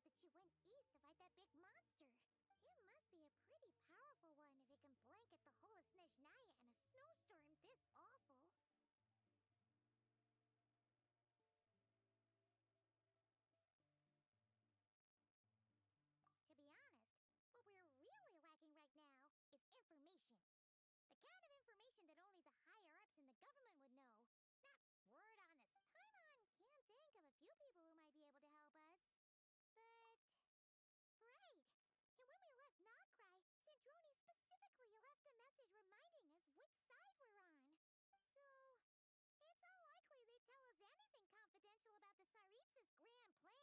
that you went east to fight that big monster. It must be a pretty powerful one if it can blanket the whole of Snezhnaya in a snowstorm this awful. To be honest, what we're really lacking right now is information. The kind of information that only the higher-ups in the government would know. Not word on this. Paimon can think of a few people who might be able to help us. But... right. And when we left Nogcry, Sandrone specifically left a message reminding us which side we're on. So... it's unlikely they'd tell us anything confidential about the Tsaritsa's grand plan.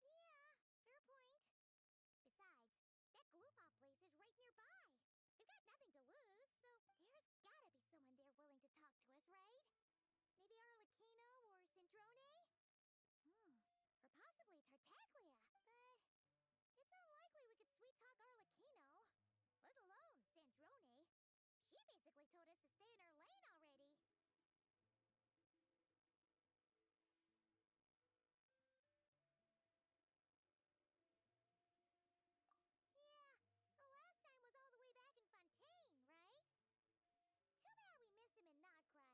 Yeah, fair point. Besides, that Gloopop place is right nearby. We've got nothing to lose, so there's gotta be someone there willing to talk to us, right? Maybe Arlecchino or Sandrone? Or possibly Tartaglia. But it's unlikely we could sweet-talk Arlecchino, let alone Sandrone. She basically told us to stay in our lane already. Yeah, the last time was all the way back in Fontaine, right? Too bad we missed him in Nogcry.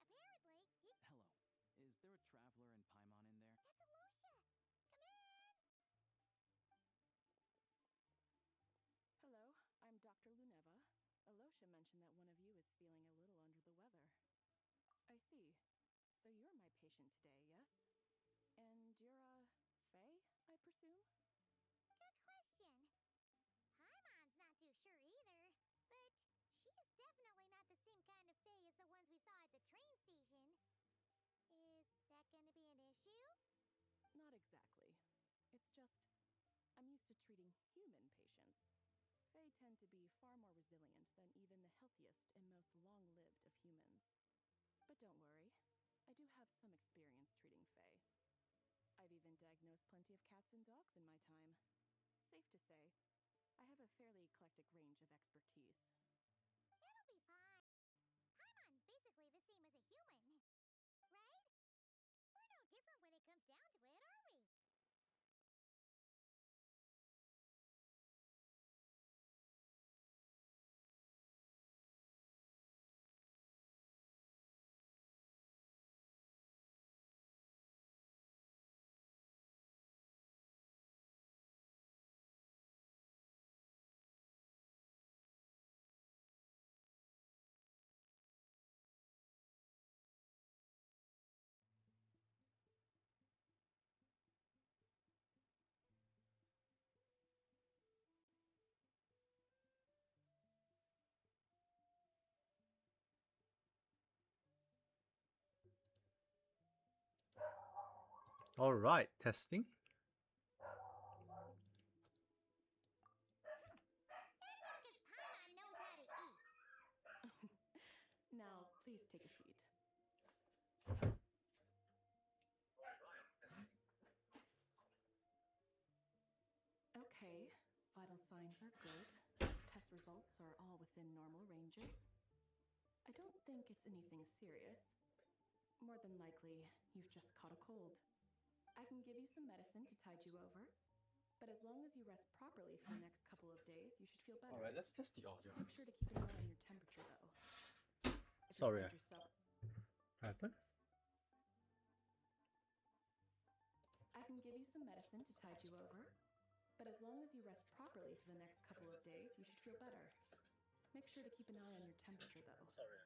Apparently, he... Hello. Is there a traveler in Paimon in there? That's Alosha! Come in! Hello, I'm Dr. Luneva. Alosha mentioned that one of you is feeling a little under the weather. I see. So you're my patient today, yes? And you're, Faye, I presume? Good question. Paimon's not too sure either, but she's definitely not the same kind of Fae as the ones we saw at the train station. Is that gonna be an issue? Not exactly. It's just, I'm used to treating human patients. Fae tend to be far more resilient than even the healthiest and most long-lived of humans. But don't worry, I do have some experience treating Fae. I've even diagnosed plenty of cats and dogs in my time. Safe to say, I have a fairly eclectic range of expertise. It'll be fine. Paimon's basically the same as a human, right? We're no different when it comes down to it, are we? All right, testing. Because Paimon knows how to eat. Now, please take a seat. Okay, vital signs are good. Test results are all within normal ranges. I don't think it's anything serious. More than likely, you've just caught a cold. I can give you some medicine to tide you over, but as long as you rest properly for the next couple of days, you should feel better. All right, let's test the audio. Make sure to keep an eye on your temperature, though. If you Sorry. find yourself- What happened? I can give you some medicine to tide you over, but as long as you rest properly for the next couple of days, you should feel better. Make sure to keep an eye on your temperature, though. Sorry.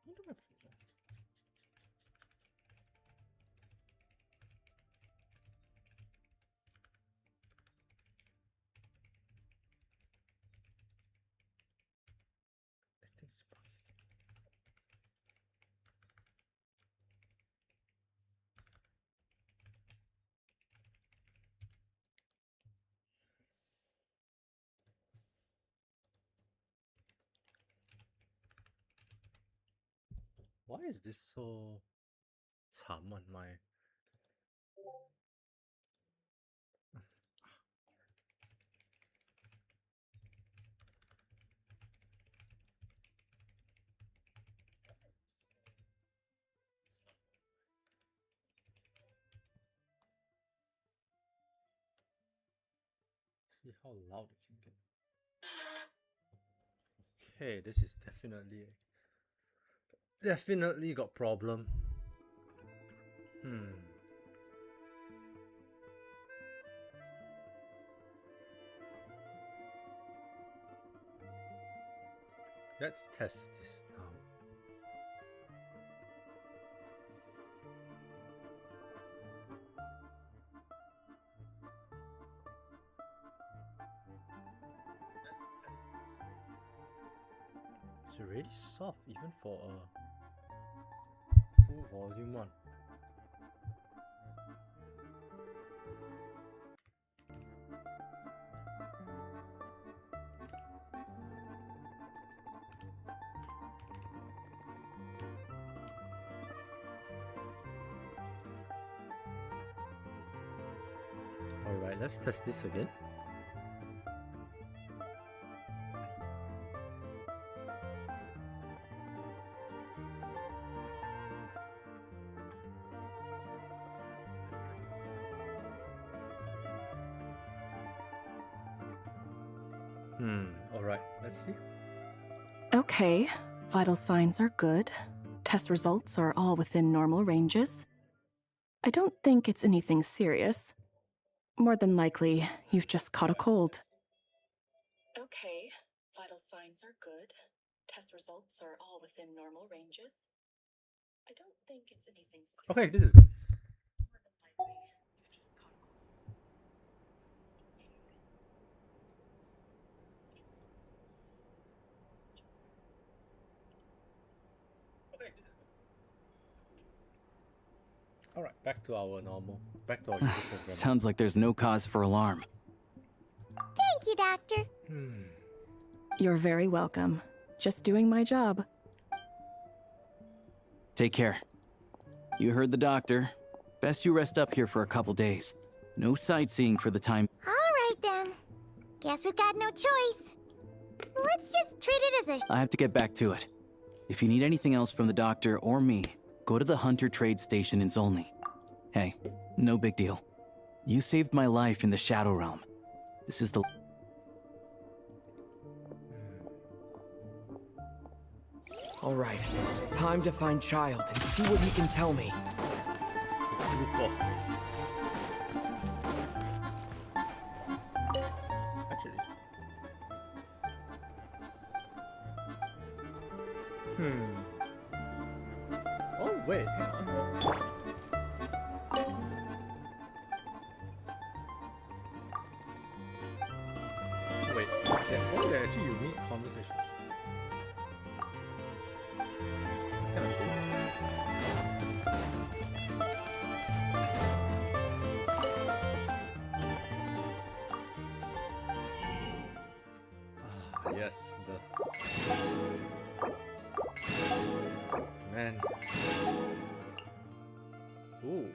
What do I feel? I think it's bugging. Why is this so 沉 on my See how loud it can get. Okay, this is definitely got problem. Let's test this now. It's really soft even for a full volume one. Alright, let's test this again. Alright, let's see. Okay, vital signs are good. Test results are all within normal ranges. I don't think it's anything serious. More than likely, you've just caught a cold. Okay, vital signs are good. Test results are all within normal ranges. I don't think it's anything serious. Okay, this is good. More than likely, you've just caught a cold. Okay, this is good. Alright, back to our usual program. Sounds like there's no cause for alarm. Thank you, Doctor. You're very welcome. Just doing my job. Take care. You heard the doctor. Best you rest up here for a couple days. No sightseeing for the time. All right, then. Guess we've got no choice. Let's just treat it as a... I have to get back to it. If you need anything else from the doctor or me, go to the Hunter Trade Station in Zolny. Hey, no big deal. You saved my life in the Shadow Realm. This is the... All right, time to find Child and see what he can tell me. Look off. Actually. Oh wait, hang on. Wait, they're actually unique conversations. It's kind of cool. Yes, man. Ooh.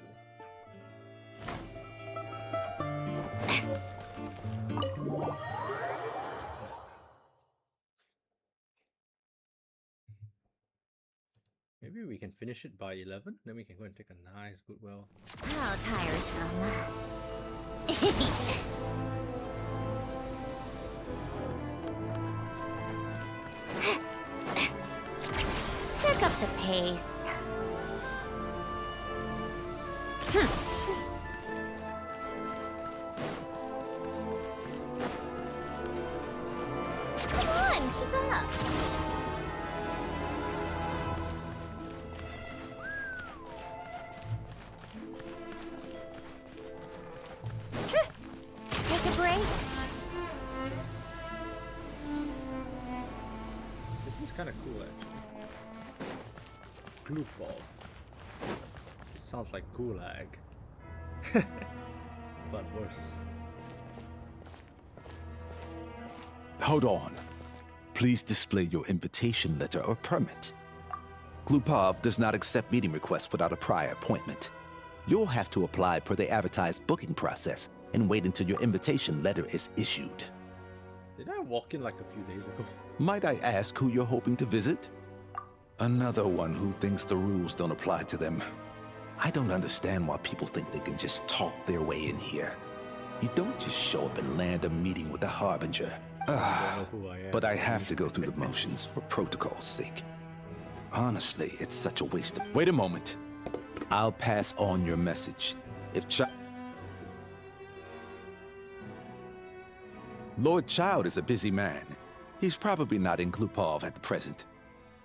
Maybe we can finish it by 11, then we can go and take a nice goodwill. How tiresome. Pick up the pace. Come on, keep up. Take a break. This is kind of cool actually. Glupov. It sounds like gulag. But worse. Hold on. Please display your invitation letter or permit. Glupov does not accept meeting requests without a prior appointment. You'll have to apply per the advertised booking process and wait until your invitation letter is issued. Did I walk in like a few days ago? Might I ask who you're hoping to visit? Another one who thinks the rules don't apply to them. I don't understand why people think they can just talk their way in here. You don't just show up and land a meeting with the Harbinger. know who I am. But I have to go through the motions for protocol's sake. Honestly, it's such a waste of... Wait a moment. I'll pass on your message. If Lord Child is a busy man. He's probably not in Glupov at the present.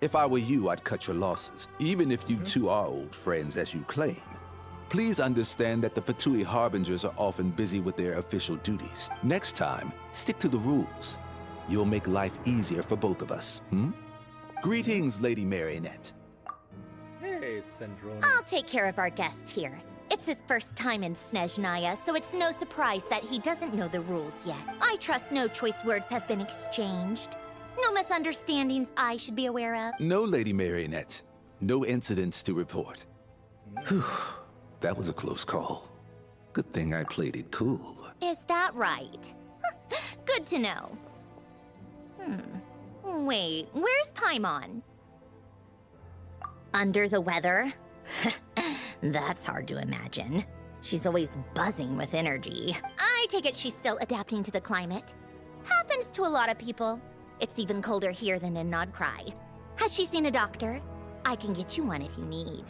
If I were you, I'd cut your losses, even if you two are old friends as you claim. Please understand that the Fatui Harbingers are often busy with their official duties. Next time, stick to the rules. You'll make life easier for both of us, Greetings, Lady Marionette. Hey, it's Snezhnayan. I'll take care of our guest here. It's his first time in Snezhnaya, so it's no surprise that he doesn't know the rules yet. I trust no choice words have been exchanged. No misunderstandings I should be aware of. No, Lady Marionette. No incidents to report. Whew. That was a close call. Good thing I played it cool. Is that right? Good to know. Wait, where's Paimon? Under the weather? That's hard to imagine. She's always buzzing with energy. I take it she's still adapting to the climate. Happens to a lot of people. It's even colder here than in Nodcry. Has she seen a doctor? I can get you one if you need.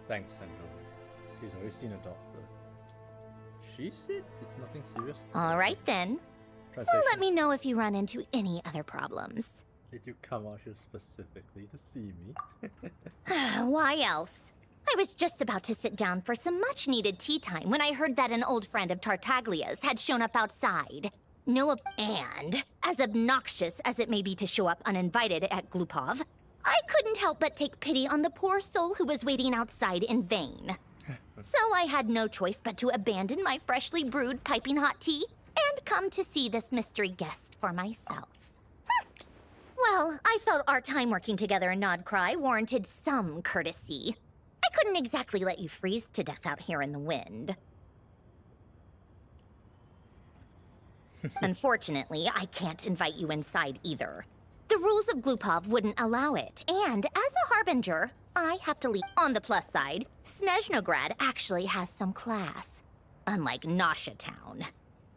Thanks, Snezhnayan. She's always seen a doctor. She said it's nothing serious. All right then. Translation. Let me know if you run into any other problems. Did you come out here specifically to see me? Why else? I was just about to sit down for some much-needed tea time when I heard that an old friend of Tartaglia's had shown up outside. And, as obnoxious as it may be to show up uninvited at Glupov, I couldn't help but take pity on the poor soul who was waiting outside in vain. So I had no choice but to abandon my freshly brewed piping hot tea and come to see this mystery guest for myself. Well, I felt our time working together in Nodcry warranted some courtesy. I couldn't exactly let you freeze to death out here in the wind. Unfortunately, I can't invite you inside either. The rules of Glupov wouldn't allow it, and as a harbinger, I have to leave. On the plus side, Snezhnograd actually has some class, unlike Nasha Town.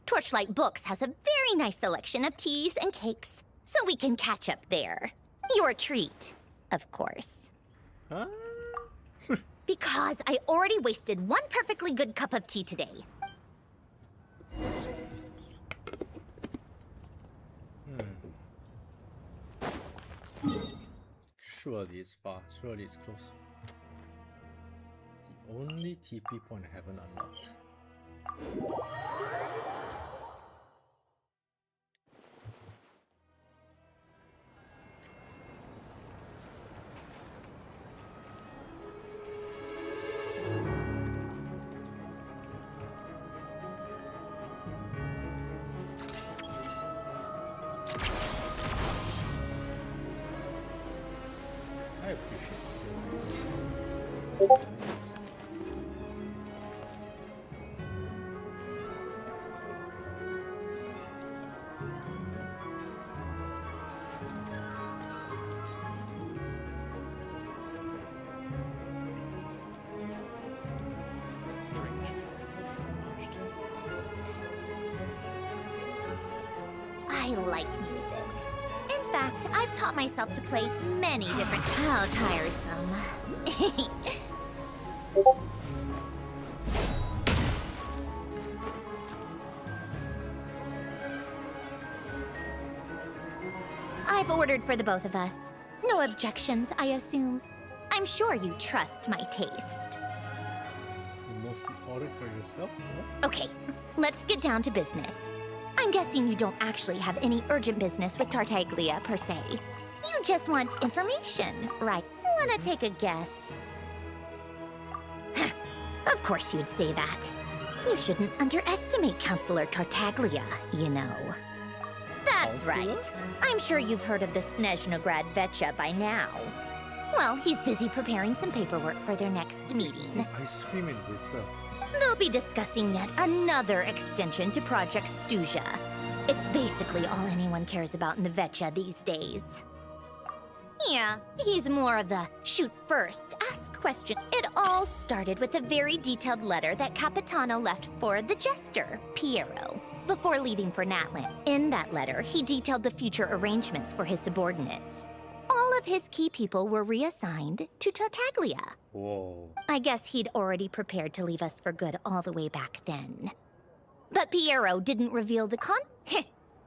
Torchlight Books has a very nice selection of teas and cakes, so we can catch up there. Your treat, of course. Huh? Because I already wasted one perfectly good cup of tea today. Surely it's far. Surely it's close. The only TP point I haven't unlocked. I appreciate the service. It's a strange feeling being watched. I like music. In fact, I've taught myself to play many different... How tiresome. I've ordered for the both of us. No objections, I assume. I'm sure you trust my taste. You mostly ordered for yourself, huh? Okay, let's get down to business. I'm guessing you don't actually have any urgent business with Tartaglia, per se. You just want information, right? Wanna take a guess? Of course you'd say that. You shouldn't underestimate Counselor Tartaglia, you know. That's Counselor? right. I'm sure you've heard of the Snezhnograd Vecha by now. Well, he's busy preparing some paperwork for their next meeting. Ice cream and whipped. They'll be discussing yet another extension to Project Stuja. It's basically all anyone cares about in the Vecha these days. Yeah, he's more of the shoot first, ask question. It all started with a very detailed letter that Capitano left for the jester, Piero, before leaving for Natlan. In that letter, he detailed the future arrangements for his subordinates. All of his key people were reassigned to Tartaglia. Whoa. I guess he'd already prepared to leave us for good all the way back then. But Piero didn't reveal the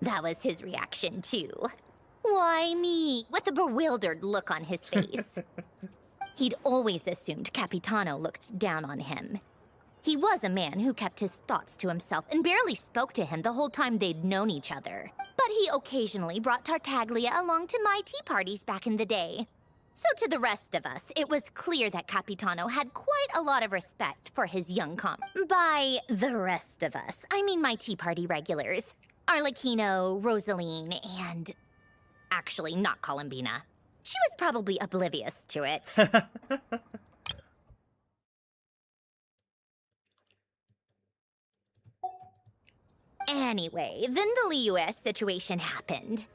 That was his reaction, too. Why me? With a bewildered look on his face. He'd always assumed Capitano looked down on him. He was a man who kept his thoughts to himself and barely spoke to him the whole time they'd known each other. But he occasionally brought Tartaglia along to my tea parties back in the day. So to the rest of us, it was clear that Capitano had quite a lot of respect for his young By the rest of us, I mean my tea party regulars. Arlecchino, Rosaline, and... actually, not Columbina. She was probably oblivious to it. Anyway, then the Liu-S situation happened.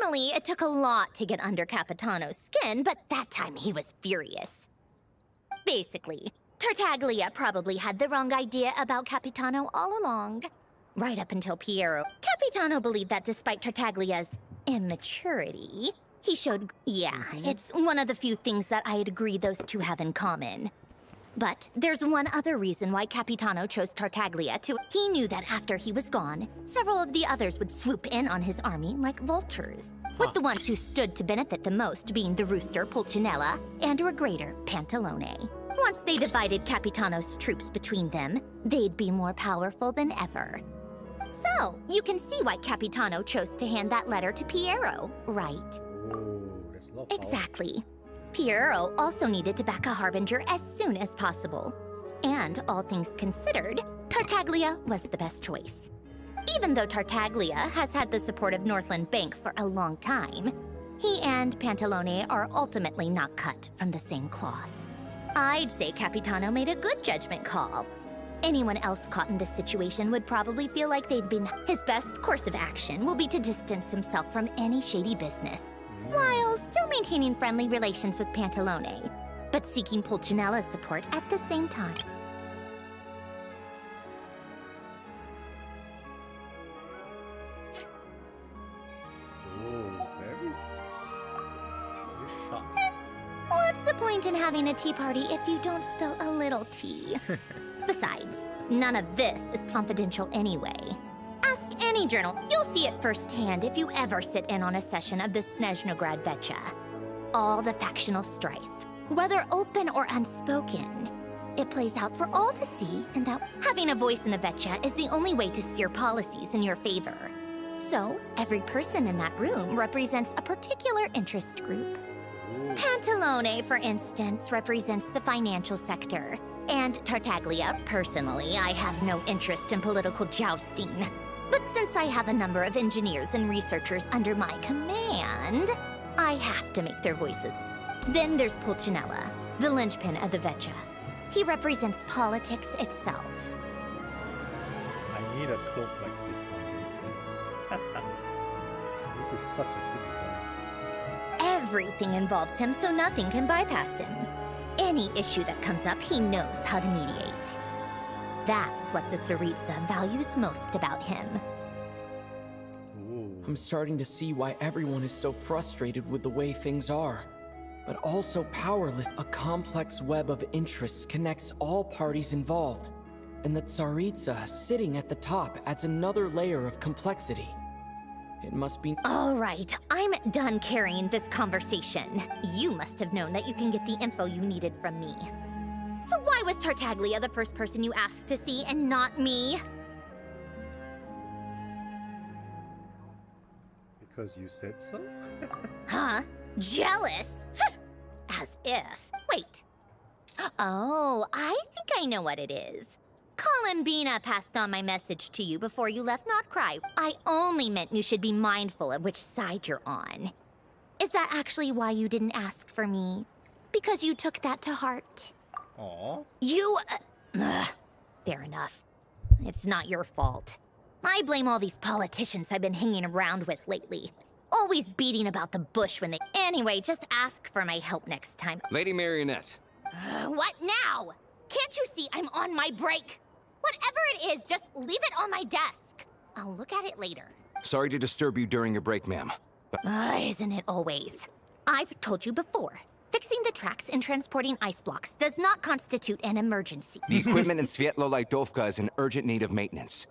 Normally, it took a lot to get under Capitano's skin, but that time he was furious. Basically, Tartaglia probably had the wrong idea about Capitano all along. Right up until Piero. Capitano believed that despite Tartaglia's immaturity, he showed... Yeah, it's one of the few things that I'd agree those two have in common. But there's one other reason why Capitano chose Tartaglia to... He knew that after he was gone, several of the others would swoop in on his army like vultures, with the ones who stood to benefit the most being the rooster Pulcinella and Regrator Pantalone. Once they divided Capitano's troops between them, they'd be more powerful than ever. So, you can see why Capitano chose to hand that letter to Piero, right? Whoa, that's a lot of power. Exactly. Piero also needed to back a harbinger as soon as possible. And, all things considered, Tartaglia was the best choice. Even though Tartaglia has had the support of Northland Bank for a long time, he and Pantalone are ultimately not cut from the same cloth. I'd say Capitano made a good judgment call. Anyone else caught in this situation would probably feel like they'd been... His best course of action will be to distance himself from any shady business, while still maintaining friendly relations with Pantalone, but seeking Pulcinella's support at the same time. Oh, very sharp. What's the point in having a tea party if you don't spill a little tea? Besides, none of this is confidential anyway. Ask any journal. You'll see it firsthand if you ever sit in on a session of the Snezhnayan Vecha. All the factional strife, whether open or unspoken, it plays out for all to see, and that having a voice in the Vecha is the only way to steer policies in your favor. So, every person in that room represents a particular interest group. Pantalone, for instance, represents the financial sector. And Tartaglia, personally, I have no interest in political jousting. But since I have a number of engineers and researchers under my command, I have to make their voices. Then there's Pulcinella, the linchpin of the Vecha. He represents politics itself. I need a cloak like this one. This is such a good design. Everything involves him, so nothing can bypass him. Any issue that comes up, he knows how to mediate. That's what the Tsaritsa values most about him. Ooh. I'm starting to see why everyone is so frustrated with the way things are, but also powerless. A complex web of interests connects all parties involved, and the Tsaritsa sitting at the top adds another layer of complexity. It must be... All right, I'm done carrying this conversation. You must have known that you can get the info you needed from me. So why was Tartaglia the first person you asked to see and not me? Because you said so? Huh? Jealous? As if. Wait. Oh, I think I know what it is. Columbina passed on my message to you before you left Not Cry. I only meant you should be mindful of which side you're on. Is that actually why you didn't ask for me? Because you took that to heart? Aww. You... fair enough. It's not your fault. I blame all these politicians I've been hanging around with lately. Always beating about the bush when they... Anyway, just ask for my help next time. Lady Marionette. What now? Can't you see I'm on my break? Whatever it is, just leave it on my desk. I'll look at it later. Sorry to disturb you during your break, ma'am. But Isn't it always? I've told you before. Fixing the tracks and transporting ice blocks does not constitute an emergency. the equipment in Svietlolaidovka is in urgent need of maintenance.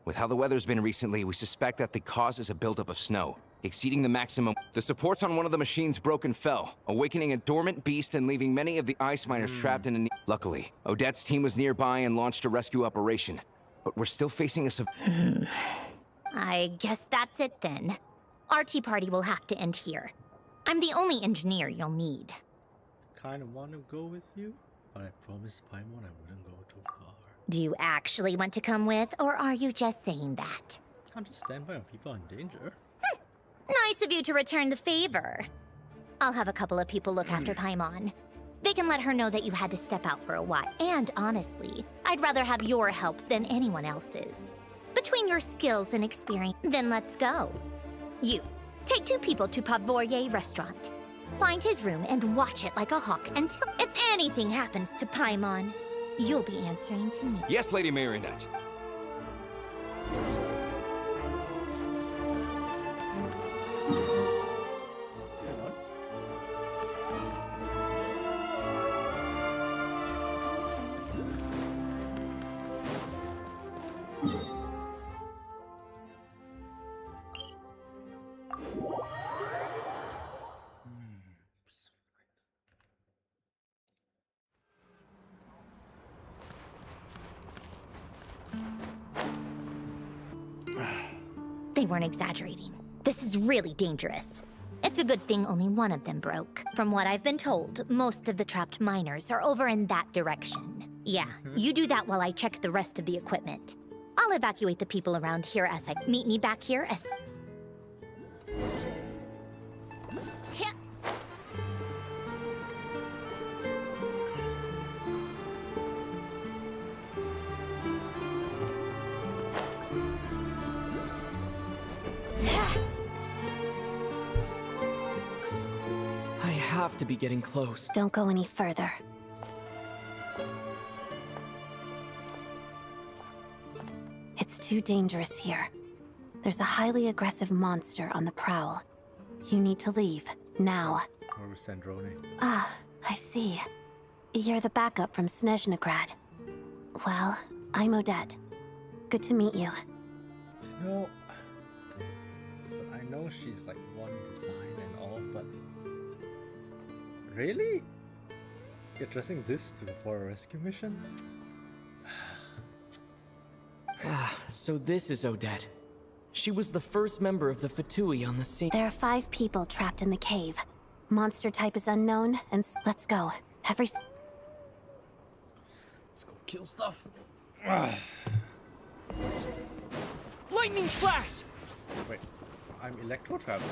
With how the weather's been recently, we suspect that the cause is a buildup of snow, exceeding the maximum. The supports on one of the machines broke and fell, awakening a dormant beast and leaving many of the ice miners trapped in a... Luckily, Odette's team was nearby and launched a rescue operation. But we're still facing a I guess that's it then. Our tea party will have to end here. I'm the only engineer you'll need. Kind of want to go with you, but I promised Paimon I wouldn't go too far. Do you actually want to come with, or are you just saying that? Can't just stand by when people are in danger. Nice of you to return the favor. I'll have a couple of people look after Paimon. They can let her know that you had to step out for a while. And honestly, I'd rather have your help than anyone else's. Between your skills and experience, then let's go. You, take 2 people to Pavoye restaurant. Find his room and watch it like a hawk until... If anything happens to Paimon, you'll be answering to me. Yes, Lady Marionette. They weren't exaggerating. This is really dangerous. It's a good thing only one of them broke. From what I've been told, most of the trapped miners are over in that direction. Yeah, you do that while I check the rest of the equipment. I'll evacuate the people around here as I... Meet me back here as... Yeah. I have to be getting close. Don't go any further. It's too dangerous here. There's a highly aggressive monster on the prowl. You need to leave, now. Or with Sandrone. Ah, I see. You're the backup from Snezhnayan. Well, I'm Odette. Good to meet you. No. Listen, I know she's like one design and all, but... Really? You're dressing this for a rescue mission? So this is Odette. She was the first member of the Fatui on the scene. There are 5 people trapped in the cave. Monster type is unknown, and let's go. Let's go kill stuff. Lightning flash! Wait, I'm electro-trapped.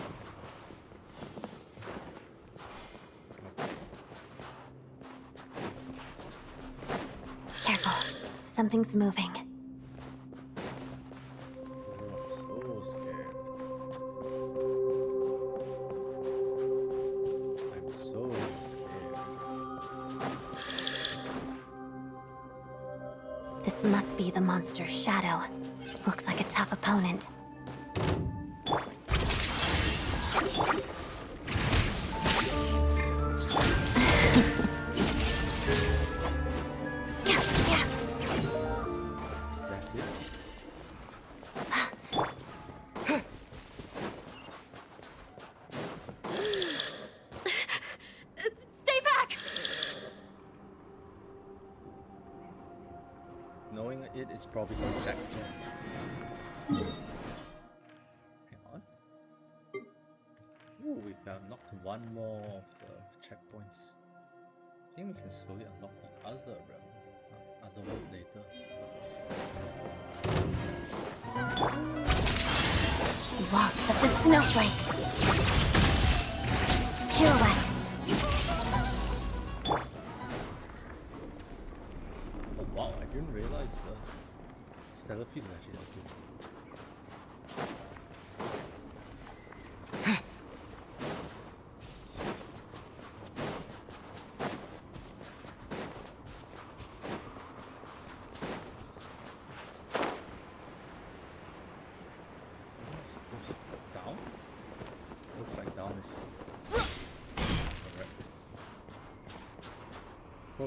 Careful. Something's moving. Oh, I'm so scared. I'm so scared. This must be the monster's shadow. Looks like a tough opponent. Is that it? Stay back! Knowing it is probably some checkpoints. Hang on. Ooh, we've unlocked one more of the checkpoints. I think we can slowly unlock the other realm. Other ones later. Walks of the snowflakes. Pirouette. Oh wow, I didn't realize the stellar field actually that good.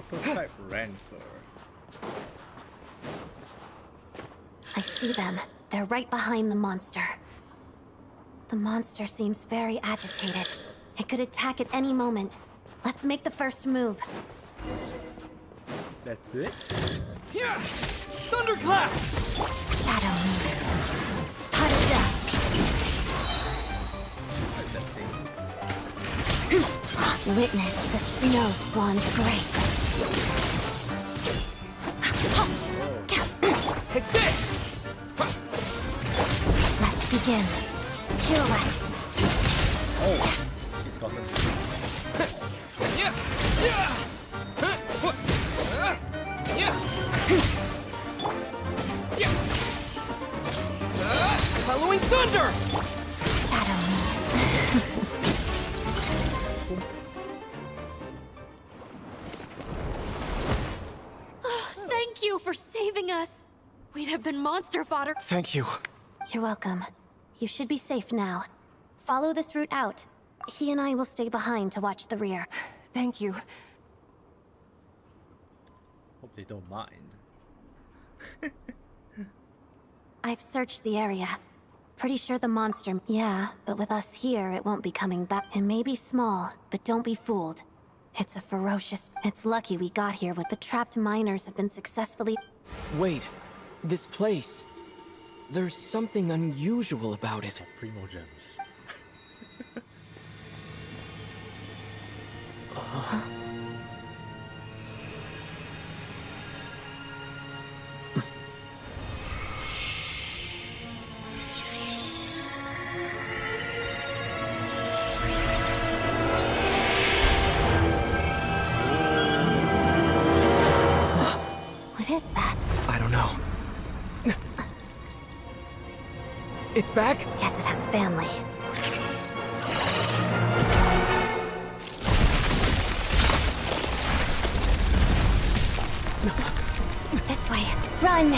Prototype Rancor. I see them. They're right behind the monster. The monster seems very agitated. It could attack at any moment. Let's make the first move. That's it? Yeah! Thunderclap! Shadow move. Hada. What's that thing? Witness the snow swan's grace. Take this! Let's begin. Pirouette. Oh, she's got them. Yeah! Yeah! Yeah! Following thunder! Shadow move. Thank you for saving us. We'd have been monster fodder. Thank you. You're welcome. You should be safe now. Follow this route out. He and I will stay behind to watch the rear. Thank you. Hope they don't mind. I've searched the area. Pretty sure the monster... Yeah, but with us here, it won't be coming back. It may be small, but don't be fooled. It's a ferocious... It's lucky we got here when the trapped miners have been successfully... Wait, this place. There's something unusual about it. Primo gems. What is that? I don't know. It's back? Guess it has family. This way. Run!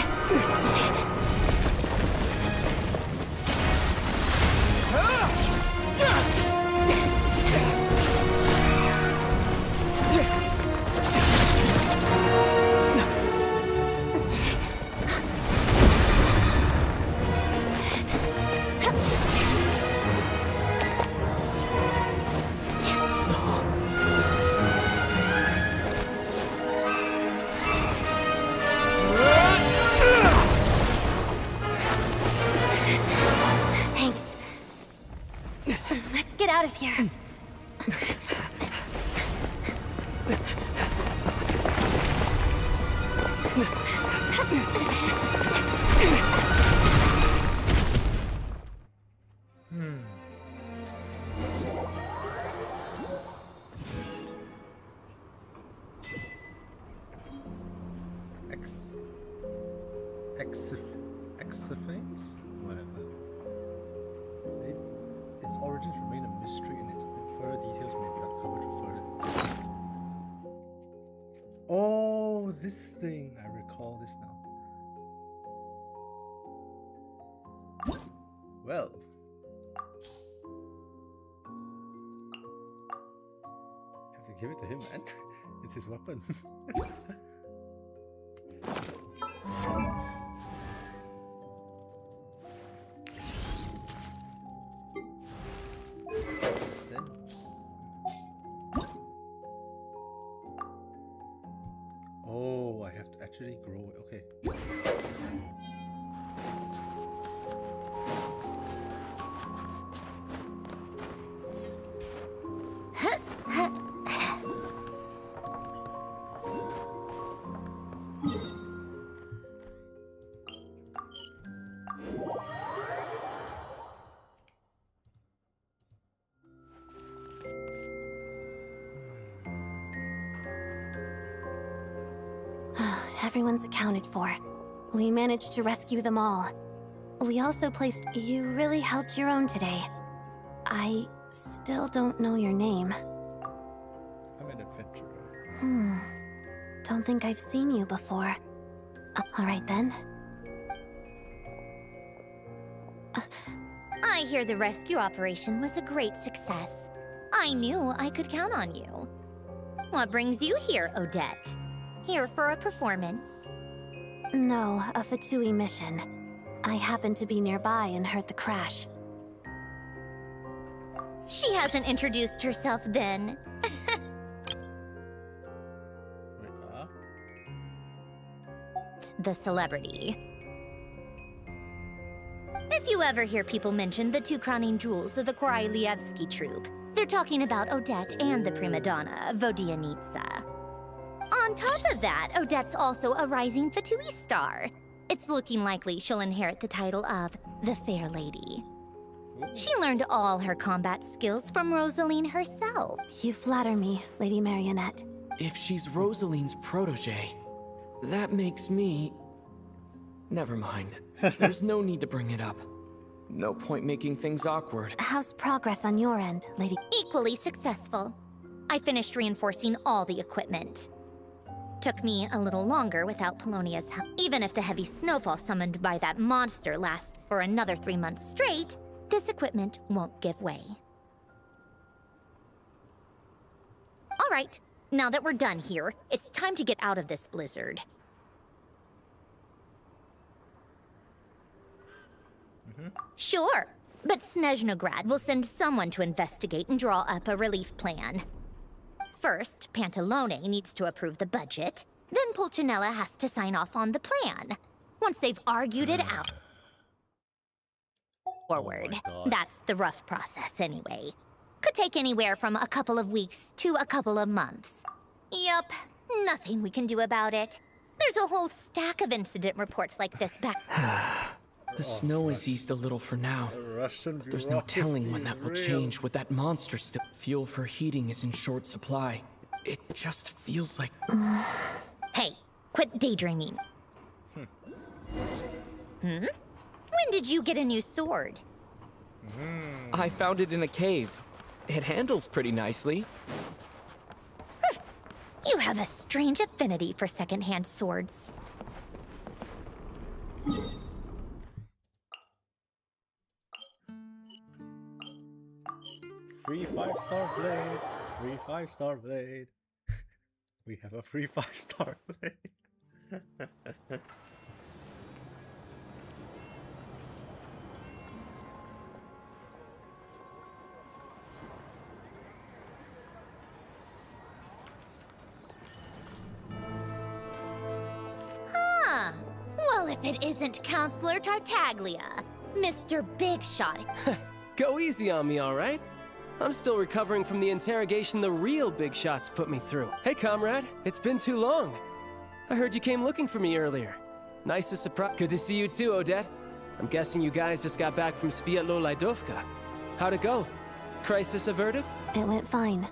Thanks. Let's get out of here. Exophanes? Whatever. Its origins remain a mystery and its further details may be uncovered further. Oh, this thing! I recall this now. Well. Have to give it to him, man. It's his weapon. Oh, I have to actually grow it. Okay. Everyone's accounted for. We managed to rescue them all. We also placed... You really held your own today. I still don't know your name. I'm an adventurer. Don't think I've seen you before. Alright then. I hear the rescue operation was a great success. I knew I could count on you. What brings you here, Odette? Here for a performance? No, a Fatui mission. I happened to be nearby and heard the crash. She hasn't introduced herself then. Wait, The celebrity. If you ever hear people mention the two crowning jewels of the Korolievsky troupe, they're talking about Odette and the prima donna, Vodianitsa. On top of that, Odette's also a rising Fatui star. It's looking likely she'll inherit the title of the Fair Lady. She learned all her combat skills from Rosaline herself. You flatter me, Lady Marionette. If she's Rosaline's protege, that makes me... Never mind. There's no need to bring it up. No point making things awkward. How's progress on your end, Lady? Equally successful. I finished reinforcing all the equipment. Took me a little longer without Polonia's help. Even if the heavy snowfall summoned by that monster lasts for another 3 months straight, this equipment won't give way. All right, now that we're done here, it's time to get out of this blizzard. Sure, but Snezhnayan will send someone to investigate and draw up a relief plan. First, Pantalone needs to approve the budget, then Pulcinella has to sign off on the plan. Once they've argued it out... Forward. That's the rough process anyway. Could take anywhere from a couple of weeks to a couple of months. Yup, nothing we can do about it. There's a whole stack of incident reports like this back... The snow has eased a little for now, but there's no telling when that will change with that monster still. Fuel for heating is in short supply. It just feels like... Hey, quit daydreaming. When did you get a new sword? I found it in a cave. It handles pretty nicely. You have a strange affinity for second-hand swords. Free 5-star blade. Free 5-star blade. We have a free 5-star blade. Huh. Well, if it isn't Counselor Tartaglia, Mr. Big Shot. Go easy on me, all right? I'm still recovering from the interrogation the real big shots put me through. Hey, comrade, it's been too long. I heard you came looking for me earlier. Nice to surprise. Good to see you too, Odette. I'm guessing you guys just got back from Sviatlo-Laidovka. How'd it go? Crisis averted? It went fine.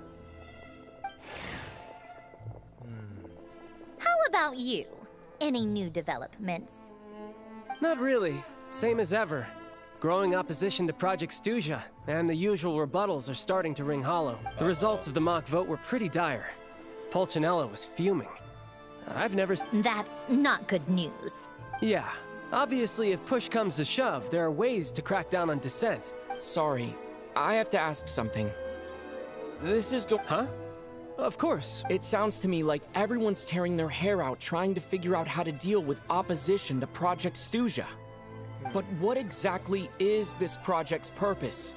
How about you? Any new developments? Not really. Same as ever. Growing opposition to Project Stuzha, and the usual rebuttals are starting to ring hollow. The results of the mock vote were pretty dire. Pulcinella was fuming. I've never... That's not good news. Yeah. Obviously, if push comes to shove, there are ways to crack down on dissent. Sorry, I have to ask something. This is Huh? Of course. It sounds to me like everyone's tearing their hair out trying to figure out how to deal with opposition to Project Stuzha. But what exactly is this project's purpose?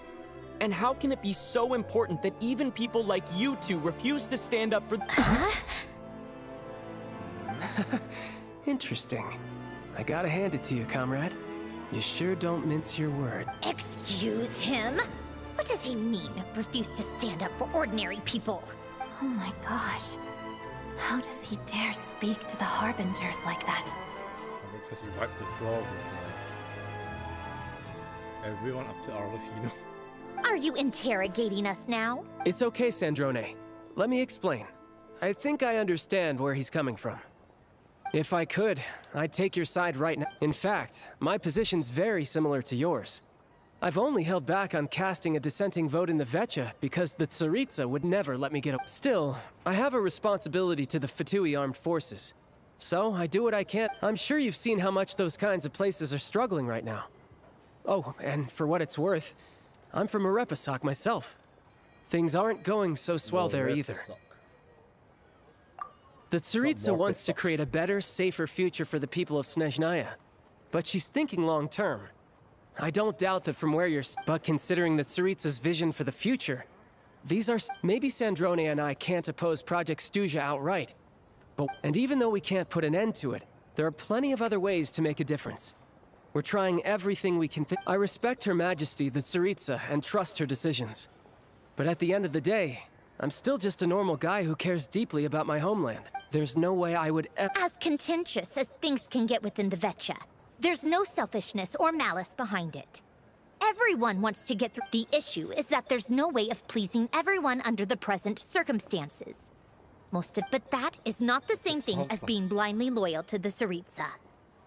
And how can it be so important that even people like you two refuse to stand up for... Interesting. I gotta hand it to you, comrade. You sure don't mince your word. Excuse him? What does he mean, refuse to stand up for ordinary people? Oh my gosh. How does he dare speak to the Harbingers like that? Because he wiped the floor with everyone up to Arlecchino. Are you interrogating us now? It's okay, Sandrone. Let me explain. I think I understand where he's coming from. If I could, I'd take your side right now. In fact, my position's very similar to yours. I've only held back on casting a dissenting vote in the Vecha because the Tsaritsa would never let me get up. Still, I have a responsibility to the Fatui armed forces. So I do what I can. I'm sure you've seen how much those kinds of places are struggling right now. Oh, and for what it's worth, I'm from Arepasak myself. Things aren't going so swell there either. The Tsaritsa more wants to pit stops. create a better, safer future for the people of Snezhnaya. But she's thinking long term. I don't doubt that from where you're but considering the Tsaritsa's vision for the future, these are maybe Sandrone and I can't oppose Project Stuja outright. And even though we can't put an end to it, there are plenty of other ways to make a difference. We're trying everything we can I respect Her Majesty, the Tsaritsa, and trust her decisions. But at the end of the day, I'm still just a normal guy who cares deeply about my homeland. There's no way I would As contentious as things can get within the Vetcha, there's no selfishness or malice behind it. Everyone wants to get through. The issue is that there's no way of pleasing everyone under the present circumstances. But that is not the same thing as being blindly loyal to the Tsaritsa.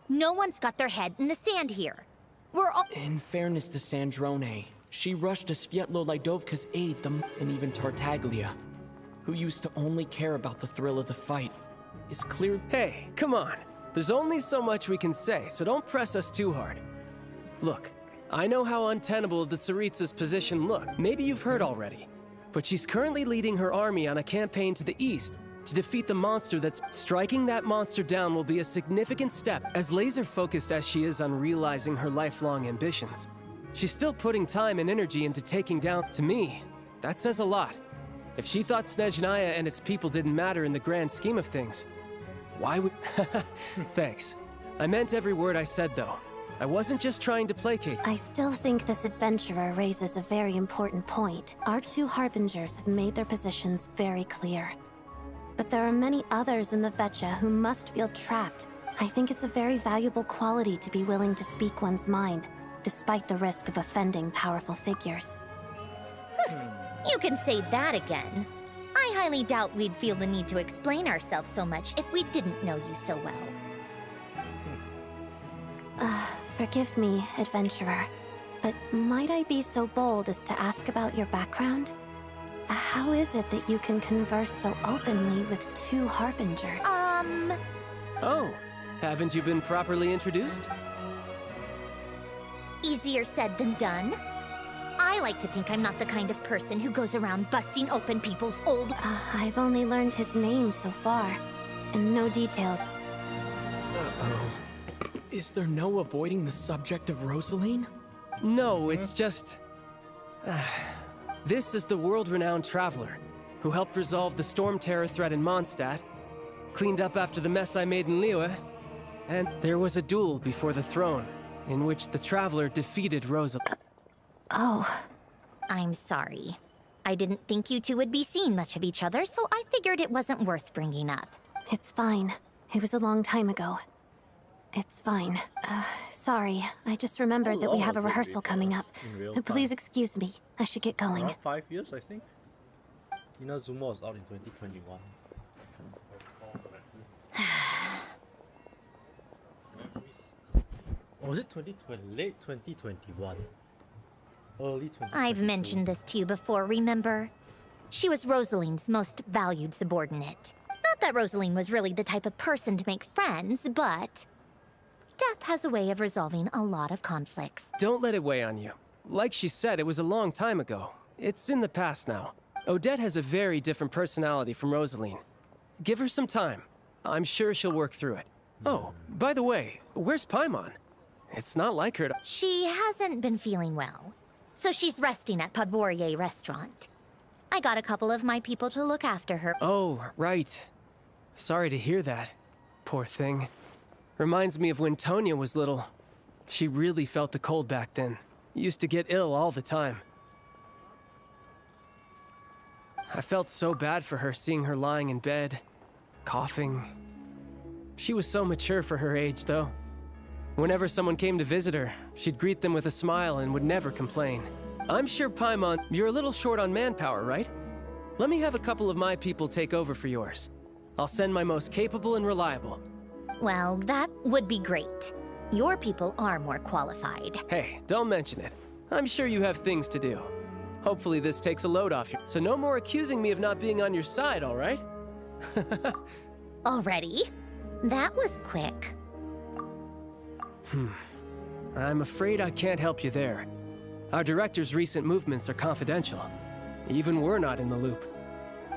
No one's got their head in the sand here. We're all— In fairness to Sandrone, she rushed to Svietlo Lidovka's aid, and even Tartaglia, who used to only care about the thrill of the fight, is clear— Hey, come on. There's only so much we can say, so don't press us too hard. Look, I know how untenable the Tsaritsa's position look. Maybe you've heard already. But she's currently leading her army on a campaign to the east to defeat the monster that's— Striking that monster down will be a significant step. As laser-focused as she is on realizing her lifelong ambitions, she's still putting time and energy into taking down— To me, that says a lot. If she thought Snezhnaya and its people didn't matter in the grand scheme of things, why would— Thanks. I meant every word I said, though. I wasn't just trying to placate. I still think this adventurer raises a very important point. Our two harbingers have made their positions very clear. But there are many others in the Vetcha who must feel trapped. I think it's a very valuable quality to be willing to speak one's mind, despite the risk of offending powerful figures. You can say that again. I highly doubt we'd feel the need to explain ourselves so much if we didn't know you so well. Forgive me, adventurer, but might I be so bold as to ask about your background? How is it that you can converse so openly with two harbingers? Oh, haven't you been properly introduced? Easier said than done. I like to think I'm not the kind of person who goes around busting open people's old— I've only learned his name so far, and no details. Uh-oh. Is there no avoiding the subject of Rosaline? No, it's just— This is the world-renowned traveler who helped resolve the storm terror threat in Mondstadt, cleaned up after the mess I made in Liyue, and there was a duel before the throne in which the traveler defeated Rosaline. Oh. I'm sorry. I didn't think you two would be seeing much of each other, so I figured it wasn't worth bringing up. It's fine. It was a long time ago. It's fine. Sorry. I just remembered that we have a rehearsal coming up. Please excuse me. I should get going. Around 5 years, I think. Inazuma was out in 2021. Or was it 2020? Late 2021? Early 2022? I've mentioned this to you before, remember? She was Rosaline's most valued subordinate. Not that Rosaline was really the type of person to make friends, but death has a way of resolving a lot of conflicts. Don't let it weigh on you. Like she said, it was a long time ago. It's in the past now. Odette has a very different personality from Rosaline. Give her some time. I'm sure she'll work through it. Oh, by the way, where's Paimon? It's not like her to— She hasn't been feeling well, so she's resting at Podvorier restaurant. I got a couple of my people to look after her. Oh, right. Sorry to hear that. Poor thing. Reminds me of when Tonya was little. She really felt the cold back then. Used to get ill all the time. I felt so bad for her seeing her lying in bed, coughing. She was so mature for her age, though. Whenever someone came to visit her, she'd greet them with a smile and would never complain. I'm sure, Paimon, you're a little short on manpower, right? Let me have a couple of my people take over for yours. I'll send my most capable and reliable. Well, that would be great. Your people are more qualified. Hey, don't mention it. I'm sure you have things to do. Hopefully this takes a load off you. So no more accusing me of not being on your side, all right? Already? That was quick. I'm afraid I can't help you there. Our director's recent movements are confidential. Even we're not in the loop.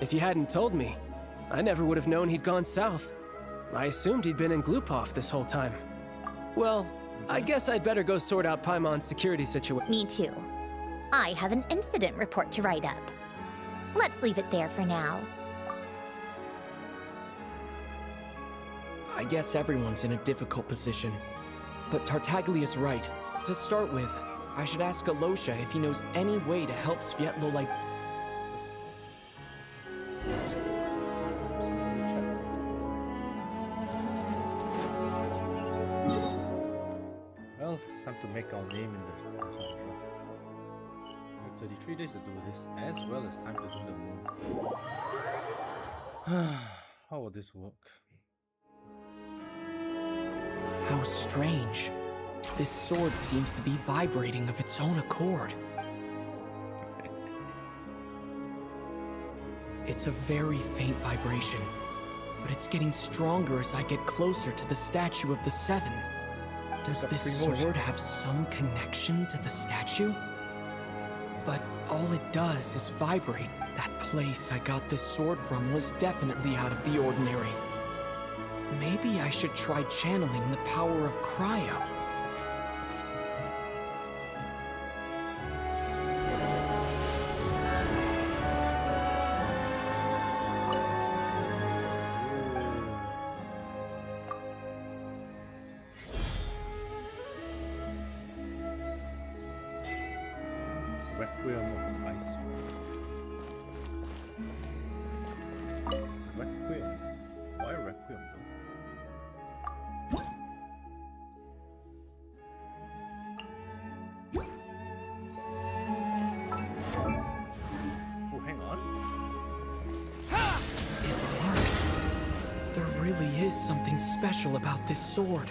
If you hadn't told me, I never would have known he'd gone south. I assumed he'd been in Glupov this whole time. Well, I guess I'd better go sort out Paimon's security situation. Me too. I have an incident report to write up. Let's leave it there for now. I guess everyone's in a difficult position. But Tartaglia's right. To start with, I should ask Alosha if he knows any way to help Svietlo like... Well, it's time to make our name in the genre. We have 33 days to do this, as well as time to do the moon. How will this work? How strange. This sword seems to be vibrating of its own accord. It's a very faint vibration, but it's getting stronger as I get closer to the statue of the Seven. Does this sword have some connection to the statue? But all it does is vibrate. That place I got this sword from was definitely out of the ordinary. Maybe I should try channeling the power of cryo. Requiem of the Ice. Requiem? Why Requiem though? Oh, hang on. It worked. There really is something special about this sword.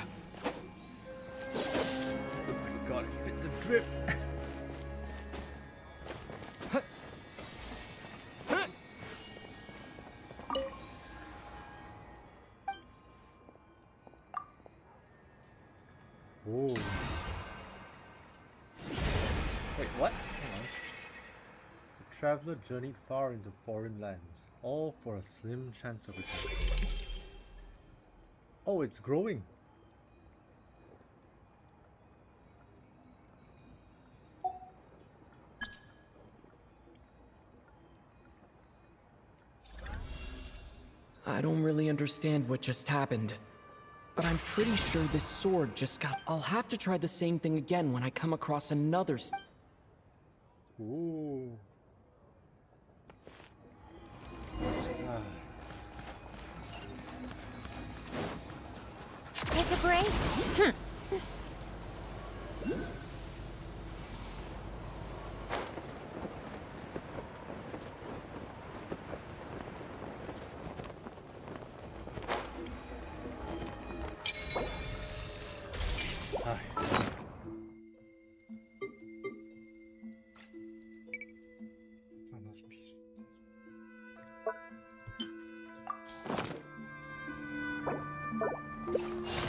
Oh my god, it fit the drip! Oh. Wait, what? Hang on. The traveler journeyed far into foreign lands, all for a slim chance of return. Oh, it's growing. I don't really understand what just happened. But I'm pretty sure this sword just got... I'll have to try the same thing again when I come across another... Ooh. Take a break?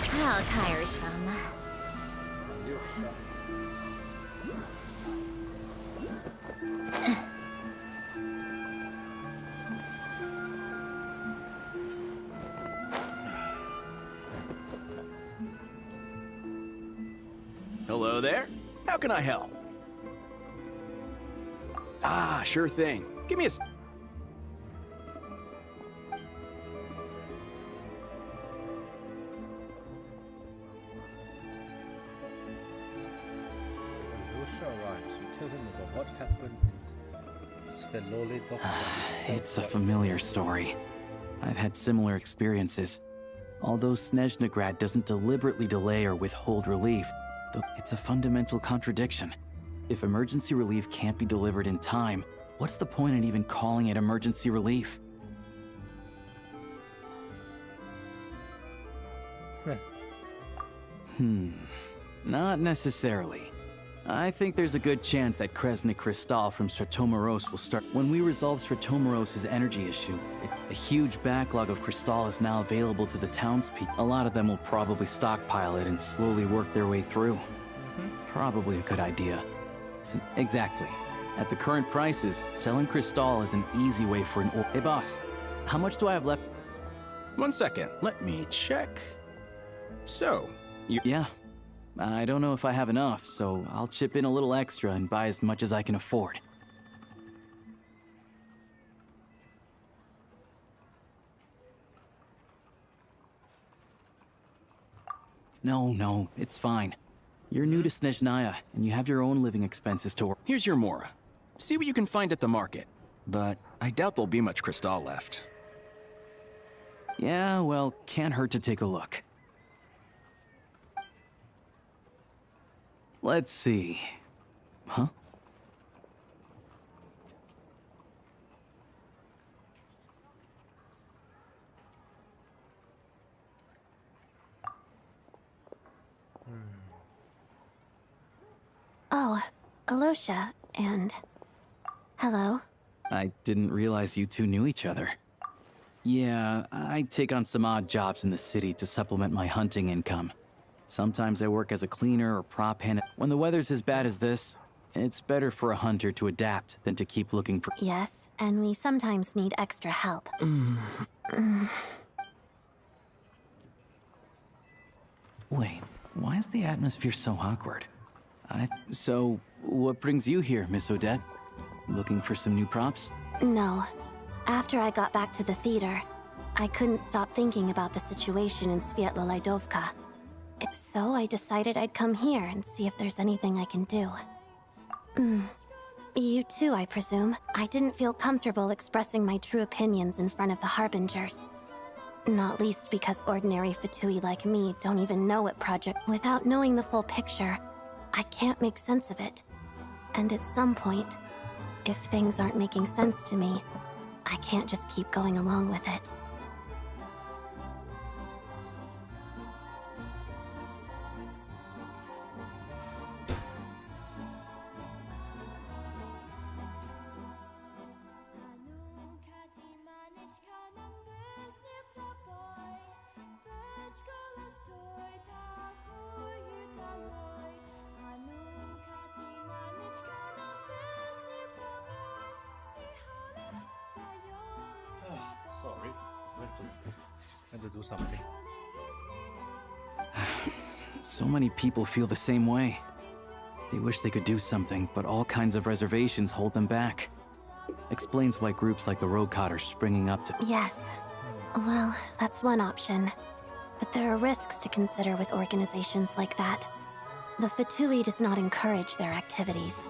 How tiresome. Hello there. How can I help? Ah, sure thing. Give me a... Tell him about what happened in Svelole. It's a familiar story. I've had similar experiences. Although Snezhnagrad doesn't deliberately delay or withhold relief, though it's a fundamental contradiction. If emergency relief can't be delivered in time, what's the point in even calling it emergency relief? Not necessarily. I think there's a good chance that Kresnik Krystal from Stratomeros will start. When we resolve Stratomeros' energy issue, a huge backlog of Krystal is now available to the townspeople. A lot of them will probably stockpile it and slowly work their way through. Probably a good idea. Exactly. At the current prices, selling Krystal is an easy way for an Hey boss, How much do I have left? 1 second, let me check. So, you. Yeah. I don't know if I have enough, so I'll chip in a little extra and buy as much as I can afford. No, it's fine. You're new to Snezhnaya, and you have your own living expenses to work. Here's your Mora. See what you can find at the market. But I doubt there'll be much crystal left. Yeah, well, can't hurt to take a look. Let's see. Huh? Oh, Alosha, and... Hello. I didn't realize you two knew each other. Yeah, I take on some odd jobs in the city to supplement my hunting income. Sometimes I work as a cleaner or prop hand. When the weather's as bad as this, it's better for a hunter to adapt than to keep looking for... Yes, and we sometimes need extra help. Wait, why is the atmosphere so awkward? So, what brings you here, Miss Odette? Looking for some new props? No. After I got back to the theater, I couldn't stop thinking about the situation in Svietlolaidovka. So I decided I'd come here and see if there's anything I can do. You too, I presume. I didn't feel comfortable expressing my true opinions in front of the Harbingers. Not least because ordinary Fatui like me don't even know what project... Without knowing the full picture, I can't make sense of it. And at some point, if things aren't making sense to me, I can't just keep going along with it. Sorry, I had to do something. So many people feel the same way. They wish they could do something, but all kinds of reservations hold them back. Explains why groups like the Roadcott are springing up to... Yes. Well, that's one option. But there are risks to consider with organizations like that. The Fatui does not encourage their activities.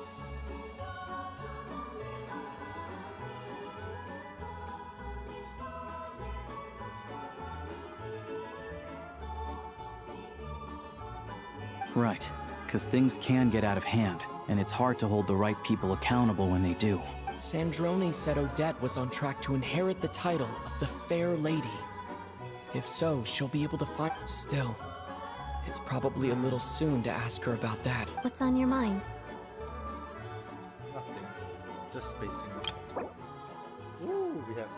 Right, because things can get out of hand, and it's hard to hold the right people accountable when they do. Sandrone said Odette was on track to inherit the title of the Fair Lady. If so, she'll be able to find... Still, it's probably a little soon to ask her about that. What's on your mind? Nothing. Just spacing out. Ooh, we have...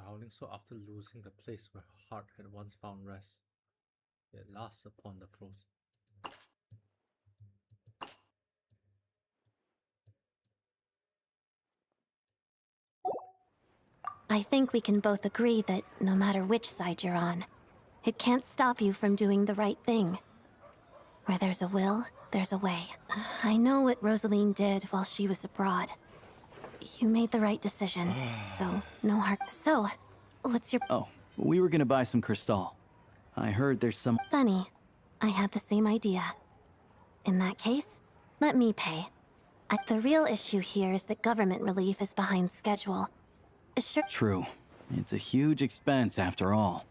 Howling so after losing the place where her heart had once found rest, yet last upon the frozen. I think we can both agree that no matter which side you're on, it can't stop you from doing the right thing. Where there's a will, there's a way. I know what Rosaline did while she was abroad. You made the right decision, so no hard. So, what's your... Oh, we were gonna buy some crystal. I heard there's some... Funny. I had the same idea. In that case, let me pay. The real issue here is that government relief is behind schedule. Sure. True. It's a huge expense after all.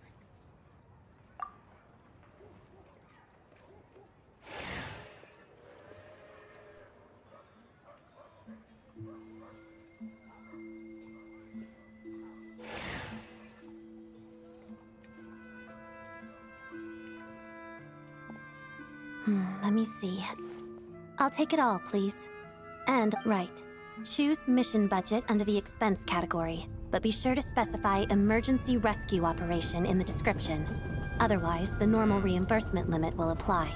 Let me see. I'll take it all, please. And, right. Choose mission budget under the expense category, but be sure to specify emergency rescue operation in the description. Otherwise, the normal reimbursement limit will apply.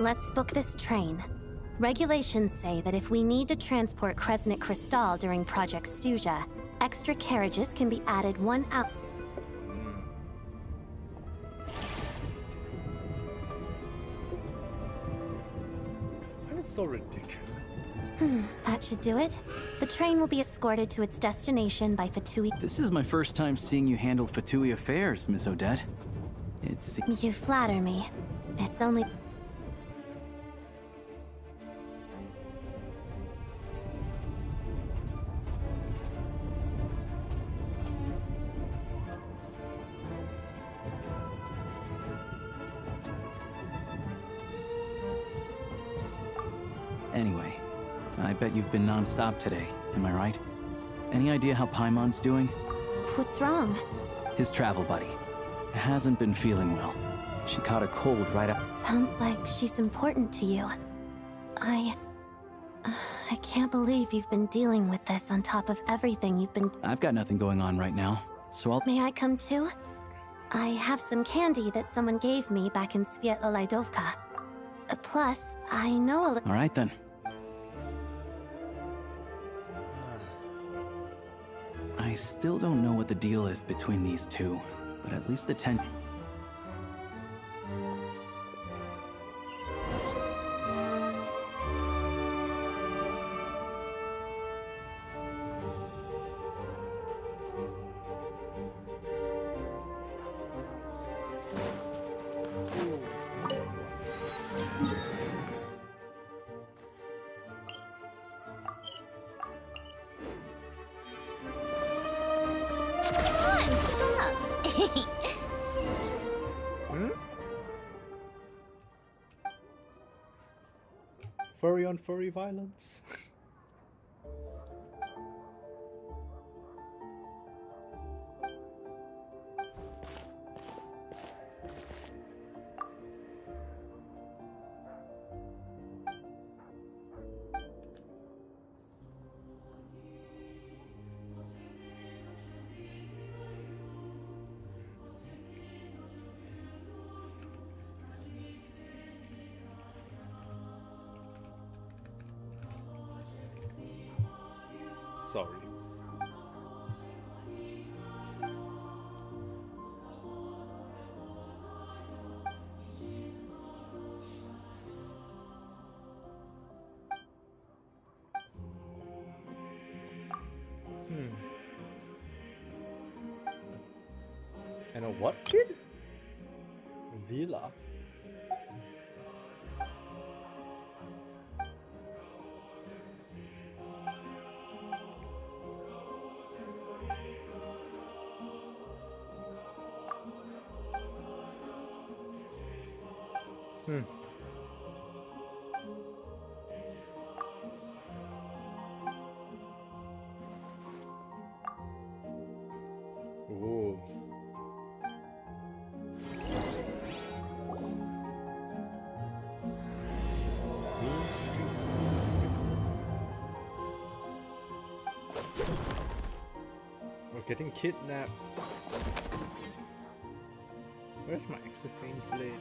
Let's book this train. Regulations say that if we need to transport Kresnik Crystal during Project Stuja, extra carriages can be added 1 hour. I find it so ridiculous. That should do it. The train will be escorted to its destination by Fatui. This is my first time seeing you handle Fatui affairs, Miss Odette. You flatter me. It's only... Anyway, I bet you've been non-stop today, am I right? Any idea how Paimon's doing? What's wrong? His travel buddy. Hasn't been feeling well. She caught a cold right up. Sounds like she's important to you. I can't believe you've been dealing with this on top of everything you've been... I've got nothing going on right now, so I'll... May I come too? I have some candy that someone gave me back in Svietlolaidovka. Plus, I know a little... All right then. I still don't know what the deal is between these two, but at least the tension... Furry on furry violence. Sorry. And a what kid? Villa. Ooh. We're getting kidnapped. Where's my Exophane's blade?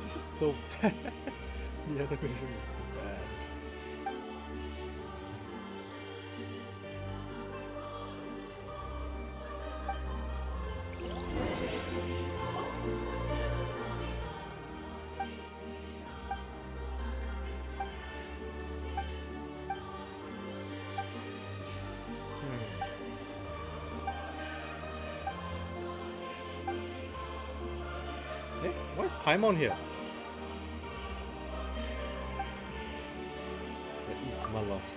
This is so bad. The animation is so bad. Hey, why is Paimon here? The Ismailovs.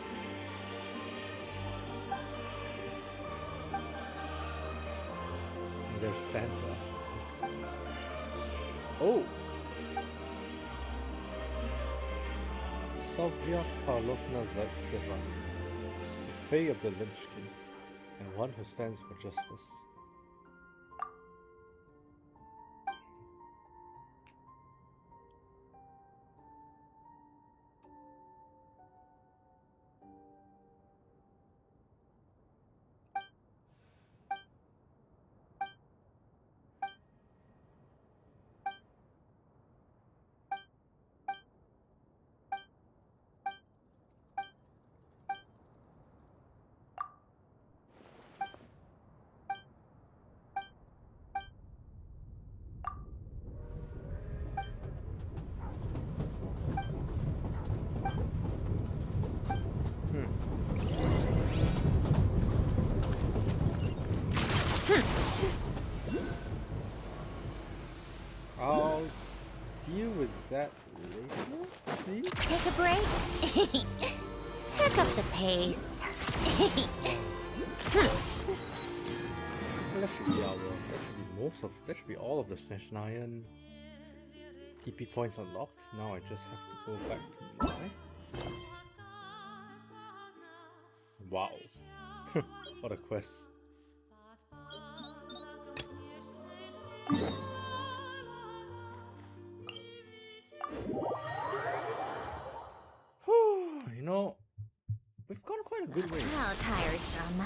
And there's Santa. Oh! Sofia Pavlovna Zaitseva, the Fae of the Lynchkin, and one who stands for justice. I'll deal with that later, please. Take a break. Pick up the pace. Well, that should be that should be all of the Snezhnayan TP points unlocked. Now I just have to go back to my... Wow. What a quest. You know, we've gone quite a good way. How tiresome.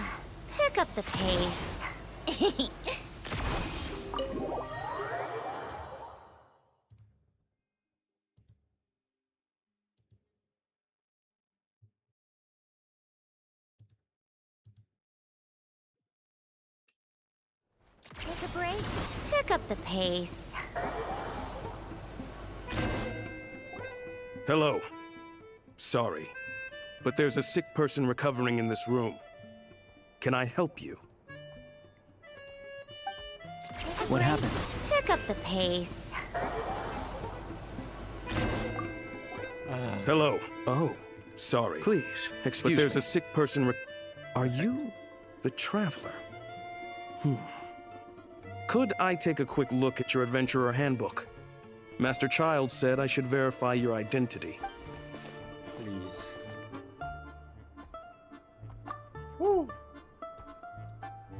Pick up the pace. Take a break. Pick up the pace. Hello. Sorry, but there's a sick person recovering in this room. Can I help you? What happened? Pick up the pace. Hello. Oh, sorry. Please, excuse me. But there's a sick person Are you the Traveler? Could I take a quick look at your Adventurer Handbook? Master Child said I should verify your identity. Please. Woo.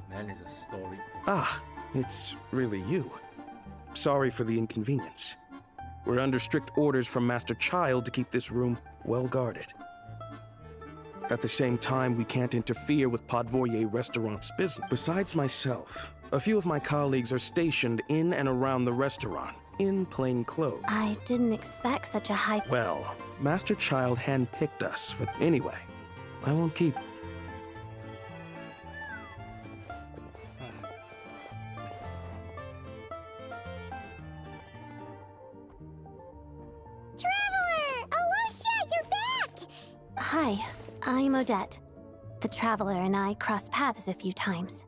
Man is a story. Ah, it's really you. Sorry for the inconvenience. We're under strict orders from Master Child to keep this room well guarded. At the same time, we can't interfere with Podvoye Restaurant's business. Besides myself, a few of my colleagues are stationed in and around the restaurant, in plain clothes. I didn't expect such a high... Well, Master Child handpicked us for... Anyway, I won't keep... Traveler! Aloysia, you're back! Hi, I'm Odette. The Traveler and I crossed paths a few times.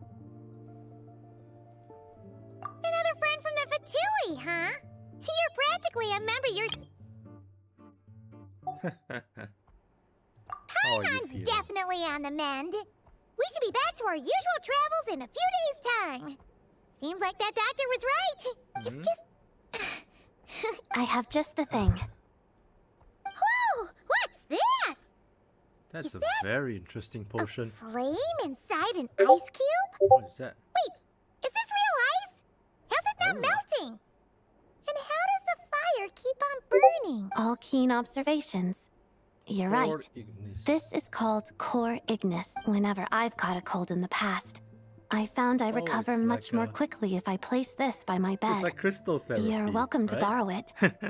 Another friend from the Fatui, huh? You're practically a member. How are you Paimon's feeling? definitely on the mend. We should be back to our usual travels in a few days' time. Seems like that doctor was right. It's just... I have just the thing. Whoa! What's this? That's Is a that very interesting potion. Flame inside an ice cube? What is that? Wait, is this real ice? How's it not melting? And how does the fire keep on burning? All keen observations. You're Core right. Ignis. This is called Core Ignis. Whenever I've caught a cold in the past, I found I recover it's much like more a- quickly if I place this by my bed. It's like crystal therapy. You're welcome to right? borrow it. Awesome!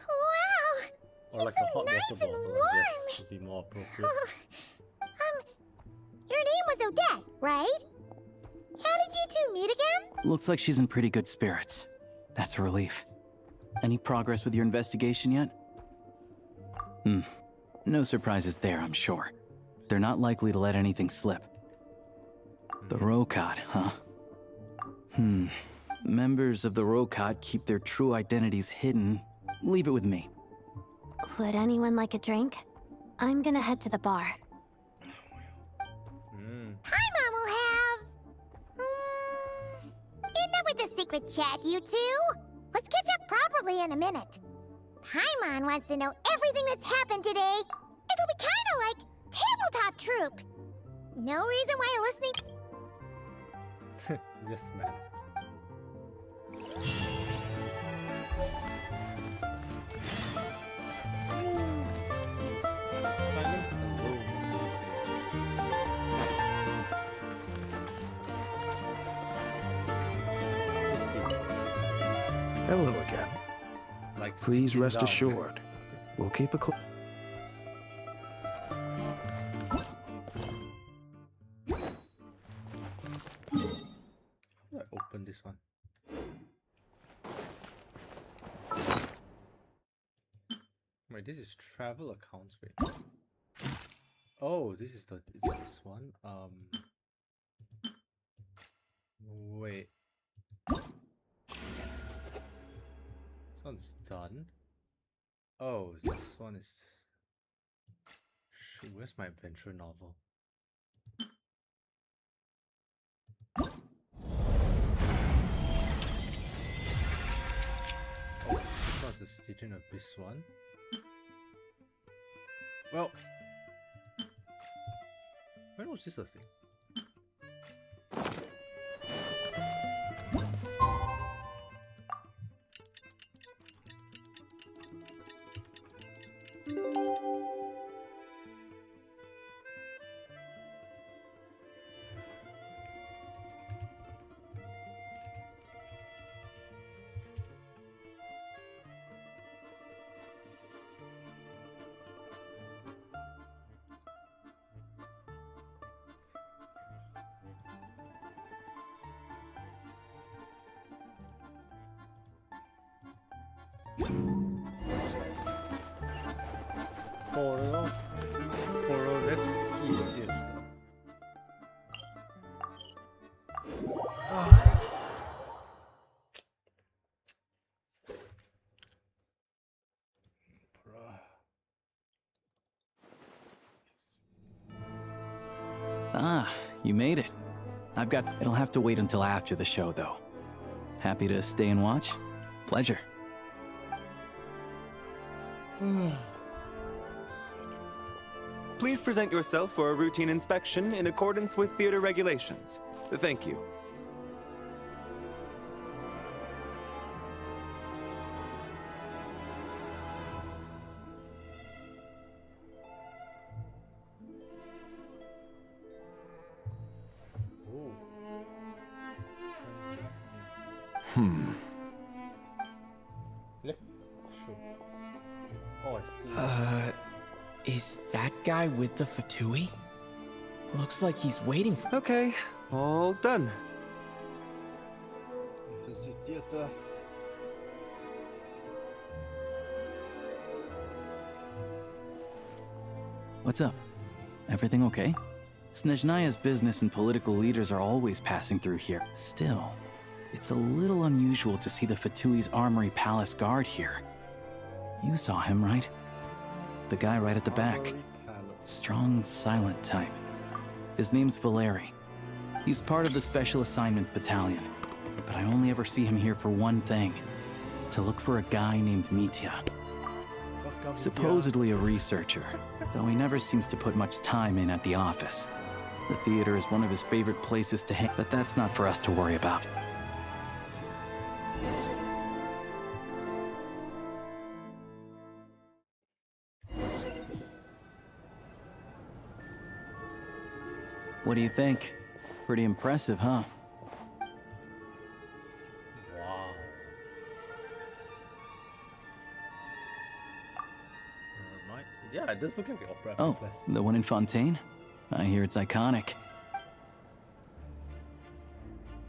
Wow! Or like It's a so hot nice water and bottle, warm. I guess would be more appropriate. Your name was Odette, right? How did you two meet again? Looks like she's in pretty good spirits. That's a relief. Any progress with your investigation yet? No surprises there, I'm sure. They're not likely to let anything slip. The Rokad, huh? Members of the Rokad keep their true identities hidden. Leave it with me. Would anyone like a drink? I'm gonna head to the bar. Paimon will have... enough with the secret chat, you two. Let's catch up properly in a minute. Paimon wants to know everything that's happened today. It'll be kind of like tabletop troop. No reason why listening. Yes, man. Silence alone is the same. Hello again. Like Please sitting rest down. assured. We'll keep a close. How do I open this one? Wait, this is travel accounts. Wait. Oh, this is this one. Wait. This one's done. Oh, this one is. Shoot, where's my adventure novel? Oh, this one's the Stygian Abyss one. Well, when was this a thing? Korolevski diyorsun. Ah, you made it. It'll have to wait until after the show, though. Happy to stay and watch? Pleasure. Please present yourself for a routine inspection in accordance with theater regulations. Thank you. Oh, I see. Is that guy with the Fatui? Looks like he's waiting for. Okay, all done. Into the theater. What's up? Everything okay? Snezhnaya's business and political leaders are always passing through here. Still, it's a little unusual to see the Fatui's Armory Palace guard here. You saw him, right? The guy right at the back. Strong, silent type. His name's Valeri. He's part of the Special Assignments Battalion. But I only ever see him here for one thing. To look for a guy named Mitya. Supposedly a researcher, though he never seems to put much time in at the office. The theater is one of his favorite places to hang, but that's not for us to worry about. What do you think? Pretty impressive, huh? Wow. Yeah, it does look like the opera. Oh, the one in Fontaine? I hear it's iconic.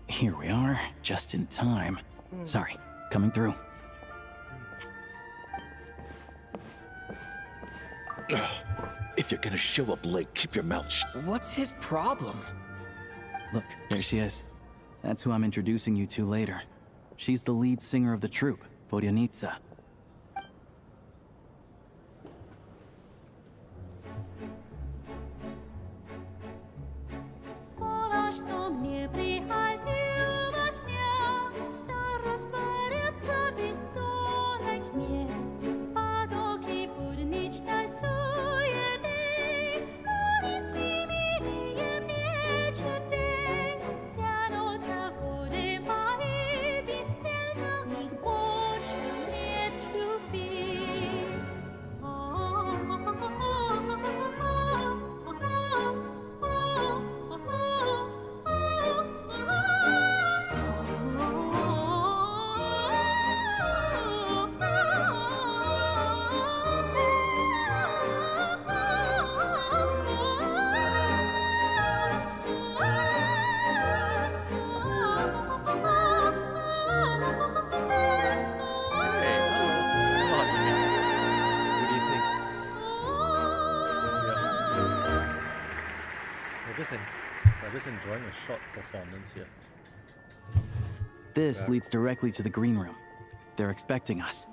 Here we are, just in time. Sorry, coming through. If you're gonna show up late, keep your mouth shut. What's his problem? Look, there she is. That's who I'm introducing you to later. She's the lead singer of the troupe, Vodyanitsa. just enjoying a short performance here. This leads directly to the green room. They're expecting us.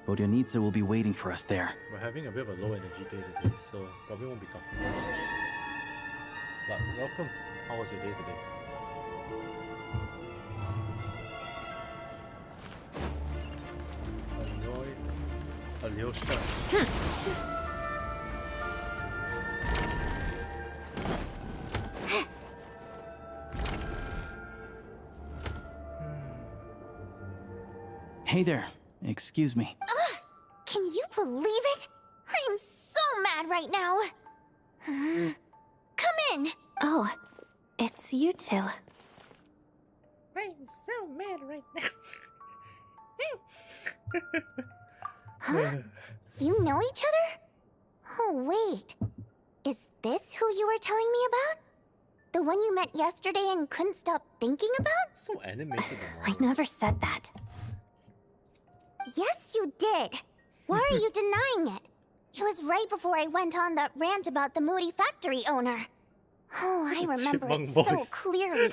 Vodyanitsa will be waiting for us there. We're having a bit of a low energy day today, so probably won't be talking too much. But welcome. How was your day today? Alyosha. Hey there. Excuse me. Can you believe it? I am so mad right now. Come in. Oh, it's you two. I'm so mad right now. Huh? You know each other? Oh, wait. Is this who you were telling me about? The one you met yesterday and couldn't stop thinking about? So animated. I never said that. Yes, you did. Why are you denying it? It was right before I went on that rant about the moody factory owner. Oh, I remember it so clearly.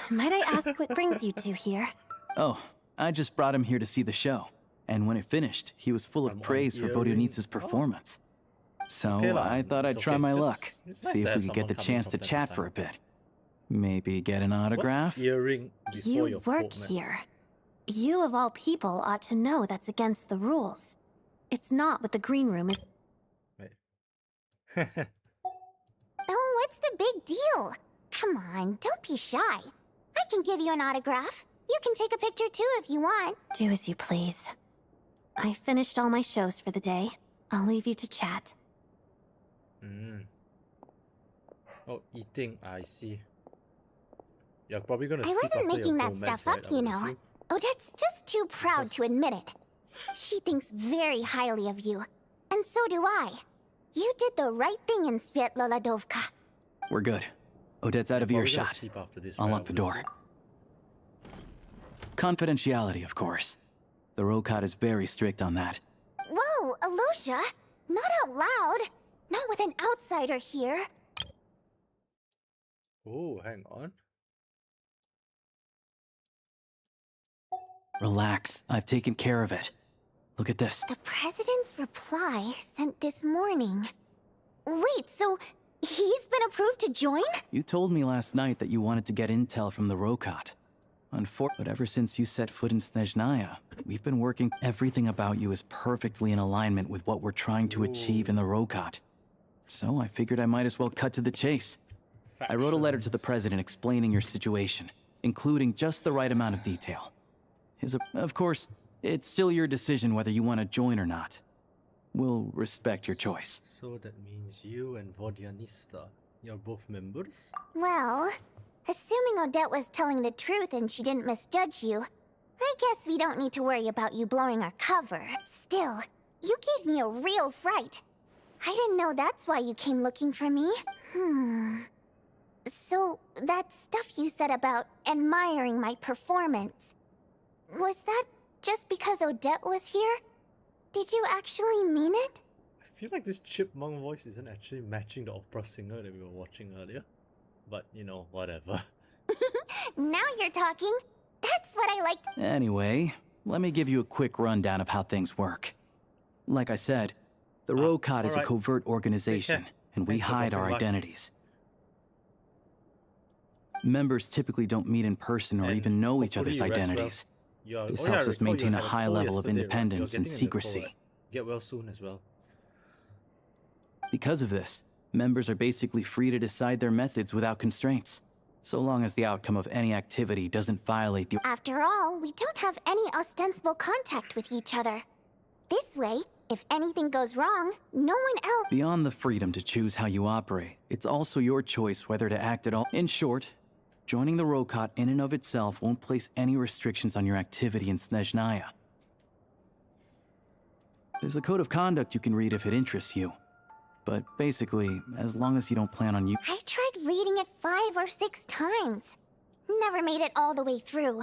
Might I ask what brings you two here? Oh, I just brought him here to see the show. And when it finished, he was full of praise for Vodyanitsa's performance. So I thought I'd try my luck, see if we could get the chance to chat for a bit. Maybe get an autograph? You work here. You of all people ought to know that's against the rules. It's not what the green room is. Oh, what's the big deal? Come on, don't be shy. I can give you an autograph. You can take a picture too if you want. Do as you please. I finished all my shows for the day. I'll leave you to chat. Oh, eating, I see. You're probably gonna I sleep wasn't after making your that bromance, stuff right? up, I you would know. assume. Odette's just too proud to admit it. She thinks very highly of you. And so do I. You did the right thing in Svietloladovka. We're good. Odette's out of You're probably gonna earshot. sleep after this, I'll right? lock the I would door. Confidentiality, of course. The Rokot is very strict on that. Whoa, Alosha! Not out loud! Not with an outsider here. Oh, hang on. Relax, I've taken care of it. Look at this. The president's reply sent this morning. Wait, so he's been approved to join? You told me last night that you wanted to get intel from the Rokot. But ever since you set foot in Snezhnaya, we've been working. Everything about you is perfectly in alignment with what we're trying to achieve in the Rokot. So I figured I might as well cut to the chase. I wrote a letter to the president explaining your situation, including just the right amount of detail. Of course, it's still your decision whether you want to join or not. We'll respect your choice. So that means you and Vodyanista, you're both members? Well, assuming Odette was telling the truth and she didn't misjudge you, I guess we don't need to worry about you blowing our cover. Still, you gave me a real fright. I didn't know that's why you came looking for me. So, that stuff you said about admiring my performance, was that just because Odette was here? Did you actually mean it? I feel like this chipmunk voice isn't actually matching the opera singer that we were watching earlier. But, you know, whatever. Now you're talking. That's what I liked. Anyway, let me give you a quick rundown of how things work. Like I said, the Rokot is a covert organization, and we hide our identities. Members typically don't meet in person or even know each other's identities. This helps us maintain a high level of independence and secrecy. Get well soon as well. Because of this, members are basically free to decide their methods without constraints, so long as the outcome of any activity doesn't violate the— After all, we don't have any ostensible contact with each other. This way, if anything goes wrong, no one else— Beyond the freedom to choose how you operate, it's also your choice whether to act at all. In short, joining the Rokot in and of itself won't place any restrictions on your activity in Snezhnaya. There's a code of conduct you can read if it interests you. But basically, as long as you don't plan on I tried reading it 5 or 6 times. Never made it all the way through.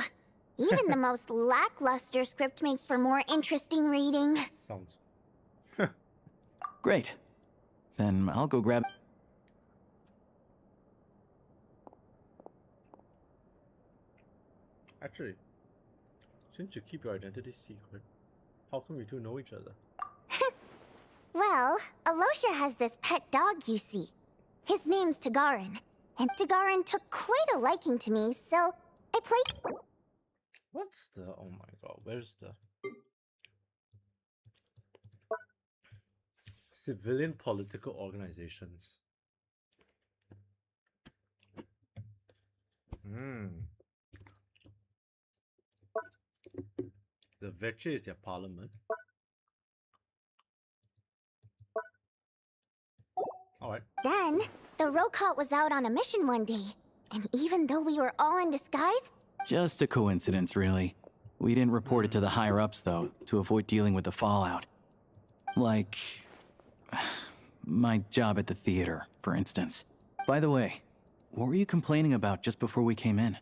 Even the most lackluster script makes for more interesting reading. Sounds... Great. Then I'll go grab— Actually, since you keep your identity secret, how come you two know each other? Well, Alosha has this pet dog, you see. His name's Tagarin, and Tagarin took quite a liking to me, so I played... What's the... oh my god, where's the... civilian political organizations. The Veche is their parliament. Alright. Then, the Rokot was out on a mission one day, and even though we were all in disguise... Just a coincidence, really. We didn't report it to the higher-ups, though, to avoid dealing with the fallout. Like... my job at the theater, for instance. By the way, what were you complaining about just before we came in?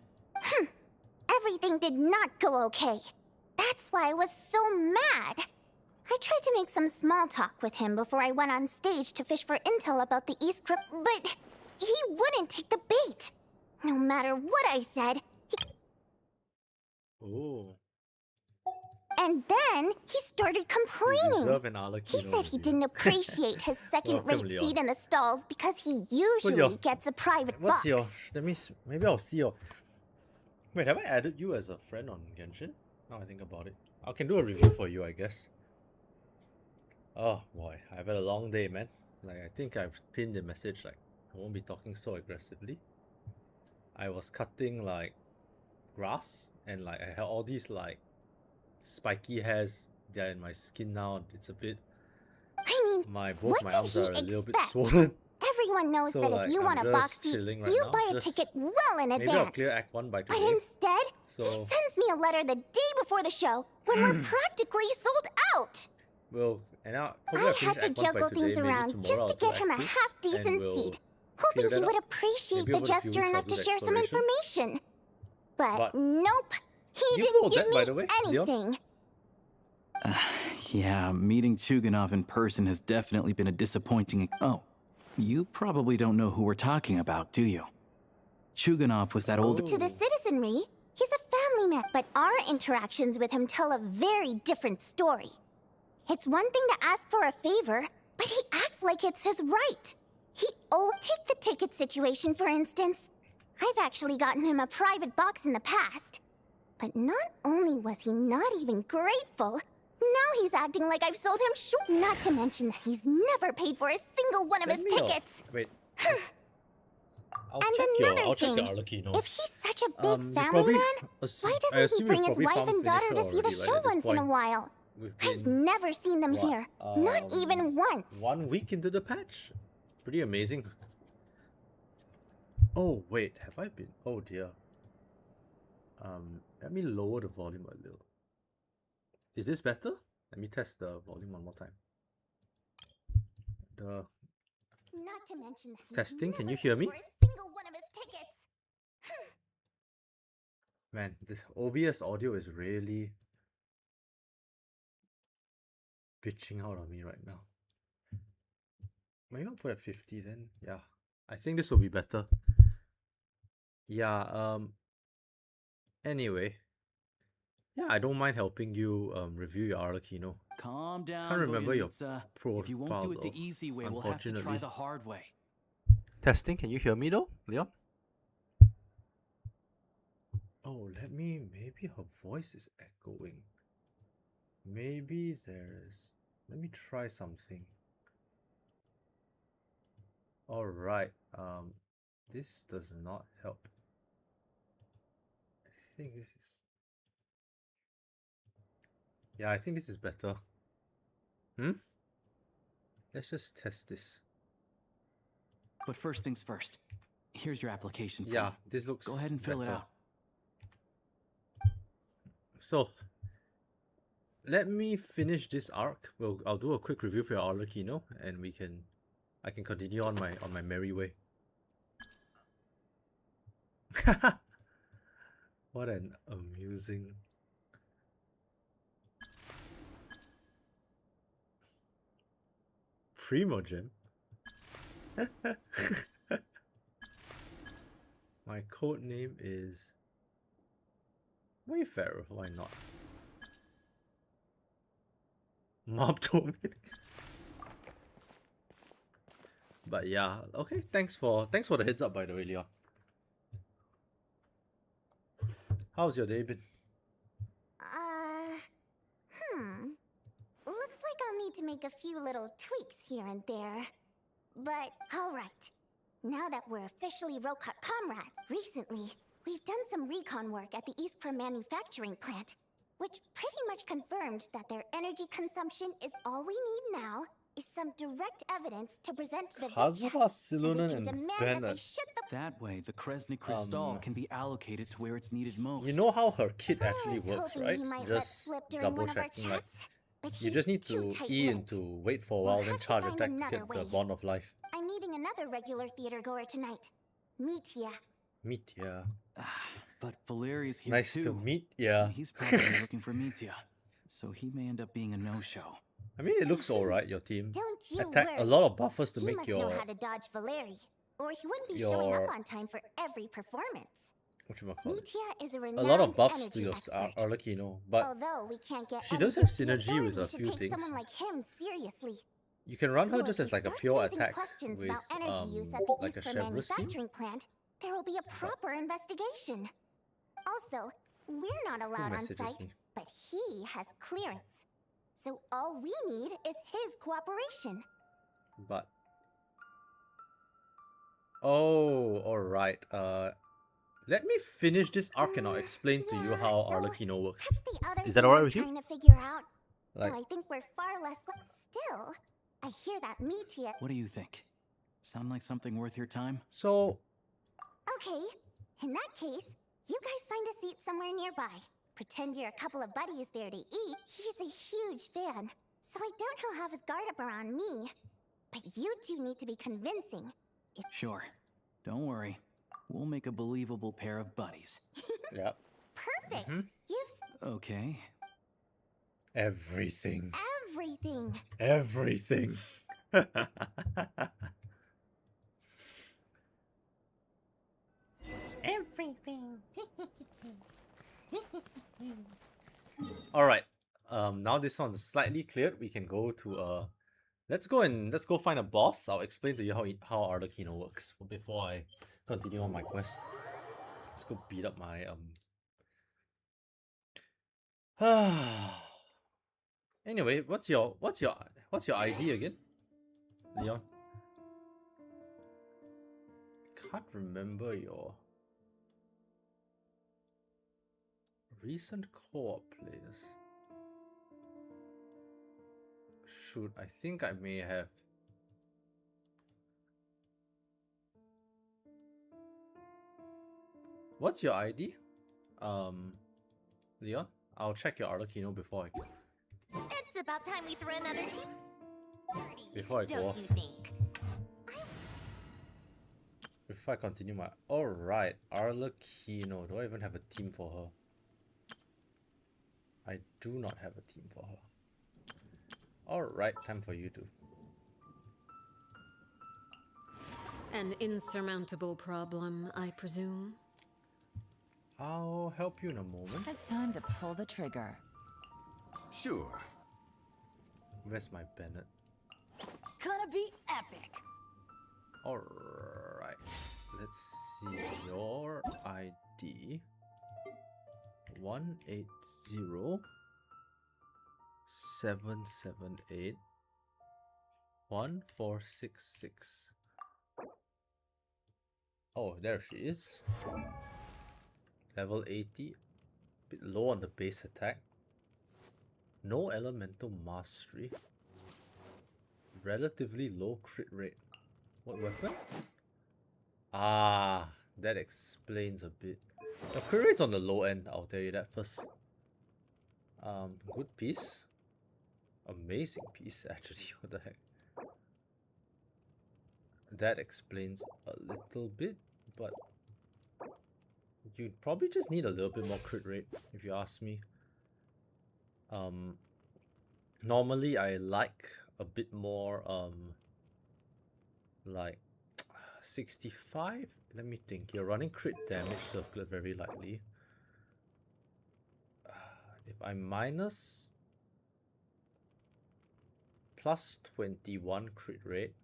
Everything did not go okay. That's why I was so mad. I tried to make some small talk with him before I went on stage to fish for intel about the East Crypt, but he wouldn't take the bait. No matter what I said, Oh. And then he started complaining. deserve an Arlecchino He said he review. didn't appreciate his second-rate Leon. seat in the stalls because he usually your- gets a private What's box. your... let me... maybe I'll see your... Wait, have I added you as a friend on Genshin? Now I think about it. I can do a review for you, I guess. Oh boy, I've had a long day, man. Like, I think I've pinned the message, like, I won't be talking so aggressively. I was cutting, like, grass, and, like, I had all these, like, spiky hairs. They're in my skin now. It's a bit... I mean, both what my did arms he are a little bit expect? swollen. Everyone knows So, that like, if you I'm want a box just seat, chilling right you now, buy a just- ticket well in Maybe I'll advance. clear Act 1 by But today. instead, So- he sends me a letter the day before the show when we're practically sold out. Well, and I I'll had to juggle things around just to get him a half-decent seat, hoping he would appreciate Maybe the over the few gesture weeks I'll enough do to the share some exploration. information. But But- nope, he You didn't rolled give that, me by the way, Leon. anything. Yeah, meeting Chuganov in person has definitely been a disappointing... Oh, you probably don't know who we're talking about, do you? Chuganov was that old... To the citizenry, he's a family man, but our interactions with him tell a very different story. It's one thing to ask for a favor, but he acts like it's his right. Take the ticket situation, for instance. I've actually gotten him a private box in the past. But not only was he not even grateful, now he's acting like I've sold him short. Not to mention that he's never paid for a single one of his Send me your- tickets. Wait. I'll And check your... another I'll check your thing, Arlecchino. if he's such a big You family probably man, ass- why I doesn't he assume bring you've his probably wife found and daughter finisher to see the already, right, show at this once in a point? while? We've I've been, never seen them what, here. Not even once. 1 week into the patch? Pretty amazing. Oh, wait, have I been... oh dear. Let me lower the volume a little. Is this better? Let me test the volume one more time. The Not to mention that he's testing, can you never hear paid me? for a single one of his tickets. Man, the OBS audio is really bitching out on me right now. Maybe I'll put at 50 then. Yeah, I think this will be better. Yeah, anyway. Yeah, I don't mind helping you review your Arlecchino. Calm down, Can't remember your Voyniza. If you won't do it the though, easy way, we'll have to try unfortunately. the hard way. Testing, can you hear me though, Leon? Oh, maybe her voice is echoing. Maybe there's... let me try something. Alright, this does not help. I think this is... yeah, I think this is better. Let's just test this. But first things first. Here's your application form. Yeah, this looks Go ahead and fill it better. out. So, let me finish this arc. I'll do a quick review for your Arlecchino, and I can continue on my merry way. What an amusing... Primogen? My code name is Wayfarer, why not? Mob told me. But yeah, okay. Thanks for the heads up, by the way, Leon. How's your day been? Looks like I'll need to make a few little tweaks here and there. But, alright. Now that we're officially Rokat comrades, recently, we've done some recon work at the Eastpro manufacturing plant, which pretty much confirmed that their energy consumption is all we need now, is some direct evidence to present to the Kazuma, Vidya, so we Silunan, can and demand that they Bennett. shut the That way, the Kresny Crystal can be allocated to where it's needed most. You know how her kit actually I was works, hoping right? he might let Just slip during double one of our checking, like chats, but you he's just need too to tight-lipped. E into wait for a while, We'll then have to charge find attack to another get the way. bond of life. I'm meeting another regular theater goer tonight. Mitya. Mitya. But Valeri's here Nice too. to meet ya. And he's probably looking for Mitya, so he may end up being a no-show. I mean, it looks alright, your team. Don't you Attack worry. a lot of buffers to He make must your know how to dodge Valeri, or he wouldn't be showing up on time for every performance. whatchamacallit, Mitya is a a renowned lot of buffs to energy your expert. Arlecchino, but Although we can't get she any does have gifts, the synergy with authorities a should few take things. someone like him seriously. You can run her So just if as he like a starts pure raising attack questions with about energy use at the like a Eastpro Chevrolet team. manufacturing plant, there will be a proper investigation. Also, we're not allowed on messages site, me? but he has clearance. So all we need is his cooperation. But oh, alright. Let me finish this arc and I'll explain to you how Arlecchino works. That's the other Is that thing alright we're with you? trying to figure out. Like, Though I think we're far less still. I hear that Mitya. What do you think? Sound like something worth your time? so Okay, in that case, you guys find a seat somewhere nearby. Pretend you're a couple of buddies there to eat. He's a huge fan, so I doubt he'll have his guard up around me. But you two need to be convincing. Sure. Don't worry. We'll make a believable pair of buddies. yeah. Perfect. Mhm. You've Okay. Everything. everything. Everything. Everything. Alright. Now this one's slightly cleared. We can go to let's go find a boss. I'll explain to you how Arlecchino works before I continue on my quest. Let's go beat up my Anyway, what's your ID again, Leon? Can't remember your recent co-op players. Shoot, I think I may have. What's your ID? Leon? I'll check your Arlecchino before I It's about time we throw another team party. Before I go don't off. you think? Before I continue my... Alright, Arlecchino. Do I even have a team for her? I do not have a team for her. Alright, time for you to... An insurmountable problem, I presume? I'll help you in a moment. It's time to pull the trigger. Sure. Where's my Bennett? Gonna be epic. Alright. Let's see. Your ID. 180-778-1466. Oh, there she is. Level 80. Bit low on the base attack. No elemental mastery. Relatively low crit rate. What weapon? Ah, that explains a bit. The crit rate's on the low end, I'll tell you that first. Good piece. Amazing piece, actually. What the heck? That explains a little bit, but you probably just need a little bit more crit rate, if you ask me. Normally I like a bit more, like 65. Let me think. You're running crit damage circlet very lightly. if I minus plus 21 crit rate,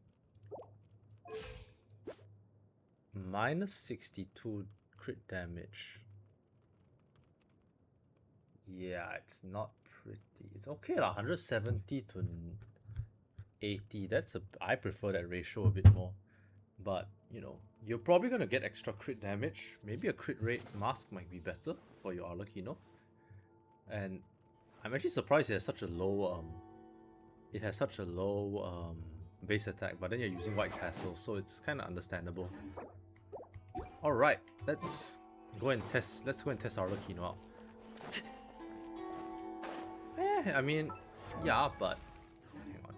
minus 62 crit damage. Yeah, it's not pretty. It's okay lah, 170 to 80. I prefer that ratio a bit more. But, you know, you're probably gonna get extra crit damage. Maybe a crit rate mask might be better for your Arlecchino. And I'm actually surprised it has such a low base attack, but then you're using white tassel, so it's kind of understandable. Alright, let's go and test Arlecchino out. I mean, yeah, but hang on.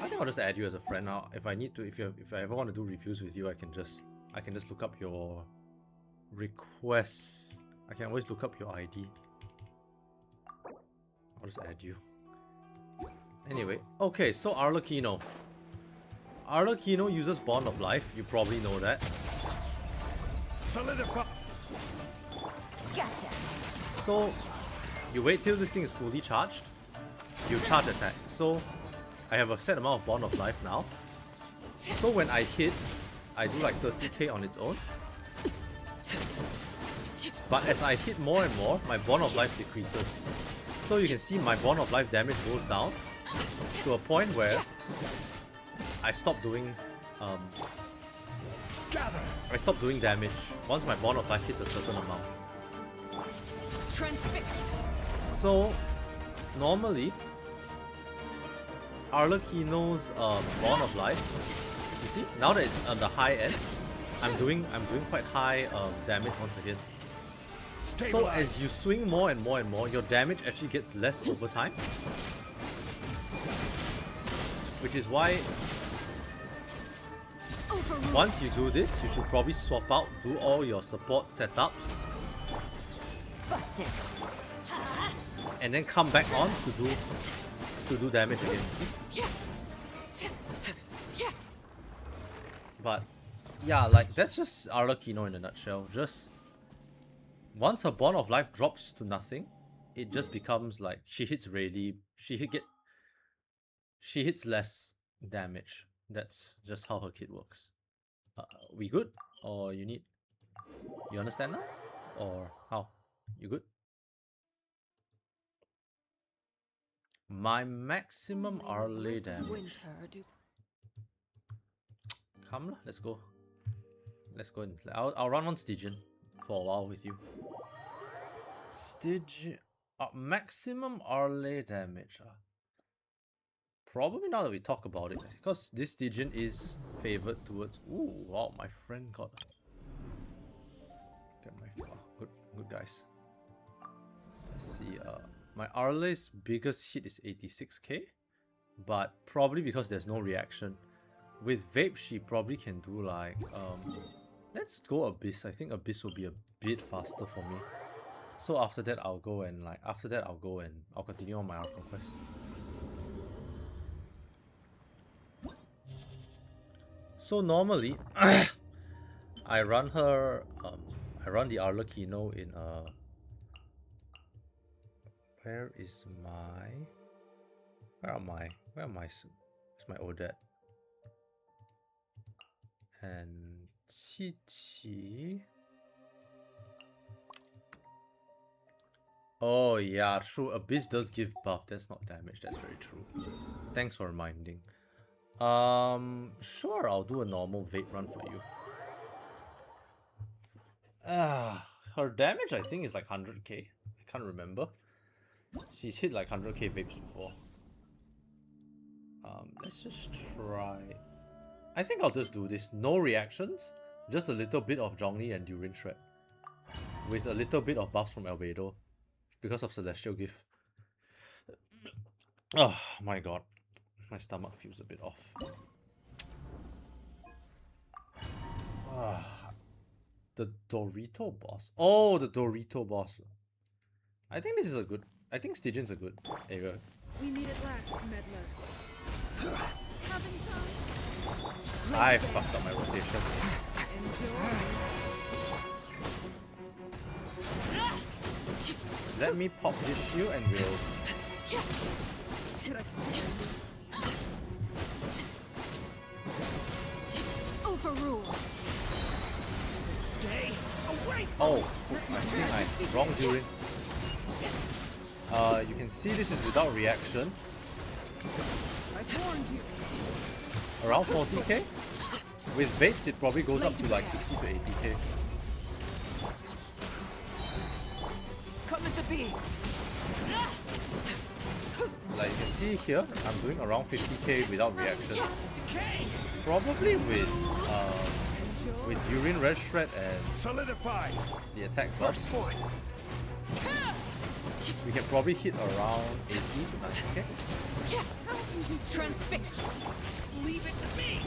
I think I'll just add you as a friend now. If I need to, if I ever want to do reviews with you, I can just look up your requests. I can always look up your ID. I'll just add you. Anyway, okay, so Arlecchino. Arlecchino uses Bond of Life. You probably know that. Solidify. Gotcha. So you wait till this thing is fully charged. You charge attack. So I have a set amount of Bond of Life now. So when I hit, I do like 30k on its own. But as I hit more and more, my Bond of Life decreases. So you can see my Bond of Life damage goes down to a point where I stop doing damage once my Bond of Life hits a certain amount. Transfixed. So normally Arlecchino's Bond of Life, you see, now that it's on the high end, I'm doing quite high damage once again. So as you swing more and more and more, your damage actually gets less over time. Which is why once you do this, you should probably swap out, do all your support setups, Busted. and then come back on to do damage again. See? But yeah, like that's just Arlecchino in a nutshell. Just once her Bond of Life drops to nothing, it just becomes like she hits less damage. That's just how her kit works. We good? Or you understand now? Or how? You good? My maximum Arle damage. Come lah, let's go. Let's go and play. I'll run on Stygian for a while with you. Stygian maximum Arle damage. Probably now that we talk about it, because this Stygian is favored towards. Ooh, wow! My friend got. Good guys. Let's see. My Arle's biggest hit is 86k, but probably because there's no reaction. With Vape, she probably can do like let's go Abyss. I think Abyss will be a bit faster for me. So after that, I'll continue on my Archon quest. So normally, I run the Arlecchino in where am I? Where's my Odette? And Qiqi. Oh yeah, true. Abyss does give buff. That's not damage. That's very true. Thanks for reminding. Sure, I'll do a normal Vape run for you. Her damage I think is like 100k. I can't remember. She's hit like 100k Vapes before. Let's just try. I think I'll just do this. No reactions, just a little bit of Zhongli and Durin Shred, with a little bit of buffs from Albedo because of Celestial Gift. Oh my god. My stomach feels a bit off. The Dorito boss. Oh, the Dorito boss. I think this is a good. I think Stygian's a good area. We meet at last, Meddler. Having fun? I fucked up my rotation. Enjoy. Let me pop this shield and we'll... Overrule. Stay away. Oh, I think I wrong during. You can see this is without reaction. I warned you. Around 40k. With vapes, it probably goes up to like 60 to 80k. Come into being. Like you can see here, I'm doing around 50k without reaction. Probably with Durin Red Shred and solidify the attack buff, we can probably hit around 80 to 90k. Transfixed. Leave it to me.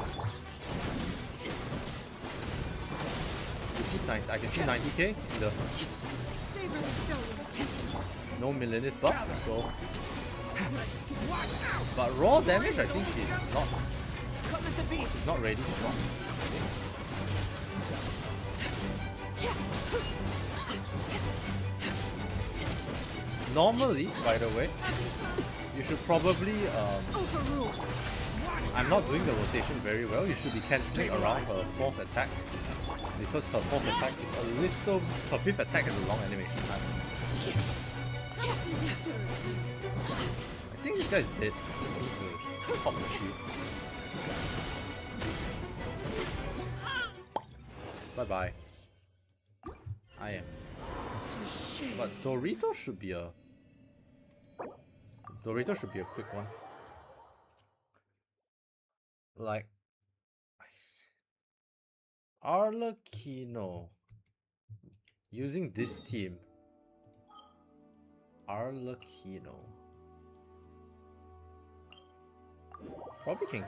You see, I can see 90k. No Millennium buff, so. But raw damage, I think she's not really strong. Normally, by the way, you should probably I'm not doing the rotation very well. You should be cancelling around her 4th attack, because her 4th attack is a little... her 5th attack has a long animation time. I think this guy's dead. Just need to pop the shield. Bye bye. I am. But Dorito should be a quick one. Like Arlecchino using this team. Arlecchino probably can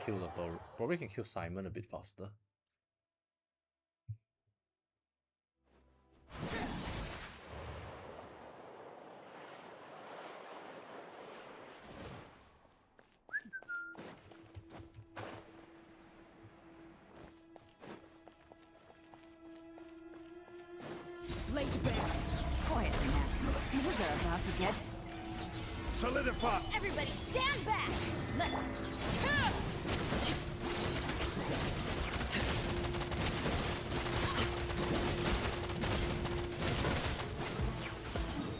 kill Simon a bit faster. Laid back. Quietly now. We're about to get... Solidify. Everybody stand back. Let's...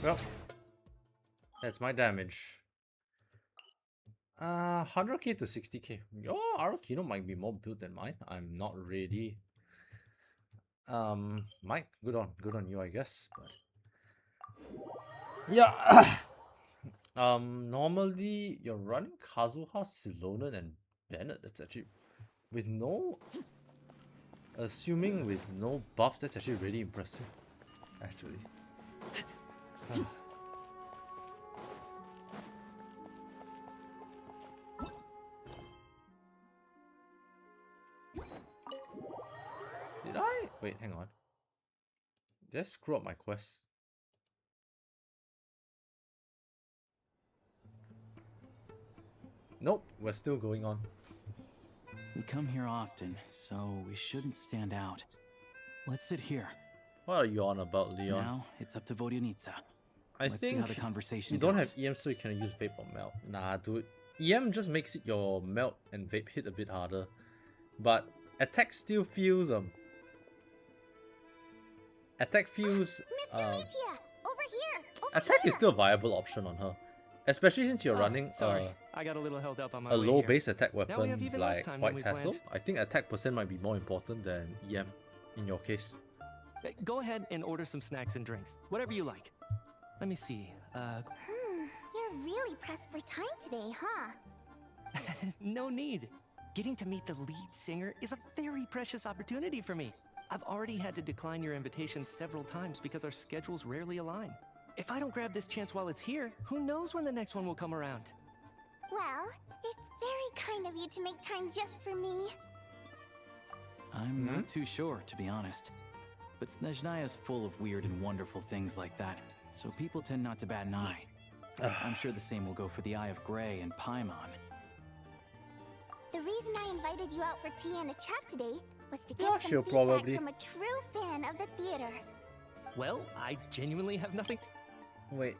Well, that's my damage. 100k to 60k. Your Arlecchino might be more built than mine. I'm not ready. Mike, good on you, I guess. But yeah. Normally you're running Kazuha, Silonen, and Bennett. That's actually with no, assuming with no buff. That's actually really impressive. Actually. Did I? Wait, hang on. Did I screw up my quest? Nope, we're still going on. We come here often, so we shouldn't stand out. Let's sit here. What are you on about, Leon? Now it's up to Vodyanica. Let's see how the conversation you don't goes. have EM, so you can use vape or melt. Nah, dude. EM just makes it your melt and vape hit a bit harder, but attack still feels attack feels Mr. Meteor, over here. attack is still a viable option on her, especially since you're running I got a little held up on my a way low here. base attack Now we have weapon even less like time than White we Tassel. planned. I think attack percent might be more important than EM in your case. Go ahead and order some snacks and drinks. Whatever you like. Let me see. You're really pressed for time today, huh? No need. Getting to meet the lead singer is a very precious opportunity for me. I've already had to decline your invitation several times because our schedules rarely align. If I don't grab this chance while it's here, who knows when the next one will come around? Well, it's very kind of you to make time just for me. I'm not too sure, to be honest. But Snezhnaya is full of weird and wonderful things like that, so people tend not to bat an eye. I'm sure the same will go for the Eye of Grey and Paimon. The reason I invited you out for tea and a chat today was to get Yeah, some she'll feedback probably- from a true fan of the theater. Well, I genuinely have nothing. Wait.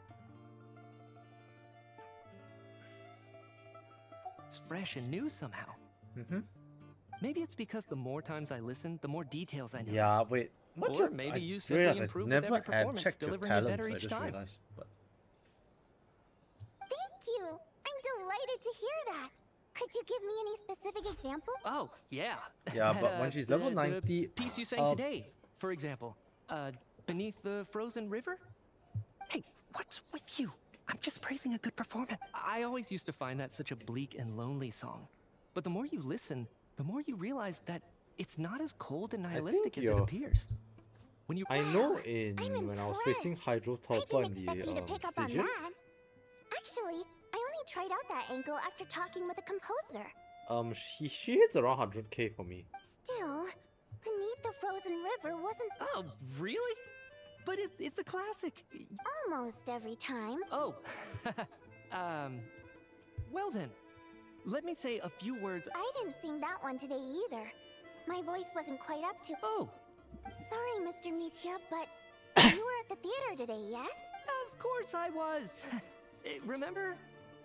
It's fresh and new somehow. Mm-hmm. Maybe it's because the more times I listen, the more details I notice. Yeah, wait. What's Or your... maybe I you simply realized I improve with never every had performance, checked your delivering it talents. better I each just time. realized. But Thank you. I'm delighted to hear that. Could you give me any specific example? Oh, yeah. yeah, That, but when she's level the 90, piece you sang today, for example. Beneath the frozen river? Hey, what's with you? I'm just praising a good performance. I always used to find that such a bleak and lonely song. But the more you listen, the more you realize that it's not as cold and nihilistic as it appears. When you I know when I was facing Hydro Taupa in Expect you to the pick up on station, that. Actually, I only tried out that angle after talking with a composer. she hits around 100k for me. Still, Beneath the Frozen River wasn't... Oh, really? But it's a classic. Almost every time. Oh. Well then, let me say a few words. I didn't sing that one today either. My voice wasn't quite up to... Oh. Sorry, Mr. Mitya, but you were at the theater today, yes? Of course I was. Remember?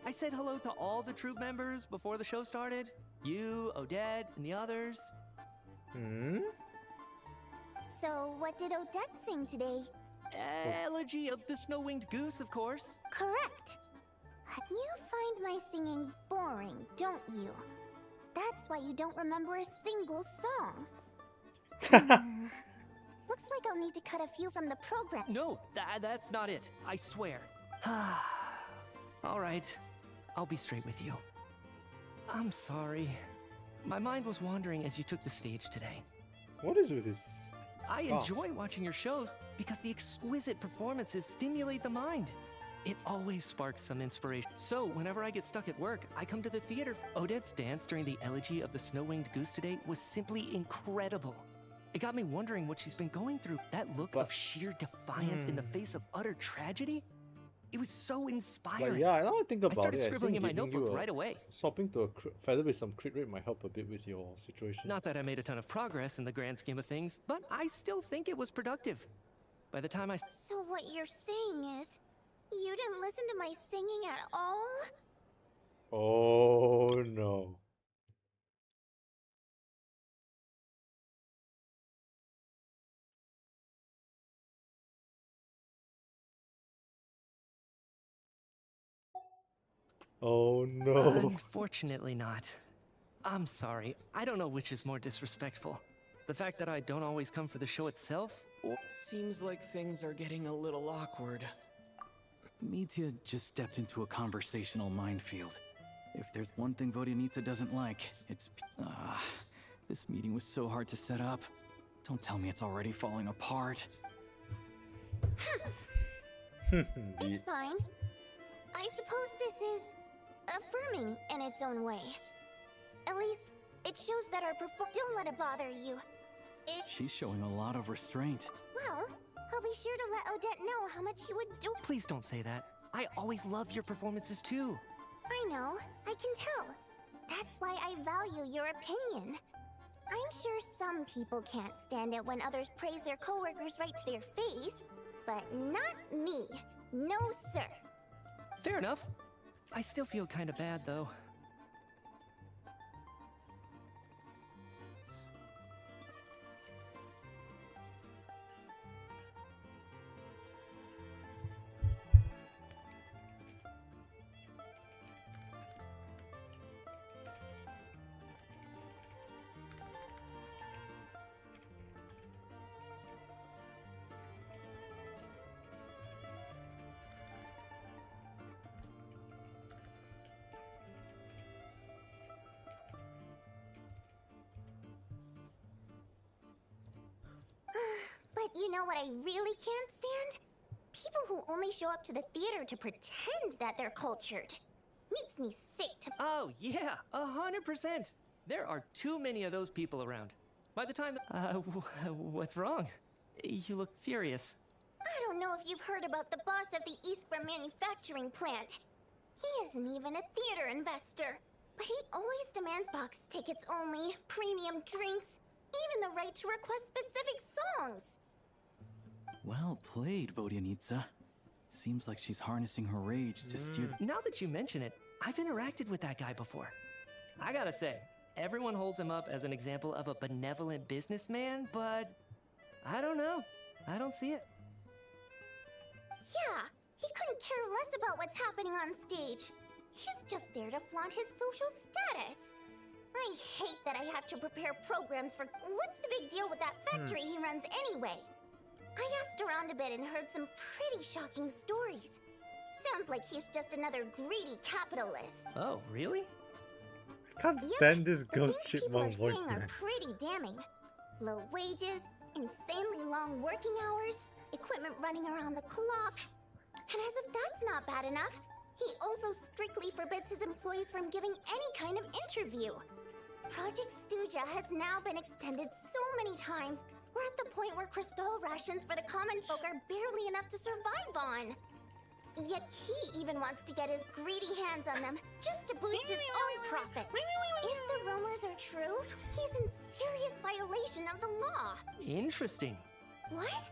I said hello to all the troop members before the show started. You, Odette, and the others. Hmm? So, what did Odette sing today? Elegy of the Snow-Winged Goose, of course. Correct. You find my singing boring, don't you? That's why you don't remember a single song. Looks like I'll need to cut a few from the program. No, that's not it. I swear. All right. I'll be straight with you. I'm sorry. My mind was wandering as you took the stage today. What is with this? I enjoy watching your shows because the exquisite performances stimulate the mind. It always sparks some inspiration. So, whenever I get stuck at work, I come to the theater. Odette's dance during the Elegy of the Snow-Winged Goose today was simply incredible. It got me wondering what she's been going through. That look of sheer defiance in the face of utter tragedy? It was so inspiring. But yeah, now I think about it, started scribbling in my notebook right away. Swapping to a feather with some crit rate might help a bit with your situation. Not that I made a ton of progress in the grand scheme of things, but I still think it was productive. By the time I... So what you're saying is, you didn't listen to my singing at all? Oh no. Oh no. Unfortunately not. I'm sorry. I don't know which is more disrespectful. The fact that I don't always come for the show itself, or... Seems like things are getting a little awkward. Mitya just stepped into a conversational minefield. If there's one thing Vodyanitsa doesn't like, it's... this meeting was so hard to set up. Don't tell me it's already falling apart. It's fine. I suppose this is affirming in its own way. At least, it shows that our don't let it bother you. She's showing a lot of restraint. Well, I'll be sure to let Odette know how much you would do. Please don't say that. I always love your performances too. I know, I can tell. That's why I value your opinion. I'm sure some people can't stand it when others praise their coworkers right to their face, but not me. No, sir. Fair enough. I still feel kind of bad, though. But you know what I really can't stand? People who only show up to the theater to pretend that they're cultured. Makes me sick to... Oh, yeah, 100%. There are too many of those people around. By the time... what's wrong? You look furious. I don't know if you've heard about the boss of the Iskra manufacturing plant. He isn't even a theater investor. But he always demands box tickets only, premium drinks, even the right to request specific songs. Well played, Vodyanitsa. Seems like she's harnessing her rage to steer Now that you mention it, I've interacted with that guy before. I gotta say, everyone holds him up as an example of a benevolent businessman, but I don't know. I don't see it. Yeah, he couldn't care less about what's happening on stage. He's just there to flaunt his social status. I hate that I have to prepare programs for... What's the big deal with that factory he runs anyway? I asked around a bit and heard some pretty shocking stories. Sounds like he's just another greedy capitalist. Oh, really? I can't stand this ghost People chipmunk are voice, saying man. are pretty damning. Low wages, insanely long working hours, equipment running around the clock. And as if that's not bad enough, he also strictly forbids his employees from giving any kind of interview. Project Stuja has now been extended so many times, we're at the point where crystal rations for the common folk are barely enough to survive on. Yet he even wants to get his greedy hands on them, just to boost his own profits. If the rumors are true, he's in serious violation of the law. Interesting. What?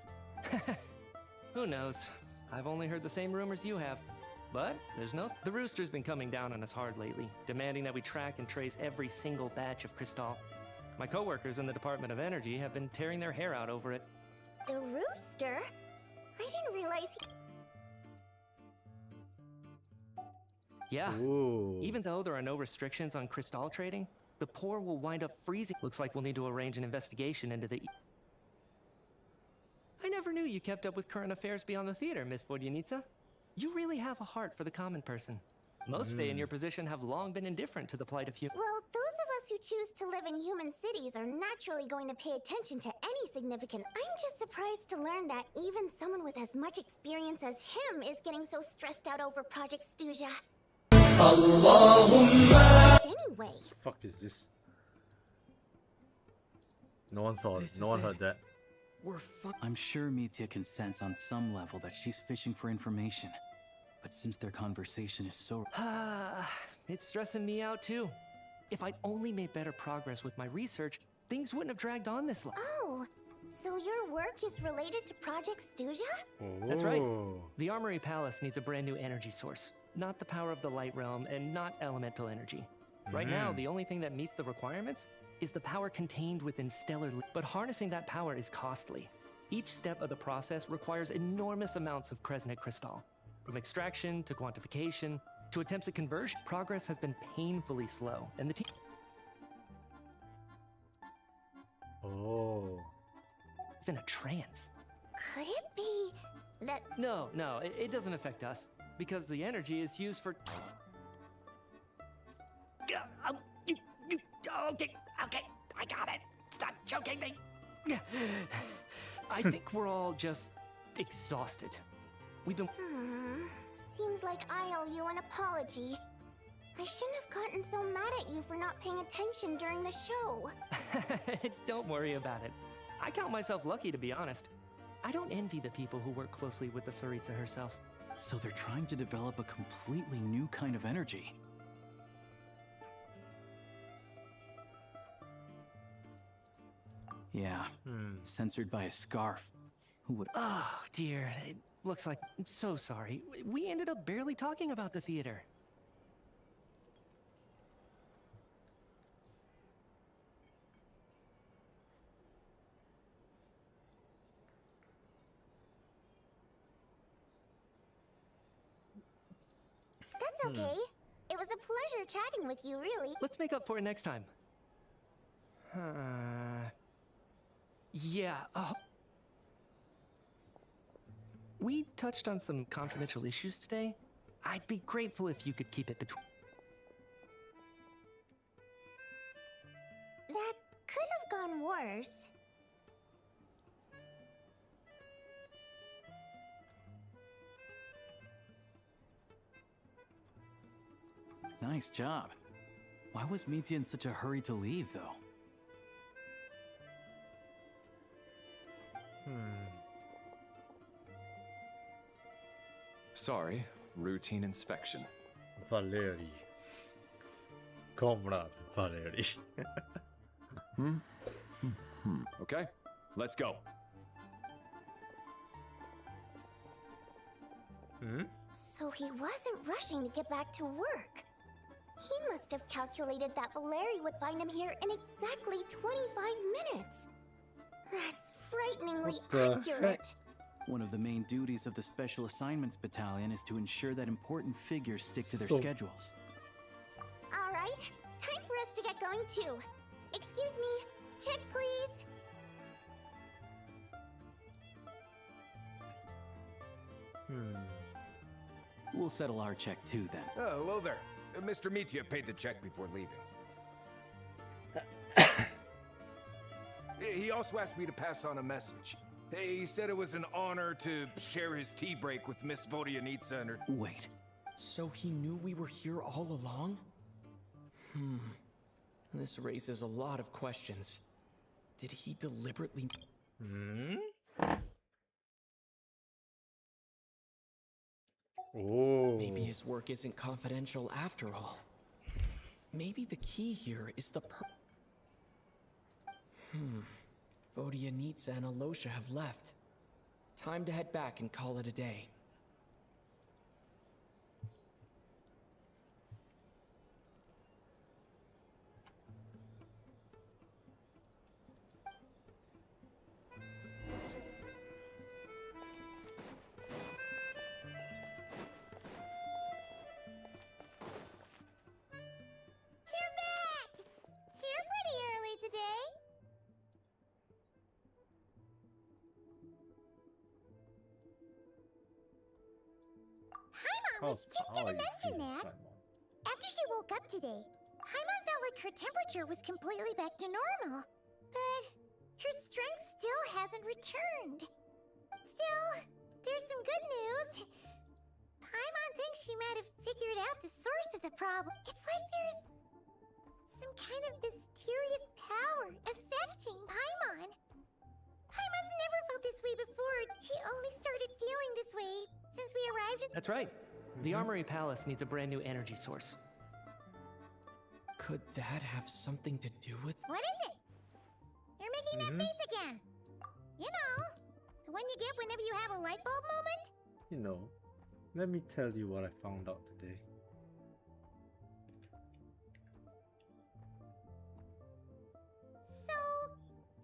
Who knows? I've only heard the same rumors you have. But there's no... The Rooster's been coming down on us hard lately, demanding that we track and trace every single batch of Crystal. My coworkers in the Department of Energy have been tearing their hair out over it. The Rooster? I didn't realize he... Yeah. Ooh. Even though there are no restrictions on Crystal trading, the poor will wind up freezing. Looks like we'll need to arrange an investigation into the... I never knew you kept up with current affairs beyond the theater, Miss Vodyanitsa. You really have a heart for the common person. Most Fae in your position have long been indifferent to the plight of humans. Well, those of us who choose to live in human cities are naturally going to pay attention to any significant... I'm just surprised to learn that even someone with as much experience as him is getting so stressed out over Project Stuja. Anyway. Fuck is this? No one saw it. This No is one it. heard that. I'm sure Mitya can sense on some level that she's fishing for information. But since their conversation is so... It's stressing me out too. If I'd only made better progress with my research, things wouldn't have dragged on this long. Oh, so your work is related to Project Stuja? That's right. Oh. The Armory Palace needs a brand new energy source. Not the power of the Light Realm and not elemental energy. Right now, the only thing that meets the requirements is the power contained within stellar... But harnessing that power is costly. Each step of the process requires enormous amounts of Kresnik crystal. From extraction to quantification to attempts at conversion, progress has been painfully slow, and the team... Oh. in a trance. Could it be that... No, it doesn't affect us, because the energy is used for... Okay, I got it. Stop choking me. I think we're all just exhausted. We've been... Seems like I owe you an apology. I shouldn't have gotten so mad at you for not paying attention during the show. Don't worry about it. I count myself lucky, to be honest. I don't envy the people who work closely with the Tsaritsa herself. So they're trying to develop a completely new kind of energy. Yeah, censored by a scarf. Who would... Oh, dear. It looks like... I'm so sorry. We ended up barely talking about the theater. That's okay. It was a pleasure chatting with you, really. Let's make up for it next time. Yeah, we touched on some confidential issues today. I'd be grateful if you could keep it between... That could have gone worse. Nice job. Why was Mitya in such a hurry to leave, though? Sorry, routine inspection. Valeri. Comrade Valeri. Okay, let's go. So he wasn't rushing to get back to work. He must have calculated that Valeri would find him here in exactly 25 minutes. That's frighteningly accurate. One of the main duties of the Special Assignments Battalion is to ensure that important figures stick to their So- schedules. All right, time for us to get going too. Excuse me, check please. We'll settle our check too then. Oh, hello there. Mr. Mitya paid the check before leaving. He also asked me to pass on a message. He said it was an honor to share his tea break with Miss Vodyanitsa and her... Wait, so he knew we were here all along? This raises a lot of questions. Did he deliberately... Oh. Maybe his work isn't confidential after all. Maybe the key here is the Vodyanitsa and Alosha have left. Time to head back and call it a day. You're back! Here pretty early today. Paimon was just gonna mention that. After she woke up today, Paimon felt like her temperature was completely back to normal. But her strength still hasn't returned. Still, there's some good news. Paimon thinks she might have figured out the source of the problem. It's like there's some kind of mysterious power affecting Paimon. Paimon's never felt this way before. She only started feeling this way since we arrived at... That's right. The Armory Palace needs a brand new energy source. Could that have something to do with... What is it? You're making that face again. You know, the one you get whenever you have a light bulb moment? You know, let me tell you what I found out today. So,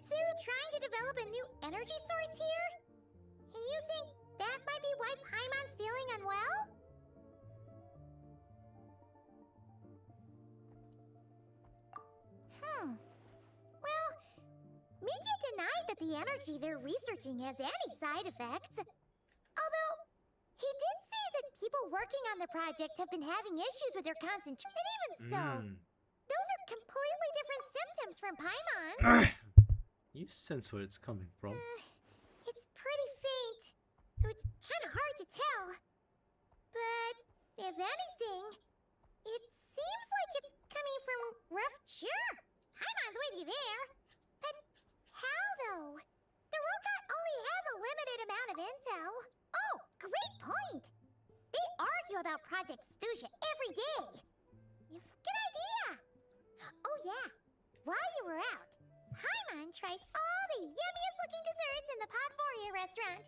they're trying to develop a new energy source here? And you think that might be why Paimon's feeling unwell? Well, Mitya denied that the energy they're researching has any side effects. Although, he did say that people working on the project have been having issues with their concentration. And even so, those are completely different symptoms from Paimon. You sense where it's coming from. It's pretty faint, so it's kind of hard to tell. But if anything, it seems like it's coming from rough... Sure, Paimon's with you there. But how, though? The robot only has a limited amount of intel. Oh, great point! They argue about Project Stusha every day. Good idea! Oh yeah, while you were out, Paimon tried all the yummiest looking desserts in the Podvoria restaurant.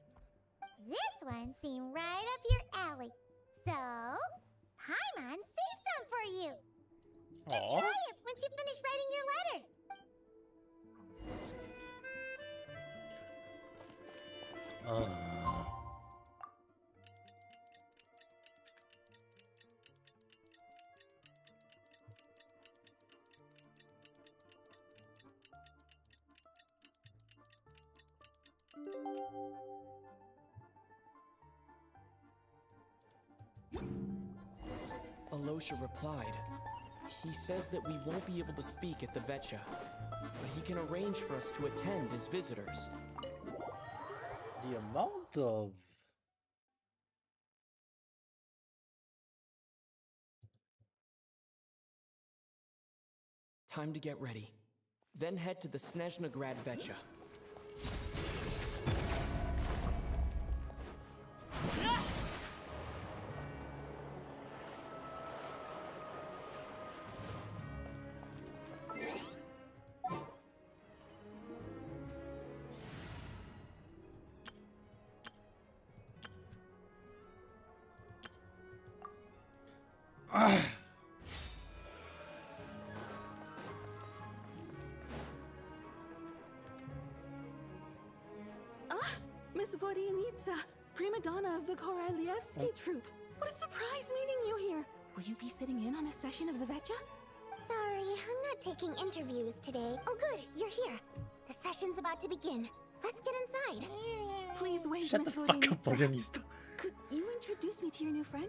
This one seemed right up your alley. So, Paimon saved some for you. Try it once you finish writing your letter. Alosha replied. He says that we won't be able to speak at the Vetcha, but he can arrange for us to attend as visitors. The amount of... Time to get ready. Then head to the Snezhnayan Vetcha. Miss Vodyanitsa, prima donna of the Korolievsky troupe. What a surprise meeting you here. Will you be sitting in on a session of the Vetcha? Sorry, I'm not taking interviews today. Oh good, you're here. The session's about to begin. Let's get inside. Please wait, Shut Miss the fuck up, Vodyanitsa. Vodyanitsa. Could you introduce me to your new friend?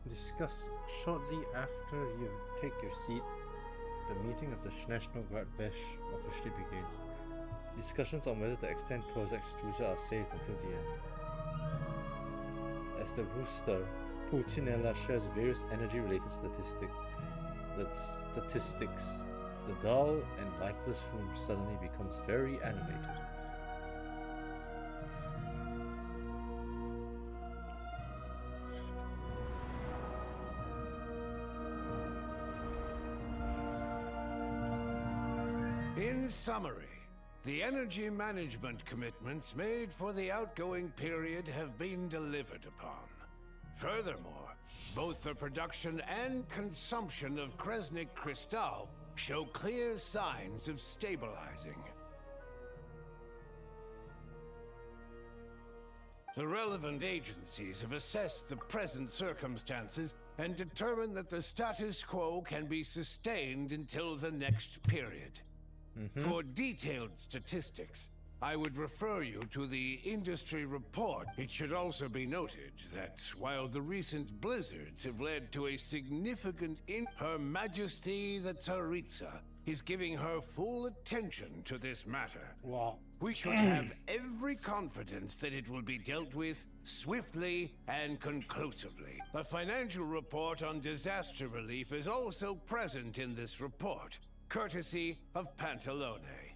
Discuss shortly after you take your seat. The meeting of the Snezhnayan Besh officially begins. Discussions on whether to extend Prozac Stuja are saved until the end. As the rooster, Pulcinella shares various energy-related statistics. The dull and lifeless room suddenly becomes very animated. In summary, the energy management commitments made for the outgoing period have been delivered upon. Furthermore, both the production and consumption of Kresnik Crystal show clear signs of stabilizing. The relevant agencies have assessed the present circumstances and determined that the status quo can be sustained until the next period. For detailed statistics, I would refer you to the industry report. It should also be noted that while the recent blizzards have led to a significant Her Majesty the Tsaritsa is giving her full attention to this matter. Wow. We should have every confidence that it will be dealt with swiftly and conclusively. A financial report on disaster relief is also present in this report, courtesy of Pantalone.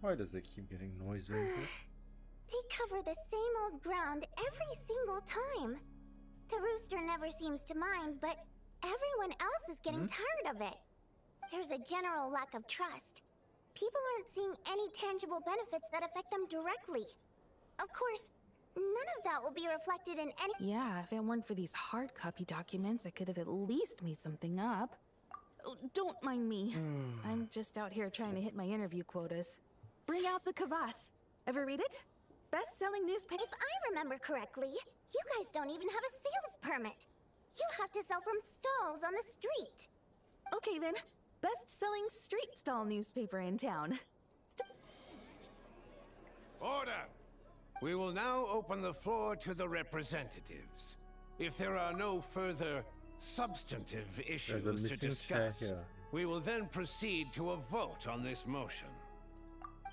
Why does it keep getting noisy? They cover the same old ground every single time. The rooster never seems to mind, but everyone else is getting tired of it. There's a general lack of trust. People aren't seeing any tangible benefits that affect them directly. Of course, none of that will be reflected in any— Yeah, if it weren't for these hard copy documents, I could have at least made something up. Oh, don't mind me. I'm just out here trying to hit my interview quotas. Bring out the kvass. Ever read it? Best-selling newspaper. If I remember correctly, you guys don't even have a sales permit. You have to sell from stalls on the street. Okay then, best-selling street stall newspaper in town. Order! We will now open the floor to the representatives. If there are no further substantive issues to discuss, we will then proceed to a vote on this motion.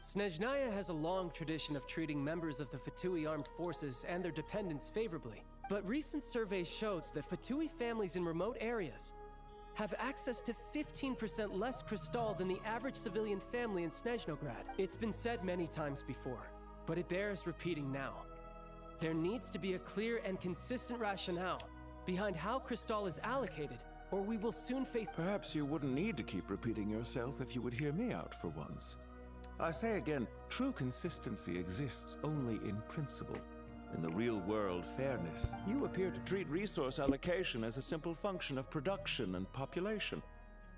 Snezhnaya has a long tradition of treating members of the Fatui armed forces and their dependents favorably. But recent surveys shows that Fatui families in remote areas have access to 15% less crystal than the average civilian family in Snezhnograd. It's been said many times before, but it bears repeating now. There needs to be a clear and consistent rationale behind how crystal is allocated, or we will soon face— Perhaps you wouldn't need to keep repeating yourself if you would hear me out for once. I say again, true consistency exists only in principle. In the real world, fairness, you appear to treat resource allocation as a simple function of production and population.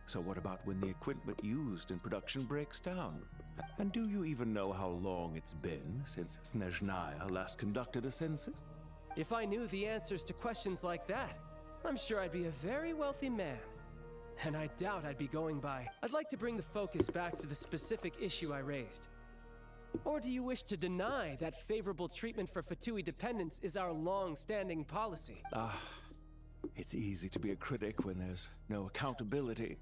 So what about when the equipment used in production breaks down? And do you even know how long it's been since Snezhnaya last conducted a census? If I knew the answers to questions like that, I'm sure I'd be a very wealthy man. And I doubt I'd be going by. I'd like to bring the focus back to the specific issue I raised. Or do you wish to deny that favorable treatment for Fatui dependents is our long-standing policy? It's easy to be a critic when there's no accountability.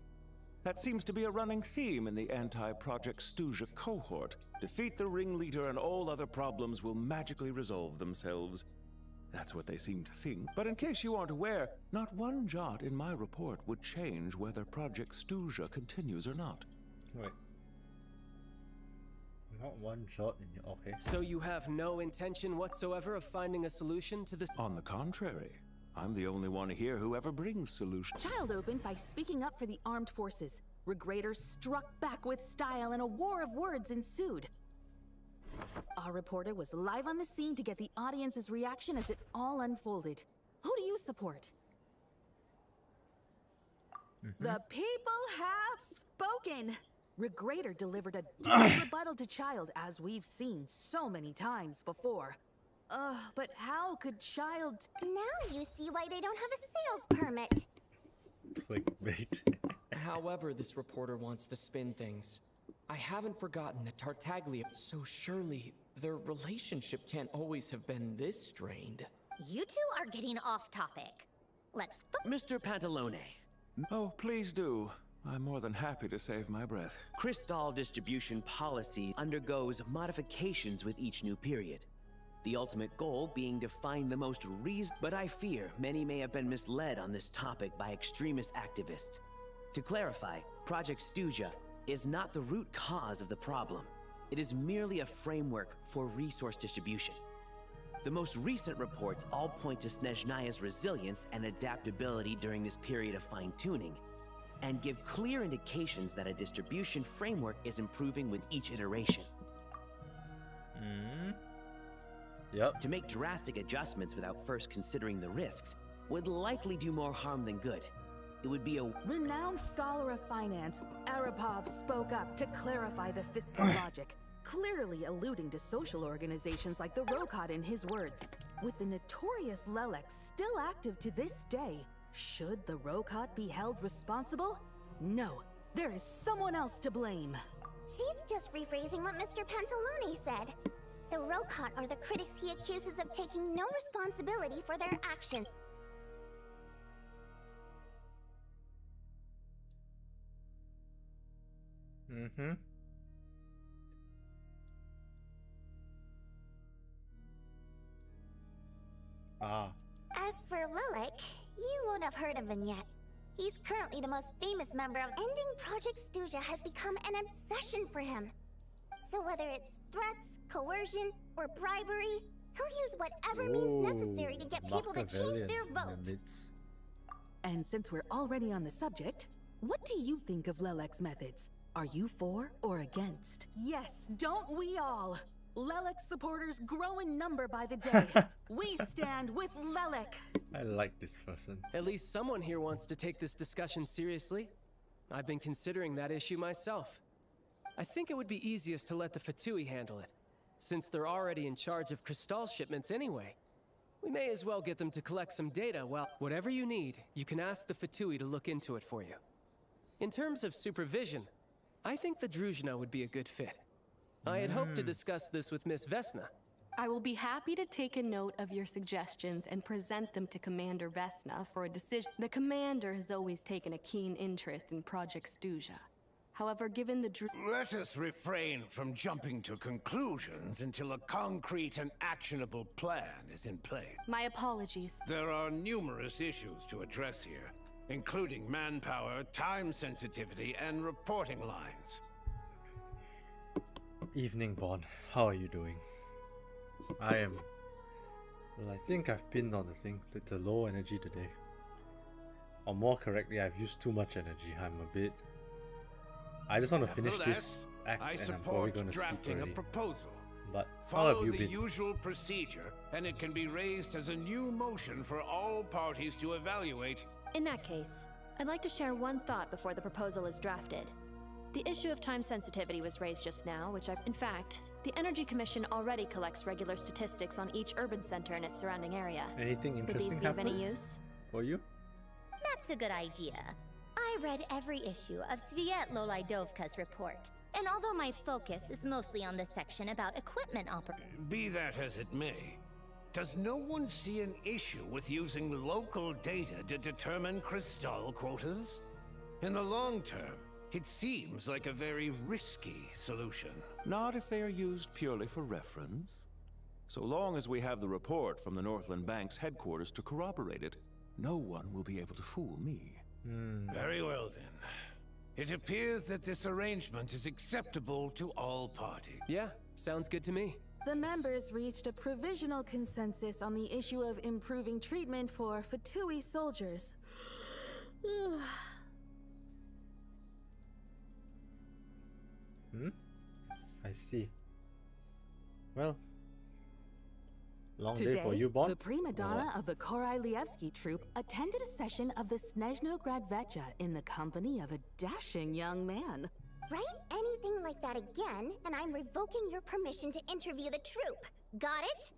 That seems to be a running theme in the anti-Project Stuja cohort. Defeat the ringleader and all other problems will magically resolve themselves. That's what they seem to think. But in case you aren't aware, not one jot in my report would change whether Project Stuja continues or not. Wait. Not one shot in your... Okay. So you have no intention whatsoever of finding a solution to this? On the contrary, I'm the only one here who ever brings solutions. Child opened by speaking up for the armed forces. Regraders struck back with style and a war of words ensued. Our reporter was live on the scene to get the audience's reaction as it all unfolded. Who do you support? The people have spoken! Regrader delivered a direct rebuttal to Child, as we've seen so many times before. But how could Child... Now you see why they don't have a sales permit. Clickbait. However this reporter wants to spin things, I haven't forgotten that Tartaglia... So surely, their relationship can't always have been this strained. You two are getting off topic. Let's Mr. Pantalone. Oh, please do. I'm more than happy to save my breath. Crystal distribution policy undergoes modifications with each new period. The ultimate goal being to find the most but I fear many may have been misled on this topic by extremist activists. To clarify, Project Stuja is not the root cause of the problem. It is merely a framework for resource distribution. The most recent reports all point to Snezhnayan's resilience and adaptability during this period of fine-tuning, and give clear indications that a distribution framework is improving with each iteration. Yep. To make drastic adjustments without first considering the risks would likely do more harm than good. It would be a... Renowned scholar of finance, Arapov spoke up to clarify the fiscal logic, clearly alluding to social organizations like the Rokot in his words. With the notorious Lelek still active to this day, should the Rokot be held responsible? No, there is someone else to blame. She's just rephrasing what Mr. Pantalone said. The Rokot are the critics he accuses of taking no responsibility for their actions. As for Lelek, you won't have heard of him yet. He's currently the most famous member of ending Project Stuja has become an obsession for him. So whether it's threats, coercion, or bribery, he'll use whatever means necessary to get people to change their vote. And since we're already on the subject, what do you think of Lelek's methods? Are you for or against? Yes, don't we all? Lelek supporters grow in number by the day. We stand with Lelek. I like this person. At least someone here wants to take this discussion seriously. I've been considering that issue myself. I think it would be easiest to let the Fatui handle it, since they're already in charge of Crystal shipments anyway. We may as well get them to collect some data. Well, whatever you need, you can ask the Fatui to look into it for you. In terms of supervision, I think the Druzhna would be a good fit. I had hoped to discuss this with Miss Vesna. I will be happy to take a note of your suggestions and present them to Commander Vesna for a decision. The Commander has always taken a keen interest in Project Stuja. However, given the Let us refrain from jumping to conclusions until a concrete and actionable plan is in place. My apologies. There are numerous issues to address here, including manpower, time sensitivity, and reporting lines. Evening, Bon. How are you doing? I am... Well, I think I've pinned on the thing. It's a low energy today. Or more correctly, I've used too much energy. I'm a bit... I just want to finish this act and I'm probably going to sleep drafting early. a proposal. But how Follow have you the been? usual procedure, and it can be raised as a new motion for all parties to evaluate. In that case, I'd like to share one thought before the proposal is drafted. The issue of time sensitivity was raised just now, in fact, the Energy Commission already collects regular statistics on each urban center and its surrounding area. Anything Would interesting these be of happen any use? for you? That's a good idea. I read every issue of Sviet Lolaidovka's report, and although my focus is mostly on the section about equipment Be that as it may, does no one see an issue with using local data to determine Crystal quotas? In the long term, it seems like a very risky solution. Not if they are used purely for reference. So long as we have the report from the Northland Bank's headquarters to corroborate it, no one will be able to fool me. Very well then. It appears that this arrangement is acceptable to all parties. Yeah, sounds good to me. The members reached a provisional consensus on the issue of improving treatment for Fatui soldiers. I see. Well, long day Today, for you, Bond. the prima donna of the Korailievsky troupe attended a session of the Snezhnograd in the company of a dashing young man. Write anything like that again, and I'm revoking your permission to interview the troupe. Got it?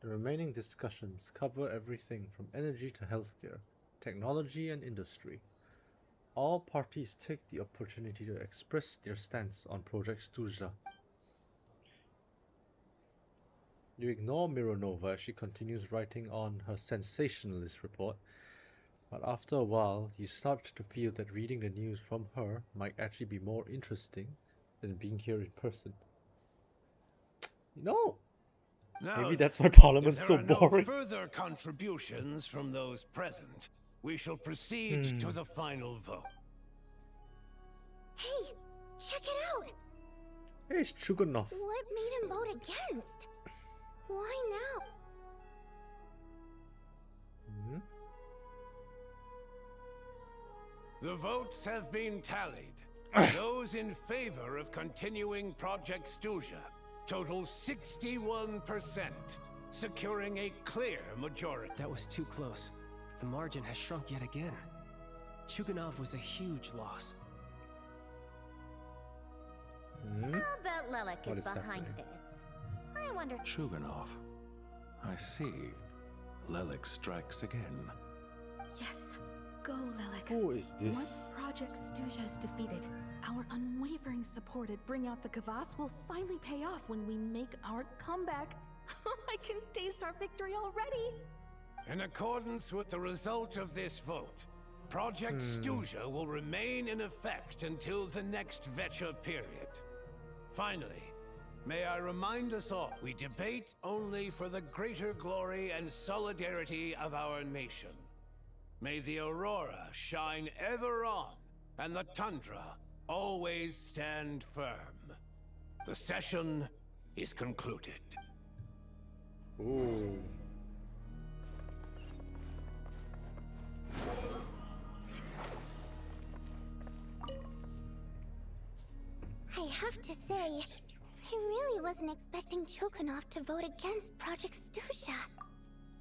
The remaining discussions cover everything from energy to healthcare, technology and industry. All parties take the opportunity to express their stance on Project Stuzha. You ignore Mironova as she continues writing on her sensationalist report, but after a while you start to feel that reading the news from her might actually be more interesting than being here in person. You know, Now, maybe that's why Parliament's if so there are boring. no further contributions from those present, we shall proceed to the final vote. Hey, check it out! Hey, it's Chuganov. What made him vote against? Why now? The votes have been tallied. Those in favor of continuing Project Stuzha total 61%, securing a clear majority. That was too close. The margin has shrunk yet again. Chuganov was a huge loss. I'll bet Lelek What is is behind happening? this. I wonder. Chuganov. I see. Lelek strikes again. Yes, go, Lelek. Who is this? Once Project Stuzha is defeated, our unwavering support at Bring Out the Kvass will finally pay off when we make our comeback. I can taste our victory already. In accordance with the result of this vote, Project Stuzha will remain in effect until the next Vecha period. Finally, may I remind us all, we debate only for the greater glory and solidarity of our nation. May the aurora shine ever on, and the tundra always stand firm. The session is concluded. Ooh. I have to say, I really wasn't expecting Chuganov to vote against Project Stuzha.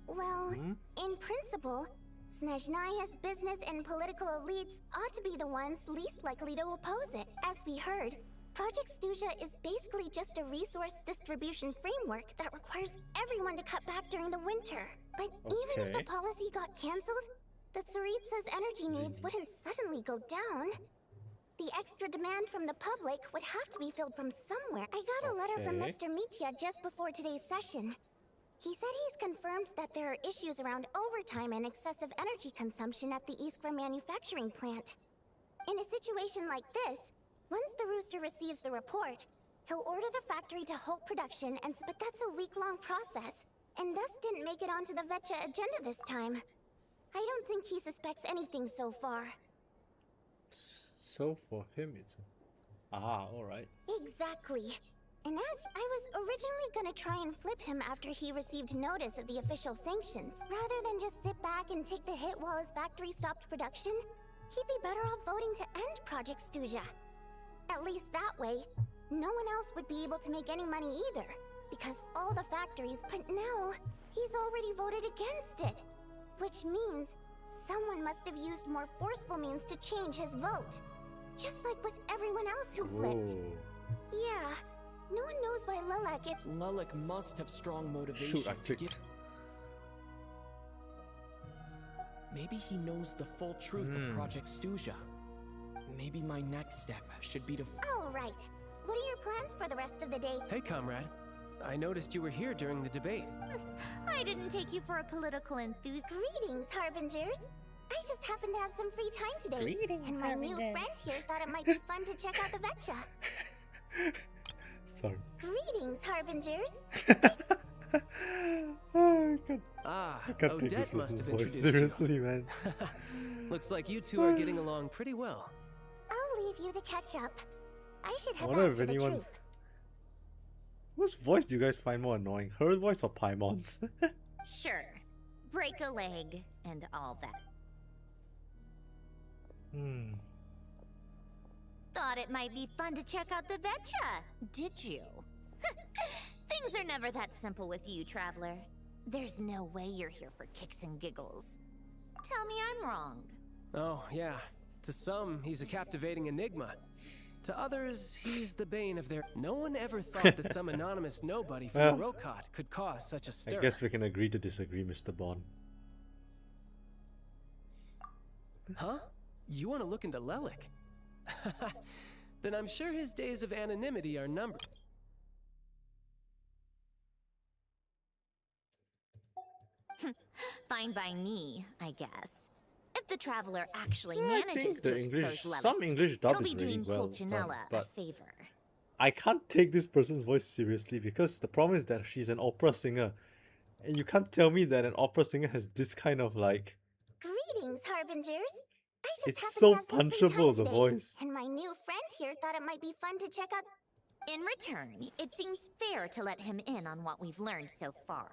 Well, in principle, Snezhnayan's business and political elites ought to be the ones least likely to oppose it. As we heard, Project Stuzha is basically just a resource distribution framework that requires everyone to cut back during the winter. But even if the policy got cancelled, the Tsaritsa's energy needs wouldn't suddenly go down. The extra demand from the public would have to be filled from somewhere. I got a letter from Mr. Mitya just before today's session. He said he's confirmed that there are issues around overtime and excessive energy consumption at the Iskra manufacturing plant. In a situation like this, once the Rooster receives the report, he'll order the factory to halt production, but that's a week-long process, and thus didn't make it onto the Vecha agenda this time. I don't think he suspects anything so far. So for him, it's alright. Exactly. And as I was originally gonna try and flip him after he received notice of the official sanctions, rather than just sit back and take the hit while his factory stopped production, he'd be better off voting to end Project Stuzha. At least that way, no one else would be able to make any money either, because all the factories, but now, he's already voted against it. Which means, someone must have used more forceful means to change his vote. Just like with everyone else who flipped. Yeah, no one knows why Lelek Lelek must have strong motivations. Shoot, I clicked. Maybe he knows the full truth of Project Stuzha. Maybe my next step should be to... All right. What are your plans for the rest of the day? Hey, comrade. I noticed you were here during the debate. I didn't take you for a political enthusiast. Greetings, Harbingers. I just happened to have some free time today. Greetings, and my new friend here thought it might be fun to check out the Vecha. Sorry. Greetings, Harbingers. I can't take Odette this must person's have voice introduced seriously, you. man. Looks like you two are getting along pretty well. I'll leave you to catch up. I should I head wonder back if to the anyone's... troop. Whose voice do you guys find more annoying? Her voice or Paimon's? Sure. Break a leg and all that. Thought it might be fun to check out the Vetcha, did you? Things are never that simple with you, Traveler. There's no way you're here for kicks and giggles. Tell me I'm wrong. Oh, yeah. To some, he's a captivating enigma. To others, he's the bane of their... No one ever thought that some anonymous nobody from Well, Rokot could cause such a stir. I guess we can agree to disagree, Mr. Bond. Huh? You want to look into Lelik? Then I'm sure his days of anonymity are numbered. Fine by me, I guess. If the Traveler actually I manages think to the English, expose Lelik, some English dub it'll is be really doing well done, Pulcinella a but favor. I can't take this person's voice seriously because the problem is that she's an opera singer, and you can't tell me that an opera singer has this kind of like... Greetings, Harbingers. I just It's happened so to have some free punchable, time the today, voice. and my new friend here thought it might be fun to check out. In return, it seems fair to let him in on what we've learned so far.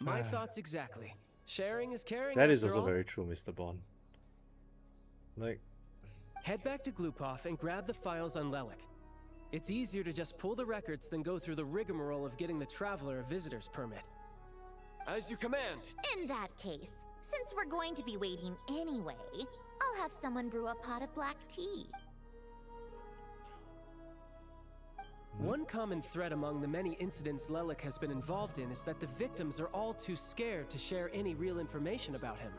My thoughts exactly. Sharing is caring. That is after also all. very true, Mr. Bond. Like... Head back to Glupov and grab the files on Lelik. It's easier to just pull the records than go through the rigmarole of getting the Traveler a visitor's permit. As you command. In that case, since we're going to be waiting anyway, I'll have someone brew a pot of black tea. One common thread among the many incidents Lelik has been involved in is that the victims are all too scared to share any real information about him.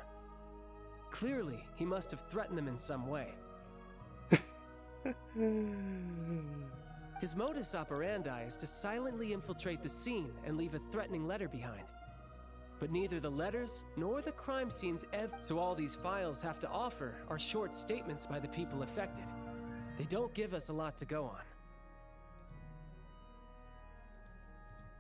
Clearly, he must have threatened them in some way. His modus operandi is to silently infiltrate the scene and leave a threatening letter behind. But neither the letters nor the crime scenes so all these files have to offer are short statements by the people affected. They don't give us a lot to go on.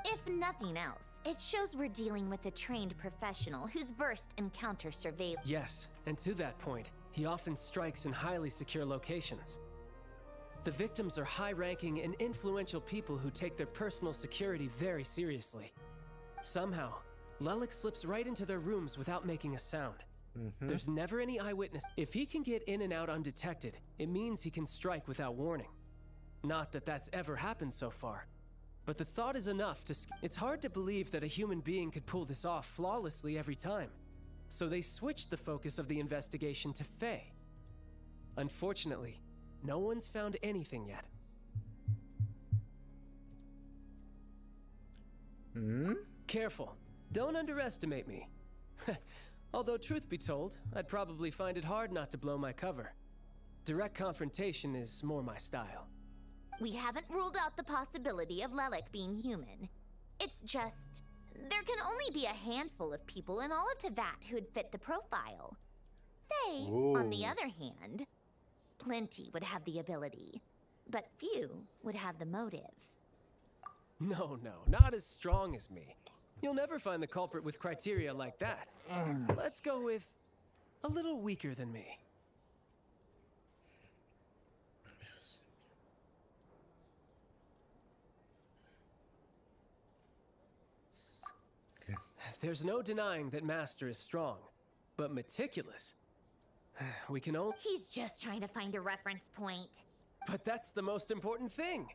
If nothing else, it shows we're dealing with a trained professional who's versed in counter surveillance. Yes, and to that point, he often strikes in highly secure locations. The victims are high-ranking and influential people who take their personal security very seriously. Somehow, Lelik slips right into their rooms without making a sound. There's never any eyewitness. If he can get in and out undetected, it means he can strike without warning. Not that that's ever happened so far. But the thought is enough to... It's hard to believe that a human being could pull this off flawlessly every time. So they switched the focus of the investigation to Faye. Unfortunately, no one's found anything yet. Careful. Don't underestimate me. Although truth be told, I'd probably find it hard not to blow my cover. Direct confrontation is more my style. We haven't ruled out the possibility of Lelik being human. It's just... there can only be a handful of people in all of Teyvat who'd fit the profile. Faye, on the other hand, plenty would have the ability, but few would have the motive. No, not as strong as me. You'll never find the culprit with criteria like that. Let's go with a little weaker than me. There's no denying that Master is strong, but meticulous. We can only... He's just trying to find a reference point. But that's the most important thing.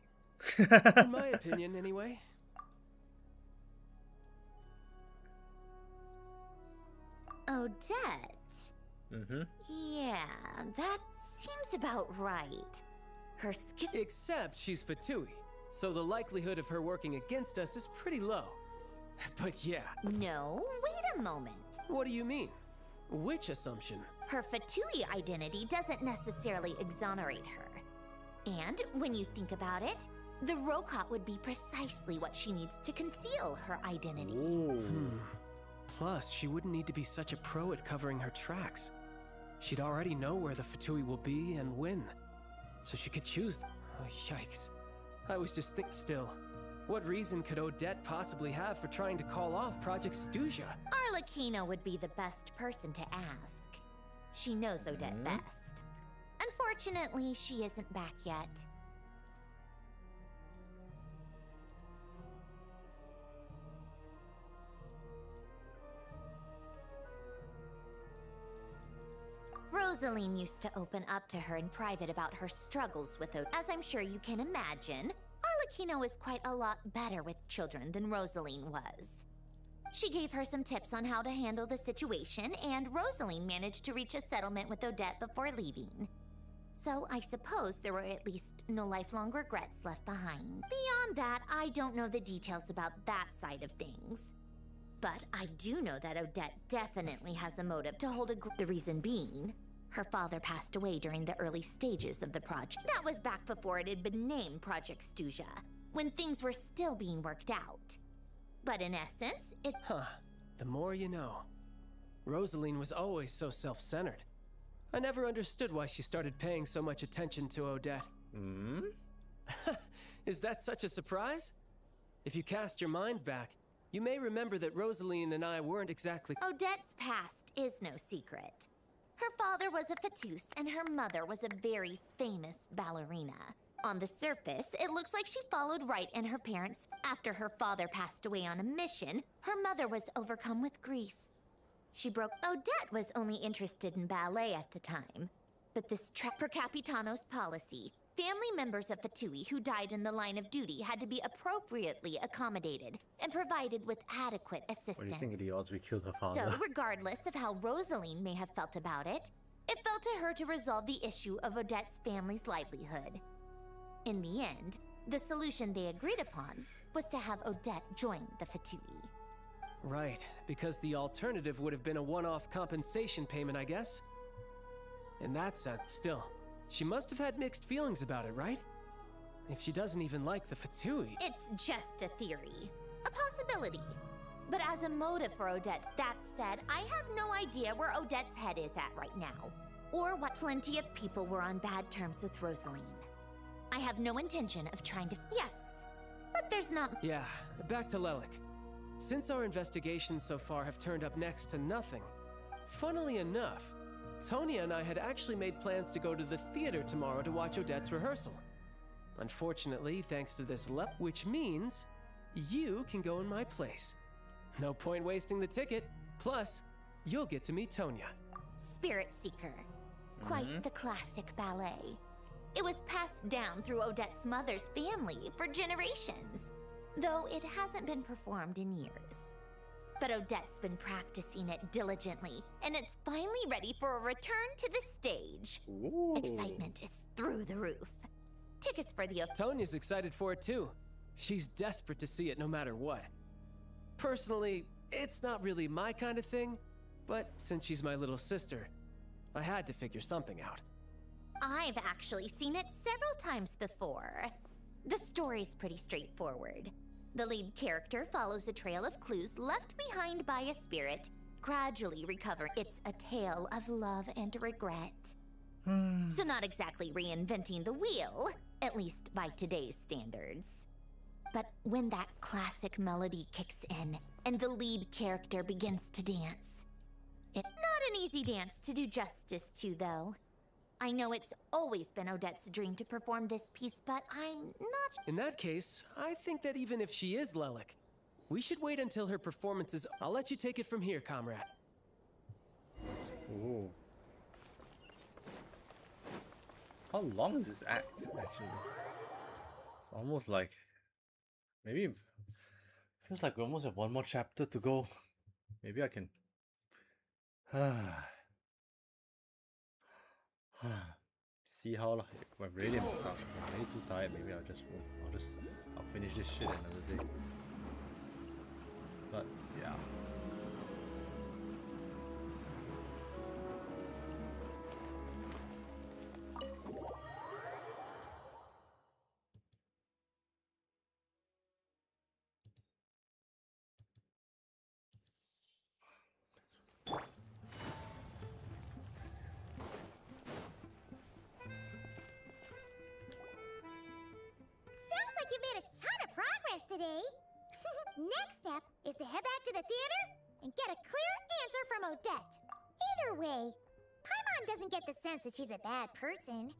In my opinion, anyway. Odette? Yeah, that seems about right. Her skill... Except she's Fatui, so the likelihood of her working against us is pretty low. But yeah. No, wait a moment. What do you mean? Which assumption? Her Fatui identity doesn't necessarily exonerate her. And when you think about it, the Rokot would be precisely what she needs to conceal her identity. Plus, she wouldn't need to be such a pro at covering her tracks. She'd already know where the Fatui will be and when. So she could choose... Oh, yikes. I was just still. What reason could Odette possibly have for trying to call off Project Stuzha? Arlecchino would be the best person to ask. She knows Odette best. Unfortunately, she isn't back yet. Rosaline used to open up to her in private about her struggles with Odette. As I'm sure you can imagine, Arlecchino is quite a lot better with children than Rosaline was. She gave her some tips on how to handle the situation, and Rosaline managed to reach a settlement with Odette before leaving. So I suppose there were at least no lifelong regrets left behind. Beyond that, I don't know the details about that side of things. But I do know that Odette definitely has a motive to hold the reason being, her father passed away during the early stages of the project. That was back before it had been named Project Stuzha, when things were still being worked out. But in essence, it— The more you know. Rosaline was always so self-centered. I never understood why she started paying so much attention to Odette. Is that such a surprise? If you cast your mind back, you may remember that Rosaline and I weren't exactly— Odette's past is no secret. Her father was a fetus, and her mother was a very famous ballerina. On the surface, it looks like she followed right in her parents. After her father passed away on a mission, her mother was overcome with grief. Odette was only interested in ballet at the time, but this per Capitano's policy, family members of Fatui who died in the line of duty had to be appropriately accommodated and provided with adequate assistance. What do you think of the odds we killed her father? So, regardless of how Rosaline may have felt about it, it fell to her to resolve the issue of Odette's family's livelihood. In the end, the solution they agreed upon was to have Odette join the Fatui. Right, because the alternative would have been a one-off compensation payment, I guess? In that sense, still, she must have had mixed feelings about it, right? If she doesn't even like the Fatui. It's just a theory. A possibility. But as a motive for Odette, that said, I have no idea where Odette's head is at right now. Or what plenty of people were on bad terms with Rosaline. I have no intention of trying to— Yes, but there's not— Yeah, back to Lelik. Since our investigations so far have turned up next to nothing, funnily enough, Tonya and I had actually made plans to go to the theater tomorrow to watch Odette's rehearsal. Unfortunately, thanks to this which means you can go in my place. No point wasting the ticket. Plus, you'll get to meet Tonya. Spirit Seeker. Quite the classic ballet. It was passed down through Odette's mother's family for generations, though it hasn't been performed in years. But Odette's been practicing it diligently, and it's finally ready for a return to the stage. Ooh. Excitement is through the roof. Tickets for the— Tonya's excited for it too. She's desperate to see it no matter what. Personally, it's not really my kind of thing, but since she's my little sister, I had to figure something out. I've actually seen it several times before. The story's pretty straightforward. The lead character follows a trail of clues left behind by a spirit, gradually recovering. It's a tale of love and regret. So not exactly reinventing the wheel, at least by today's standards. But when that classic melody kicks in and the lead character begins to dance, it's not an easy dance to do justice to, though. I know it's always been Odette's dream to perform this piece, but I'm not— In that case, I think that even if she is Lelik, we should wait until her performance is— I'll let you take it from here, comrade. Ooh. How long is this act, actually? It's almost like... Maybe... It feels like we almost have one more chapter to go. Maybe I can... See how if I'm really too tired, maybe I'll finish this shit another day. But yeah. You made a ton of progress today. Next step is to head back to the theater and get a clear answer from Odette. Either way, Paimon doesn't get the sense that she's a bad person.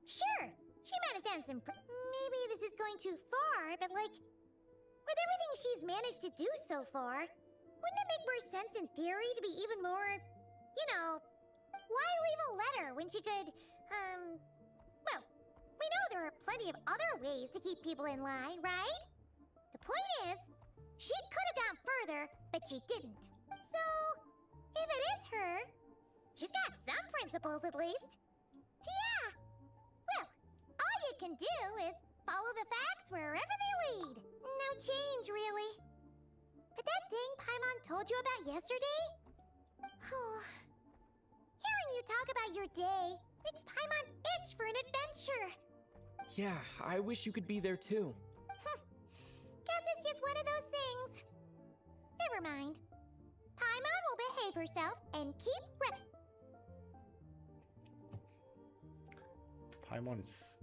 Sure, she might have done some maybe this is going too far, but like, with everything she's managed to do so far, wouldn't it make more sense in theory to be even more, you know, why leave a letter when she could, well, we know there are plenty of other ways to keep people in line, right? The point is, she could have gone further, but she didn't. So, if it is her, she's got some principles at least. Yeah! Well, all you can do is follow the facts wherever they lead. No change, really. But that thing Paimon told you about yesterday? Hearing you talk about your day makes Paimon itch for an adventure. Yeah, I wish you could be there too. Guess it's just one of those things. Never mind. Paimon will behave herself and keep Paimon is...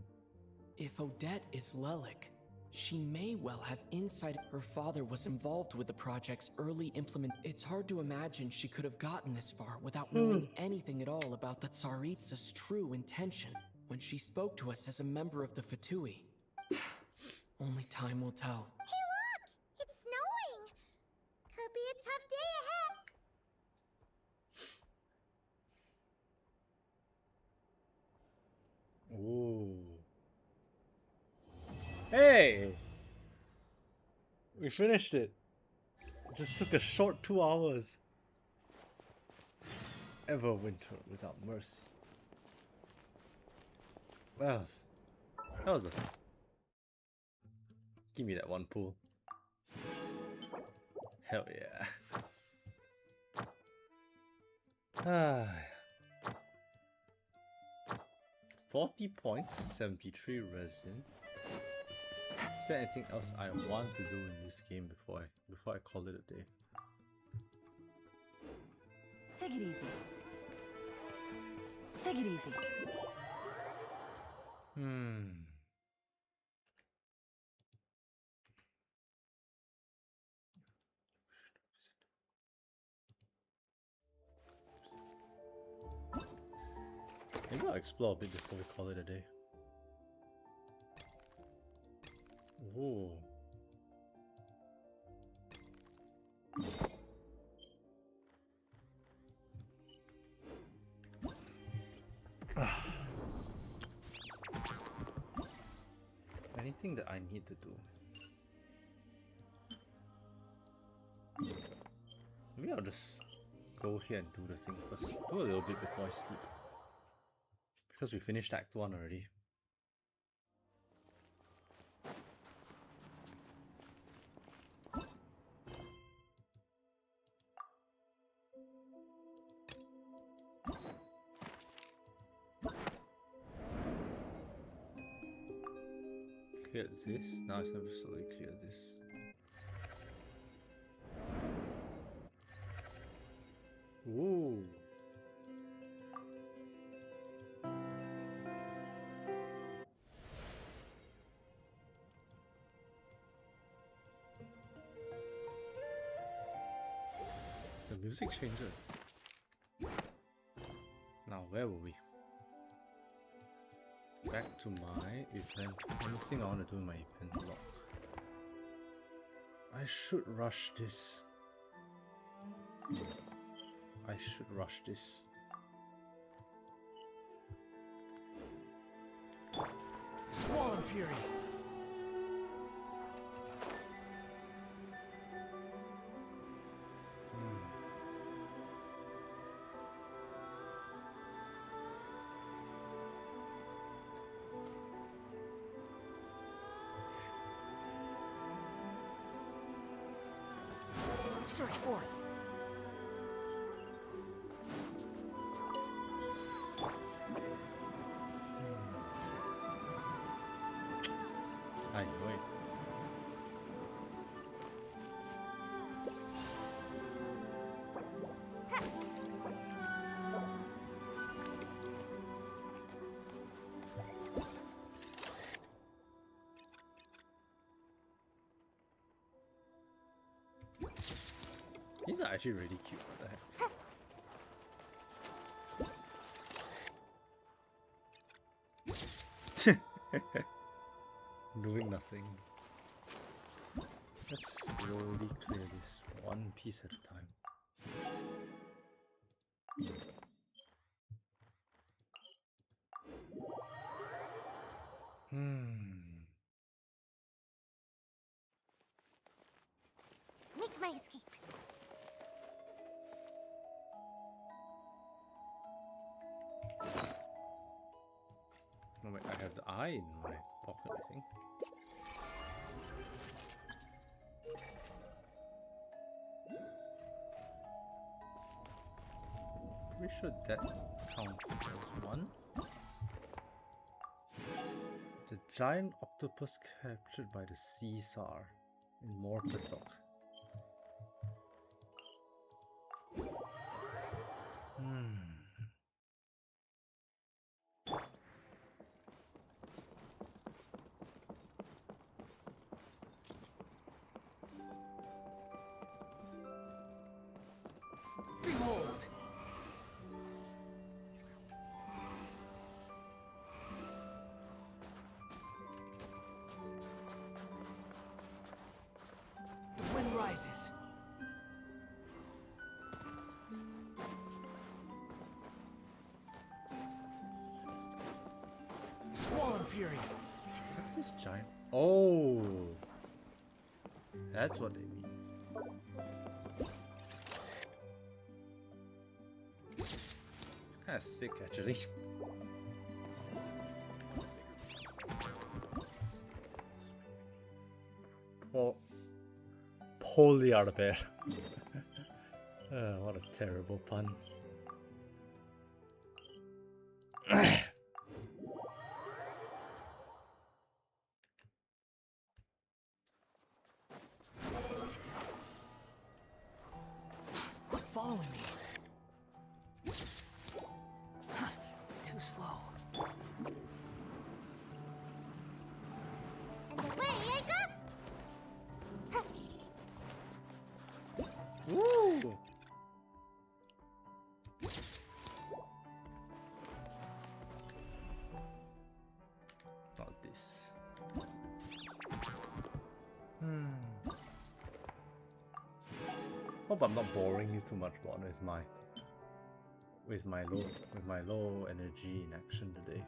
If Odette is Lelik, she may well have insight. Her father was involved with the project's early implement. It's hard to imagine she could have gotten this far without knowing anything at all about the Tsaritsa's true intention when she spoke to us as a member of the Fatui. Only time will tell. Hey look! It's snowing! Could be a tough day ahead. Ooh. Hey! We finished it. It just took a short 2 hours. Everwinter without mercy. Well, that was a... Give me that one pool. Hell yeah. Ah. 40 points, 73 resin. Is there anything else I want to do in this game before I call it a day? Take it easy. Take it easy. Maybe I'll explore a bit before we call it a day. Ooh. Anything that I need to do? Maybe I'll just go here and do the thing first. Do a little bit before I sleep. Because we finished Act 1 already. Clear this. Now it's time to slowly clear this. Ooh. The music changes. Now where were we? Back to my event. Anything I want to do in my event log. I should rush this. I should rush this. Squall and Fury. Search for it. I know it. These are actually really cute. What the heck? Doing nothing. Let's slowly clear this one piece at a time. Make my escape. No, wait, I have the eye in my pocket, I think. Pretty sure that counts as one. The giant octopus captured by the Caesar in Mortasok. Behold! The wind rises. Squall Fury. What's this giant? Oh, that's what they mean. It's kind of sick, actually. Well, polar bear. What a terrible pun. Quit following me. Too slow. And away I go! Woo! Not this. Hope I'm not boring you too much, Bon, with my low energy in action today.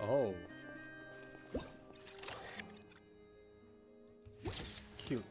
Oh. Cute.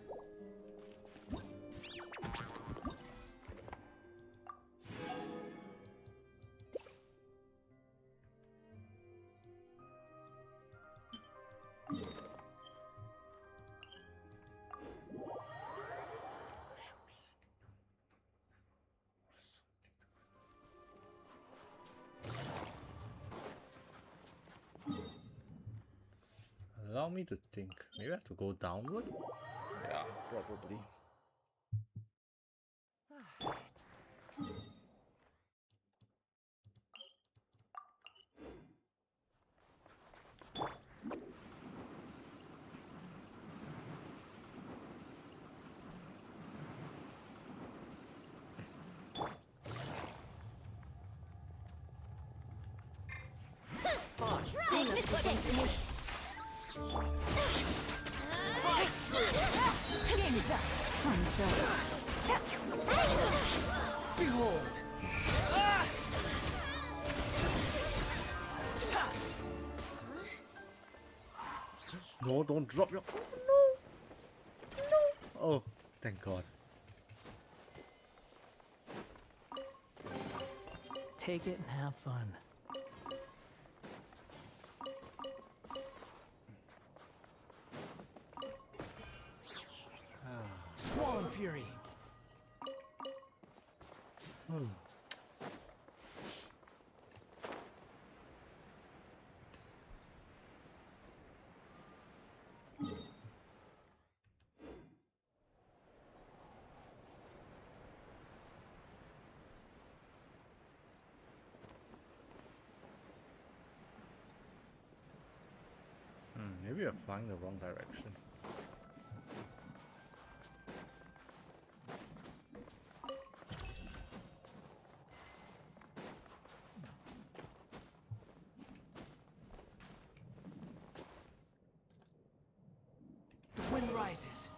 Allow me to think. Maybe I have to go downward? Yeah, probably. Try mistake! Behold! No, don't drop your... No! No! Oh, thank God. Take it and have fun. Maybe we're flying the wrong direction. The wind rises.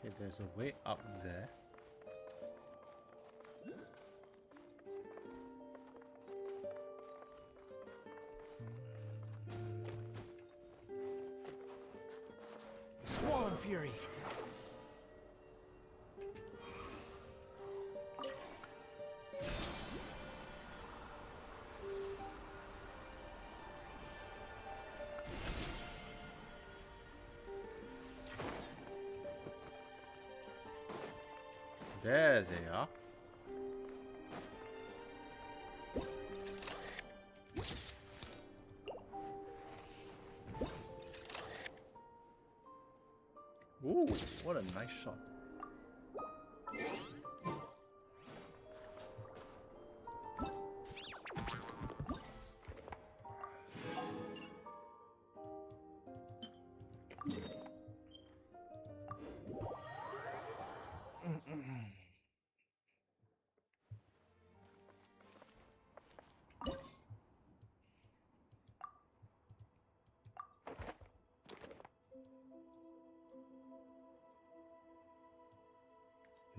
Okay, there's a way up there. Squall and fury. There they are. Ooh, what a nice shot.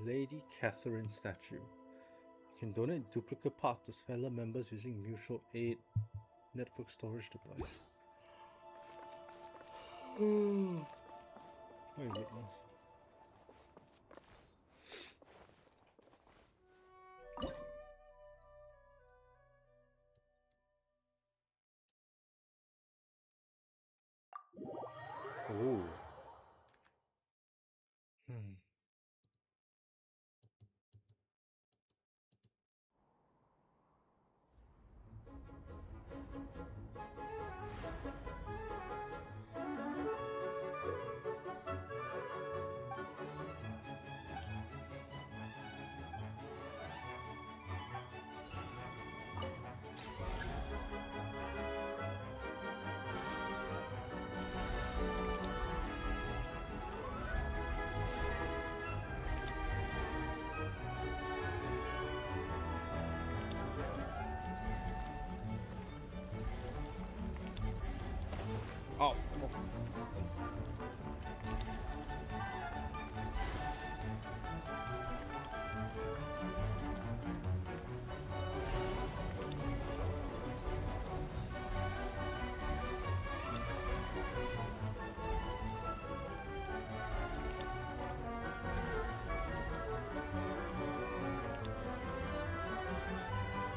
Lady Catherine statue. You can donate duplicate parts to fellow members using mutual aid network storage device. Oh my goodness. Oh. Oh.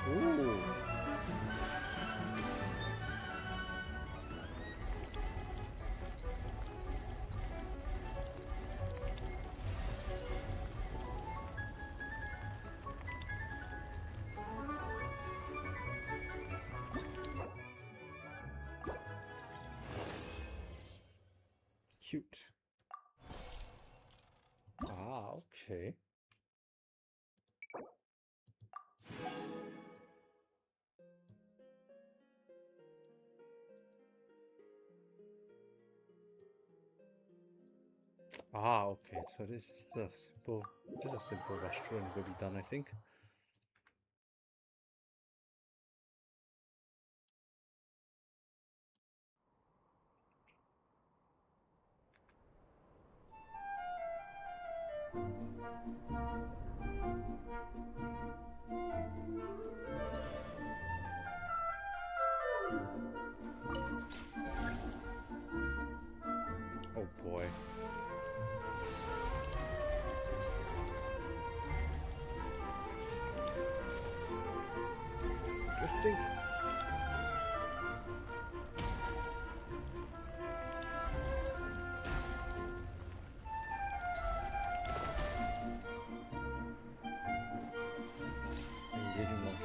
Ooh. Cute. Ah, okay. Ah, okay. So this is just a simple restaurant will be done, I think. Oh boy. Interesting. Engaging launch.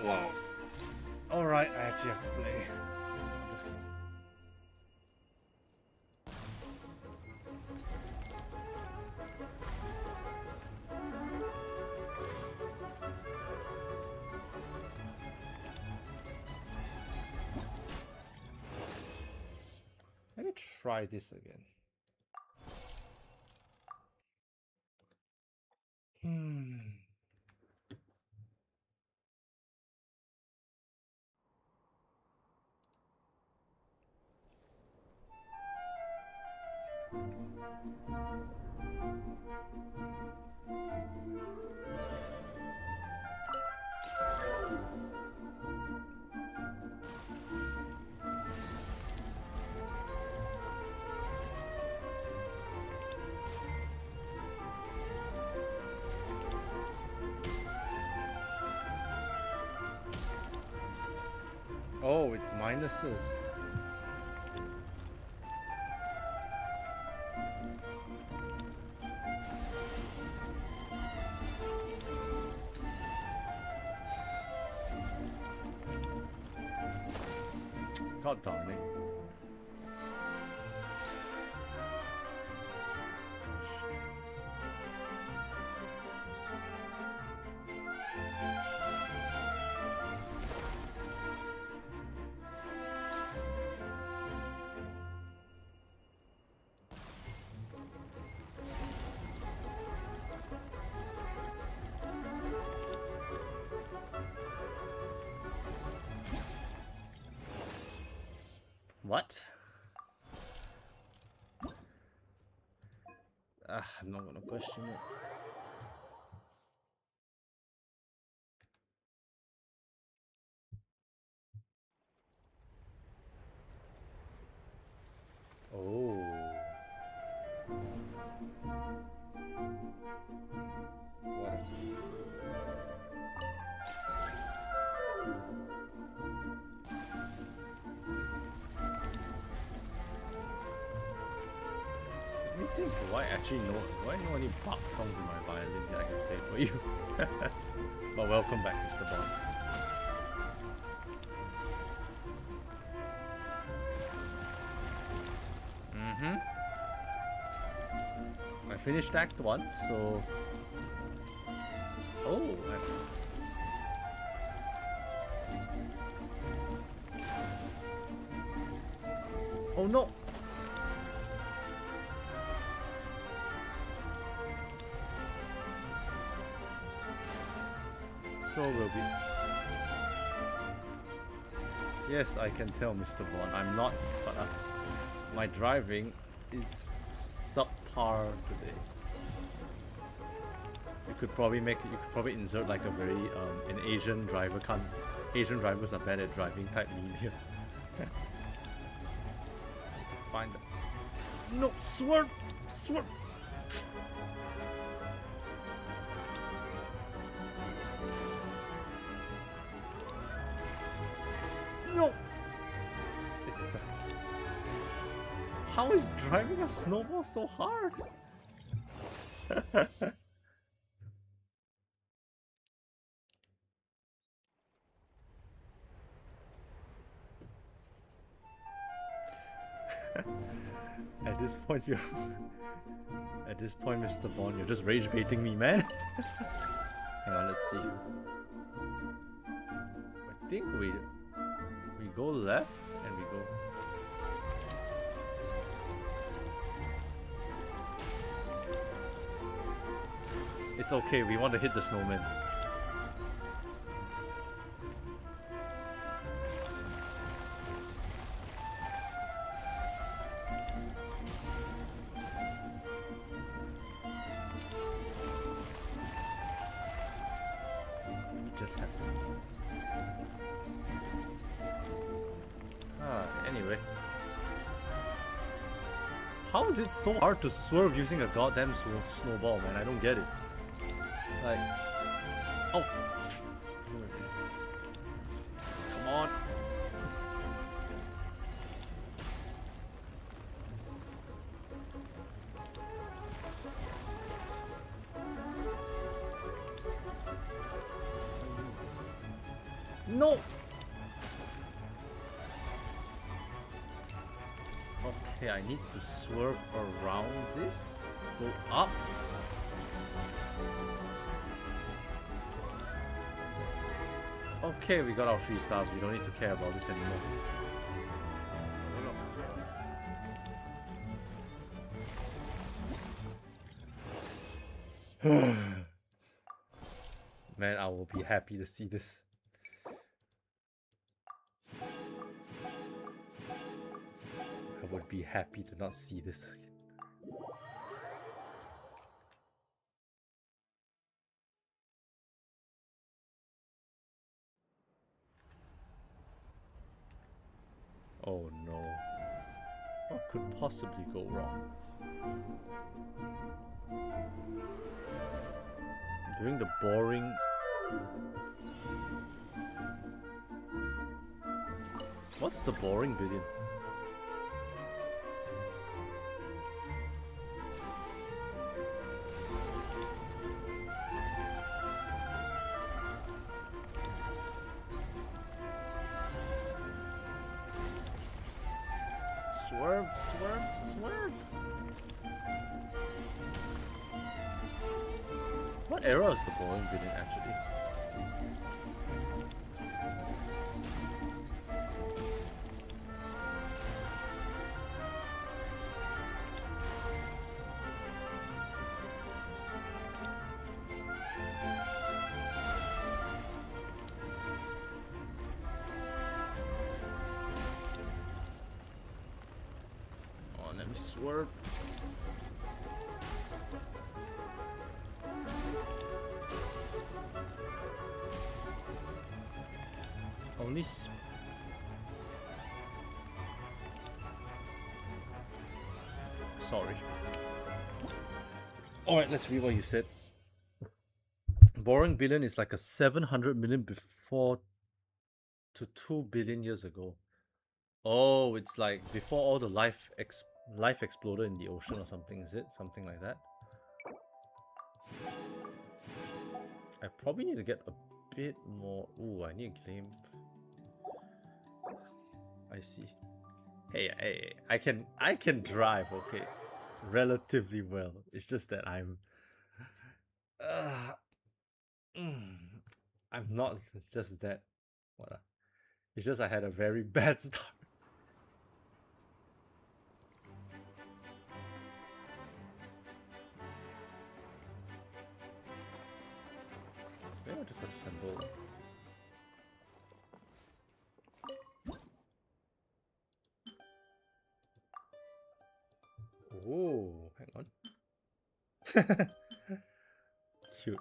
Wow. Alright, I actually have to play. This. Let me try this again. Oh, it minuses. God darn it. What? I'm not gonna question it. Oh. What a... Let me think, do I actually know, any Bach songs in my violin that I can play for you? But welcome back, Mr. Bond. I finished Act 1, so... Oh! Oh no! So will be. Yes, I can tell, Mr. Bond. I'm not, but my driving is subpar today. You could probably insert like a very an Asian driver can't. Asian drivers are bad at driving type meme here. Find it. No, swerve, swerve. No! This is how is driving a snowball so hard? At this point, Mr. Bond, you're just rage baiting me, man. Hang on, let's see. I think we go left and we go. It's okay, we want to hit the snowman. Just have to. Anyway. How is it so hard to swerve using a goddamn snowball, man? I don't get it. Like, oh, come on. No! Okay, I need to swerve around this. Go up. Okay, we got our 3 stars. We don't need to care about this anymore. Man, I will be happy to see this. I would be happy to not see this. Oh no. What could possibly go wrong? Doing the boring... What's the boring billion? Swerve, swerve, swerve! What era is the boring billion actually? Oh, let me swerve. Only sorry. Alright, let's read what you said. Boring billion is like a 700 million before to 2 billion years ago. Oh, it's like before all the life exploded in the ocean or something, is it? Something like that. I probably need to get a bit more. Ooh, I need a claim. I see. Hey, I can drive, okay, relatively well. It's just that I'm not just that. It's just I had a very bad start. Maybe I'll just assemble. Oh, hang on. Cute.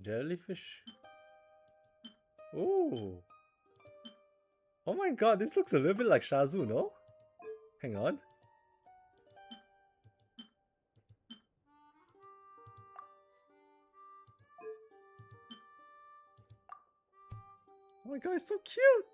Jellyfish. Oh. Oh my god, this looks a little bit like Shazu, no? Hang on. Oh my god, it's so cute!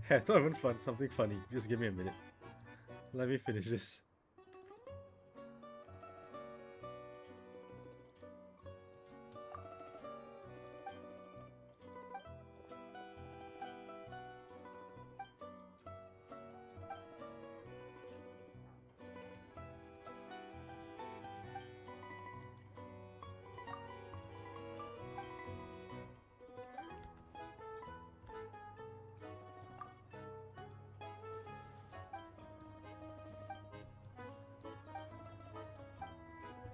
It's not even fun, something funny. Just give me a minute. Let me finish this.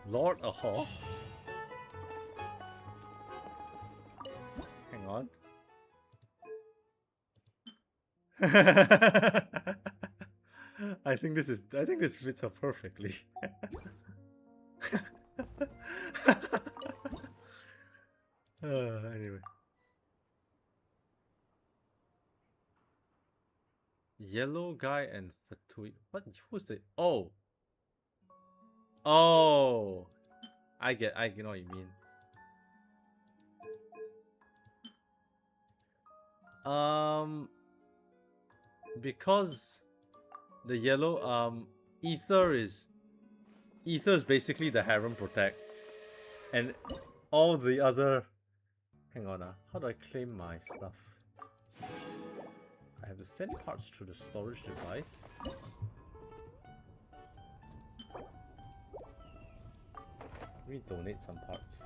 Lord Aha. Hang Hang on. I think this fits her perfectly. Anyway. Yellow guy and Fatui. What? Who's the? Oh. Oh. I know what you mean. Because the yellow Ether is basically the harem protect, and all the other. Hang on, how do I claim my stuff? I have to send parts through the storage device. Let me donate some parts.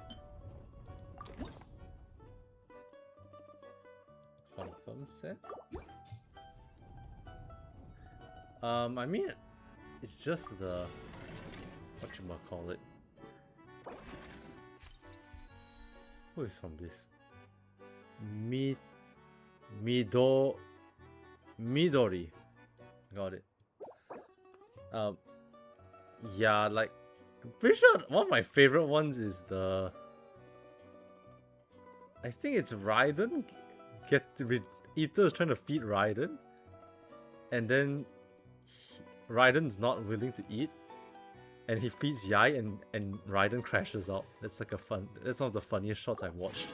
Confirm send. I mean, it's just the whatchamacallit. Who is from this? Midori. Got it. Yeah, like, I'm pretty sure one of my favorite ones is the. I think it's Raiden. Ether is trying to feed Raiden, and then Raiden's not willing to eat, and he feeds Yai, and Raiden crashes out. That's like that's one of the funniest shots I've watched.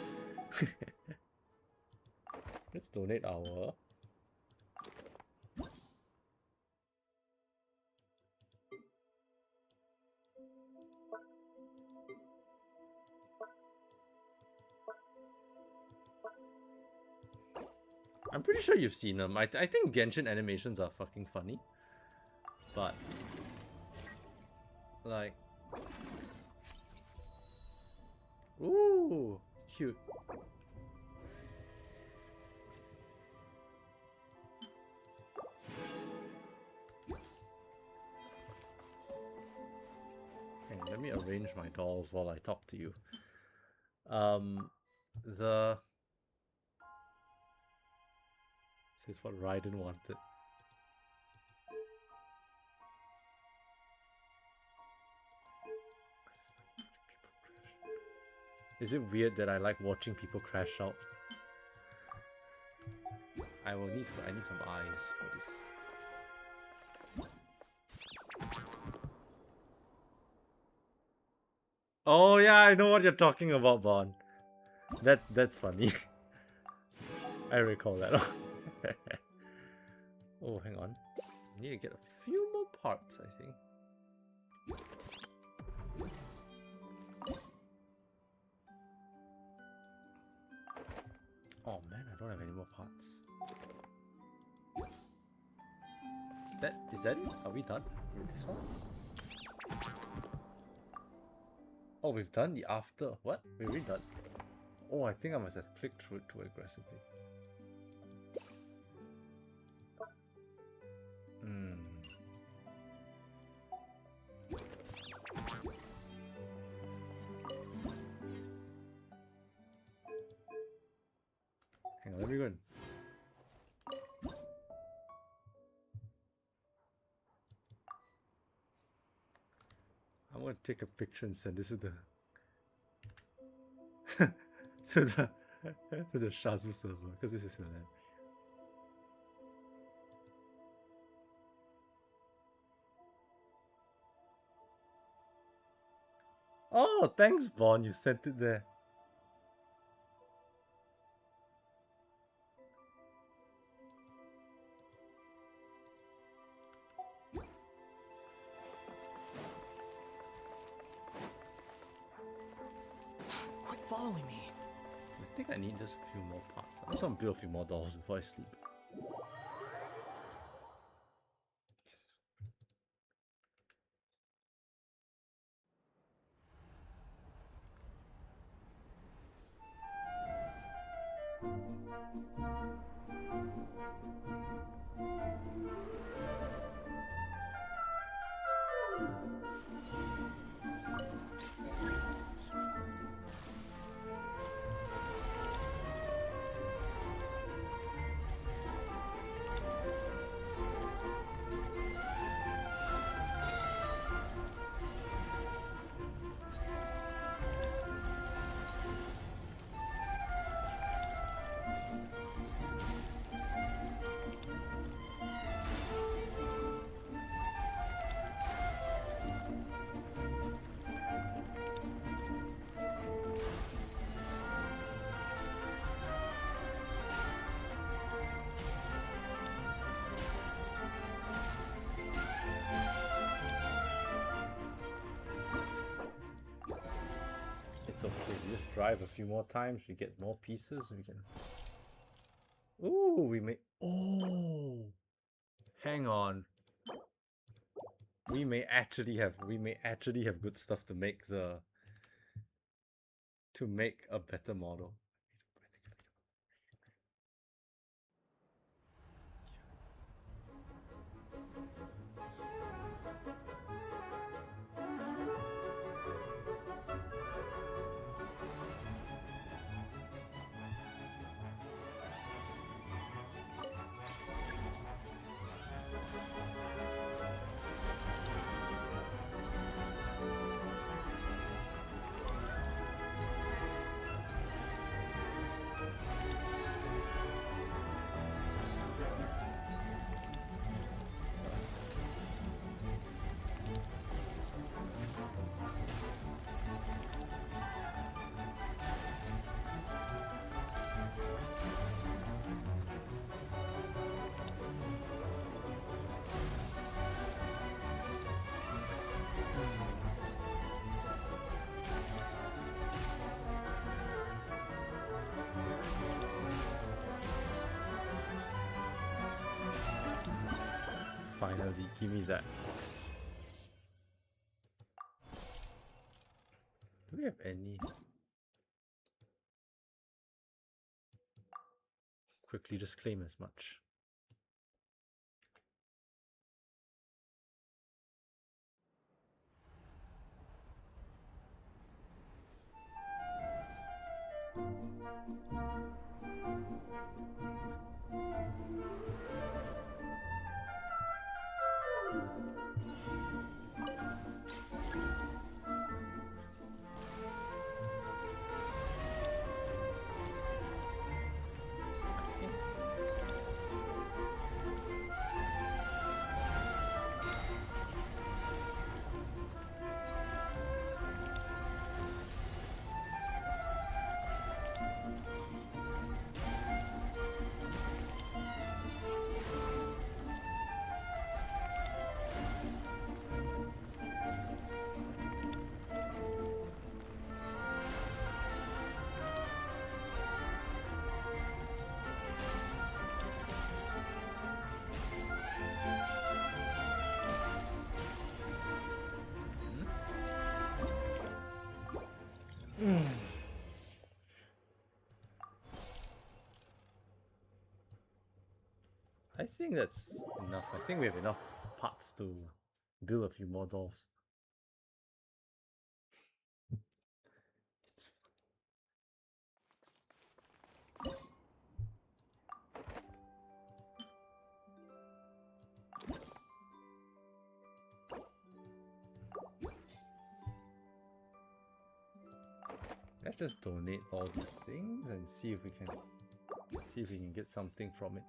Let's donate our. I'm pretty sure you've seen them. I think Genshin animations are fucking funny. But, like... Ooh, cute. Hang on, let me arrange my dolls while I talk to you. This is what Raiden wanted. Is it weird that I like watching people crash out? I need some eyes for this. Oh yeah, I know what you're talking about, Bon. That's funny. I recall that. Oh, hang on. I need to get a few more parts, I think. Oh man, I don't have any more parts. Is that it? Are we done with this one? Oh, we've done the after. What? We're already done. Oh, I think I must have clicked through it too aggressively. Hang on, let me go in. I'm gonna take a picture and send this to the to the Shazu server, because this is hilarious. Oh, thanks, Vaughn. You sent it there. Quit following me. I think I need just a few more parts. I just want to build a few more dolls before I sleep. it's okay. We just drive a few more times, we get more pieces, we can... Ooh, we may... Oh! Hang on. We may actually have good stuff to make a better model. Finally, give me that. Do we have any? Quickly just claim as much. I think that's enough. I think we have enough parts to build a few more dolls. Let's just donate all these things and see if we can get something from it.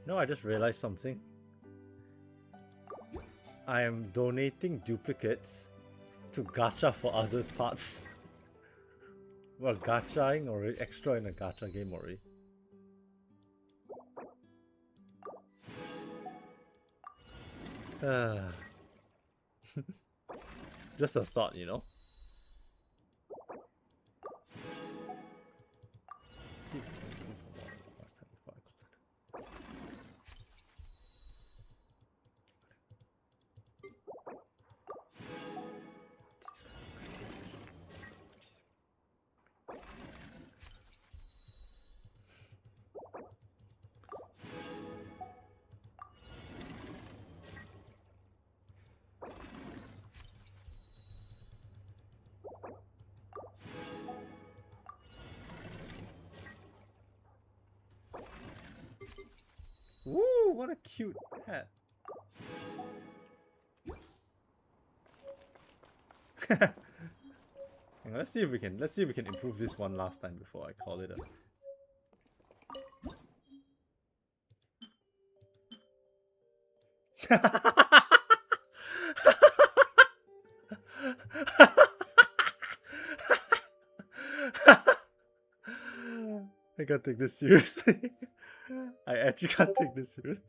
No, I just realized something. I am donating duplicates to gacha for other parts. Well, gachaing already, extra in a gacha game already. Just a thought, you know. See if we can do for more last time before I called it. Woo! What a cute hat. Hang on, let's see if we can improve this one last time before I call it a I can't take this seriously. I actually can't take this seriously.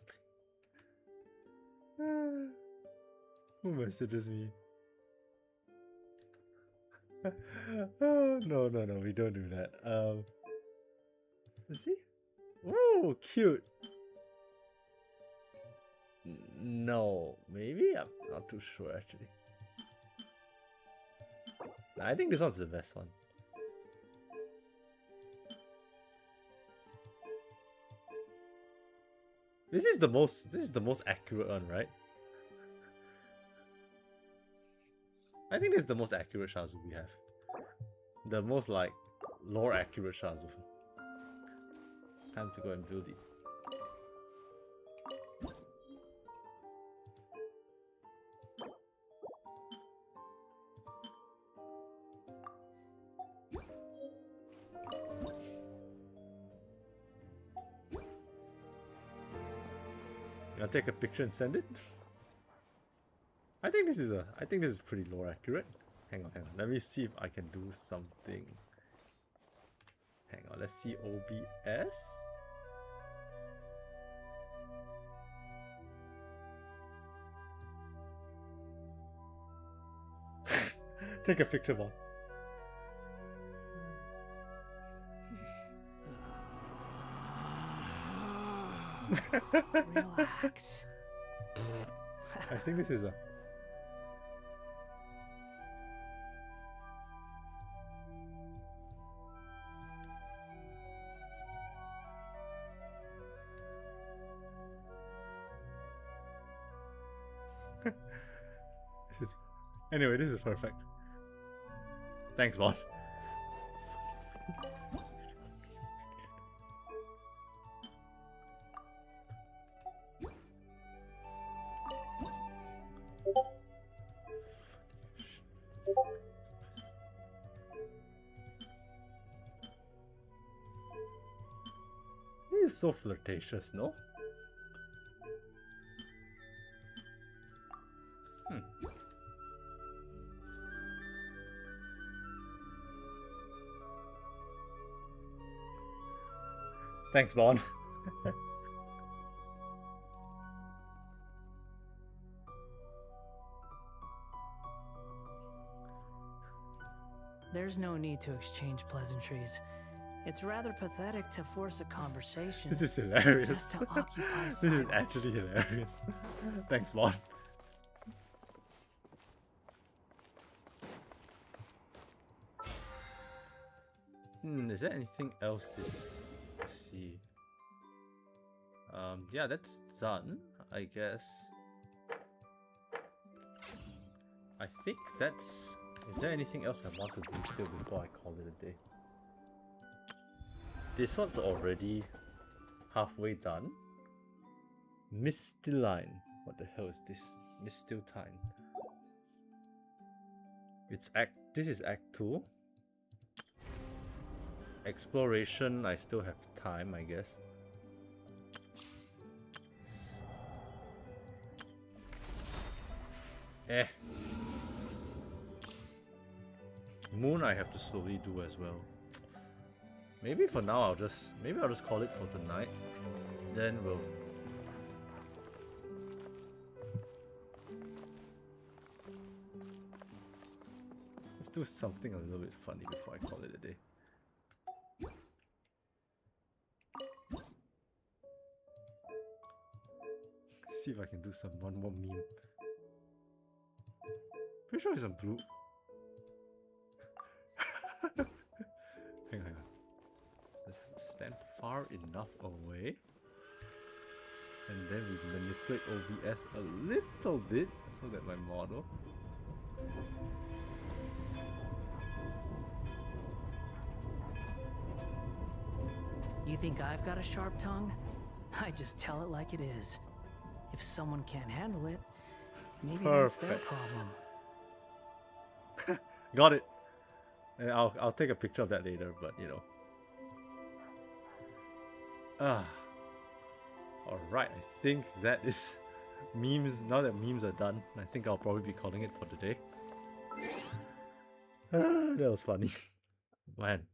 Who messages me? Oh, no, we don't do that. Let's see. Ooh, cute. No, maybe? I'm not too sure actually. I think this one's the best one. This is the most accurate one, right? I think this is the most accurate Shazu we have. The most like lore accurate Shazu. Time to go and build it. I'll take a picture and send it. I think this is pretty lore accurate. Hang on. Let me see if I can do something. Hang on, let's see OBS. Take a picture, Vaughn. Relax. I think this is a... Anyway, this is perfect. Thanks, Vaughn. He is so flirtatious, no? Thanks, Vaughn. There's no need to exchange pleasantries. It's rather pathetic to force a conversation. This is hilarious. Just to occupy This silence. is actually hilarious. Thanks, Vaughn. Is there anything else to see? Yeah, that's done, I guess. I think that's... Is there anything else I want to do still before I call it a day? This one's already halfway done. Mistiline. What the hell is this? Mistiltine. It's This is Act 2. Exploration, I still have time, I guess. Moon I have to slowly do as well. Maybe for now I'll just call it for tonight. Then let's do something a little bit funny before I call it a day. See if I can do one more meme. Pretty sure it's a blue. Hang on. Let's stand far enough away. And then we manipulate OBS a little bit so that my model... You think I've got a sharp tongue? I just tell it like it is. If someone can't handle it, maybe that's their problem. Got it. And I'll take a picture of that later, but you know. Alright, I think that is memes, now that memes are done, I think I'll probably be calling it for the day. That was funny. Man.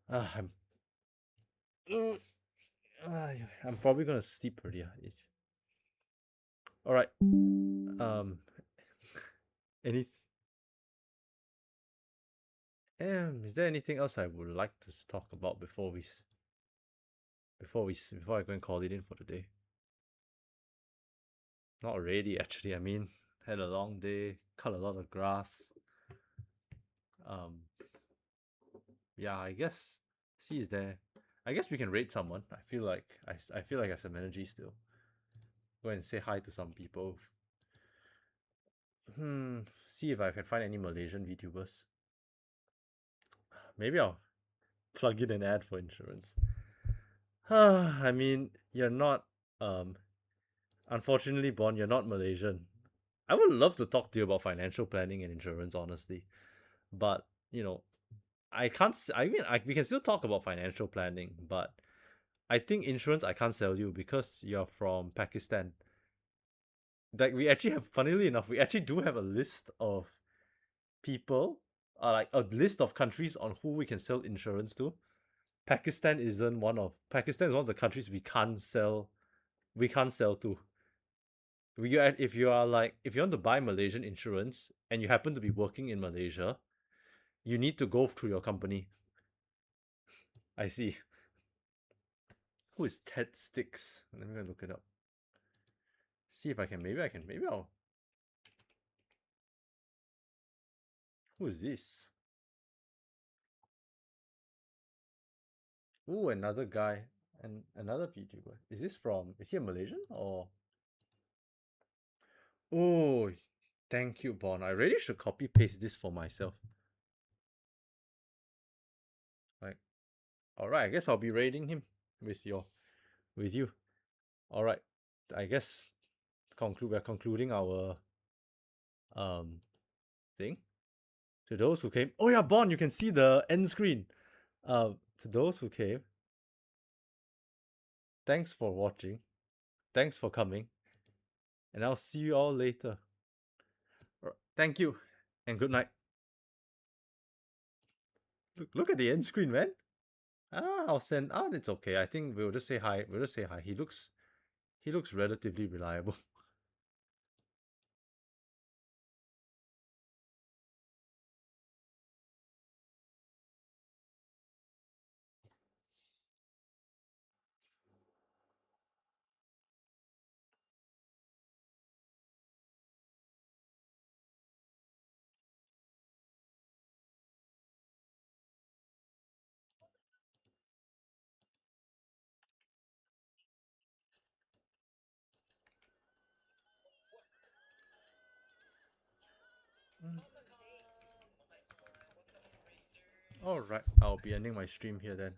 I'm I'm probably gonna sleep earlier. Alright. Any is there anything else I would like to talk about before I go and call it in for the day? Not really, actually. I mean, had a long day, cut a lot of grass. Yeah, I guess C is there. I guess we can raid someone. I feel like I feel like I have some energy still. Go and say hi to some people. See if I can find any Malaysian VTubers. Maybe I'll plug in an ad for insurance. I mean, you're not unfortunately, Bon, you're not Malaysian. I would love to talk to you about financial planning and insurance, honestly. But, you know, I can't we can still talk about financial planning, but I think insurance I can't sell you because you're from Pakistan. Like, we actually have, funnily enough, we actually do have a list of people, like a list of countries on who we can sell insurance to. Pakistan is one of the countries we can't sell to. If you want to buy Malaysian insurance and you happen to be working in Malaysia, you need to go through your company. I see. Who is Ted Sticks? Let me go look it up. See if I can. Maybe I'll. Who is this? Ooh, another guy and another VTuber. Is he a Malaysian or? Oh, thank you, Bon. I really should copy paste this for myself. Like, alright, I guess I'll be raiding him with you. Alright. I guess we're concluding our thing. To those who came. Oh yeah, Bon, you can see the end screen. To those who came, thanks for watching. Thanks for coming. And I'll see you all later. Thank you, and good night. Look at the end screen, man. I'll send. It's okay. I think we'll just say hi. He looks relatively reliable. Alright, I'll be ending my stream here then.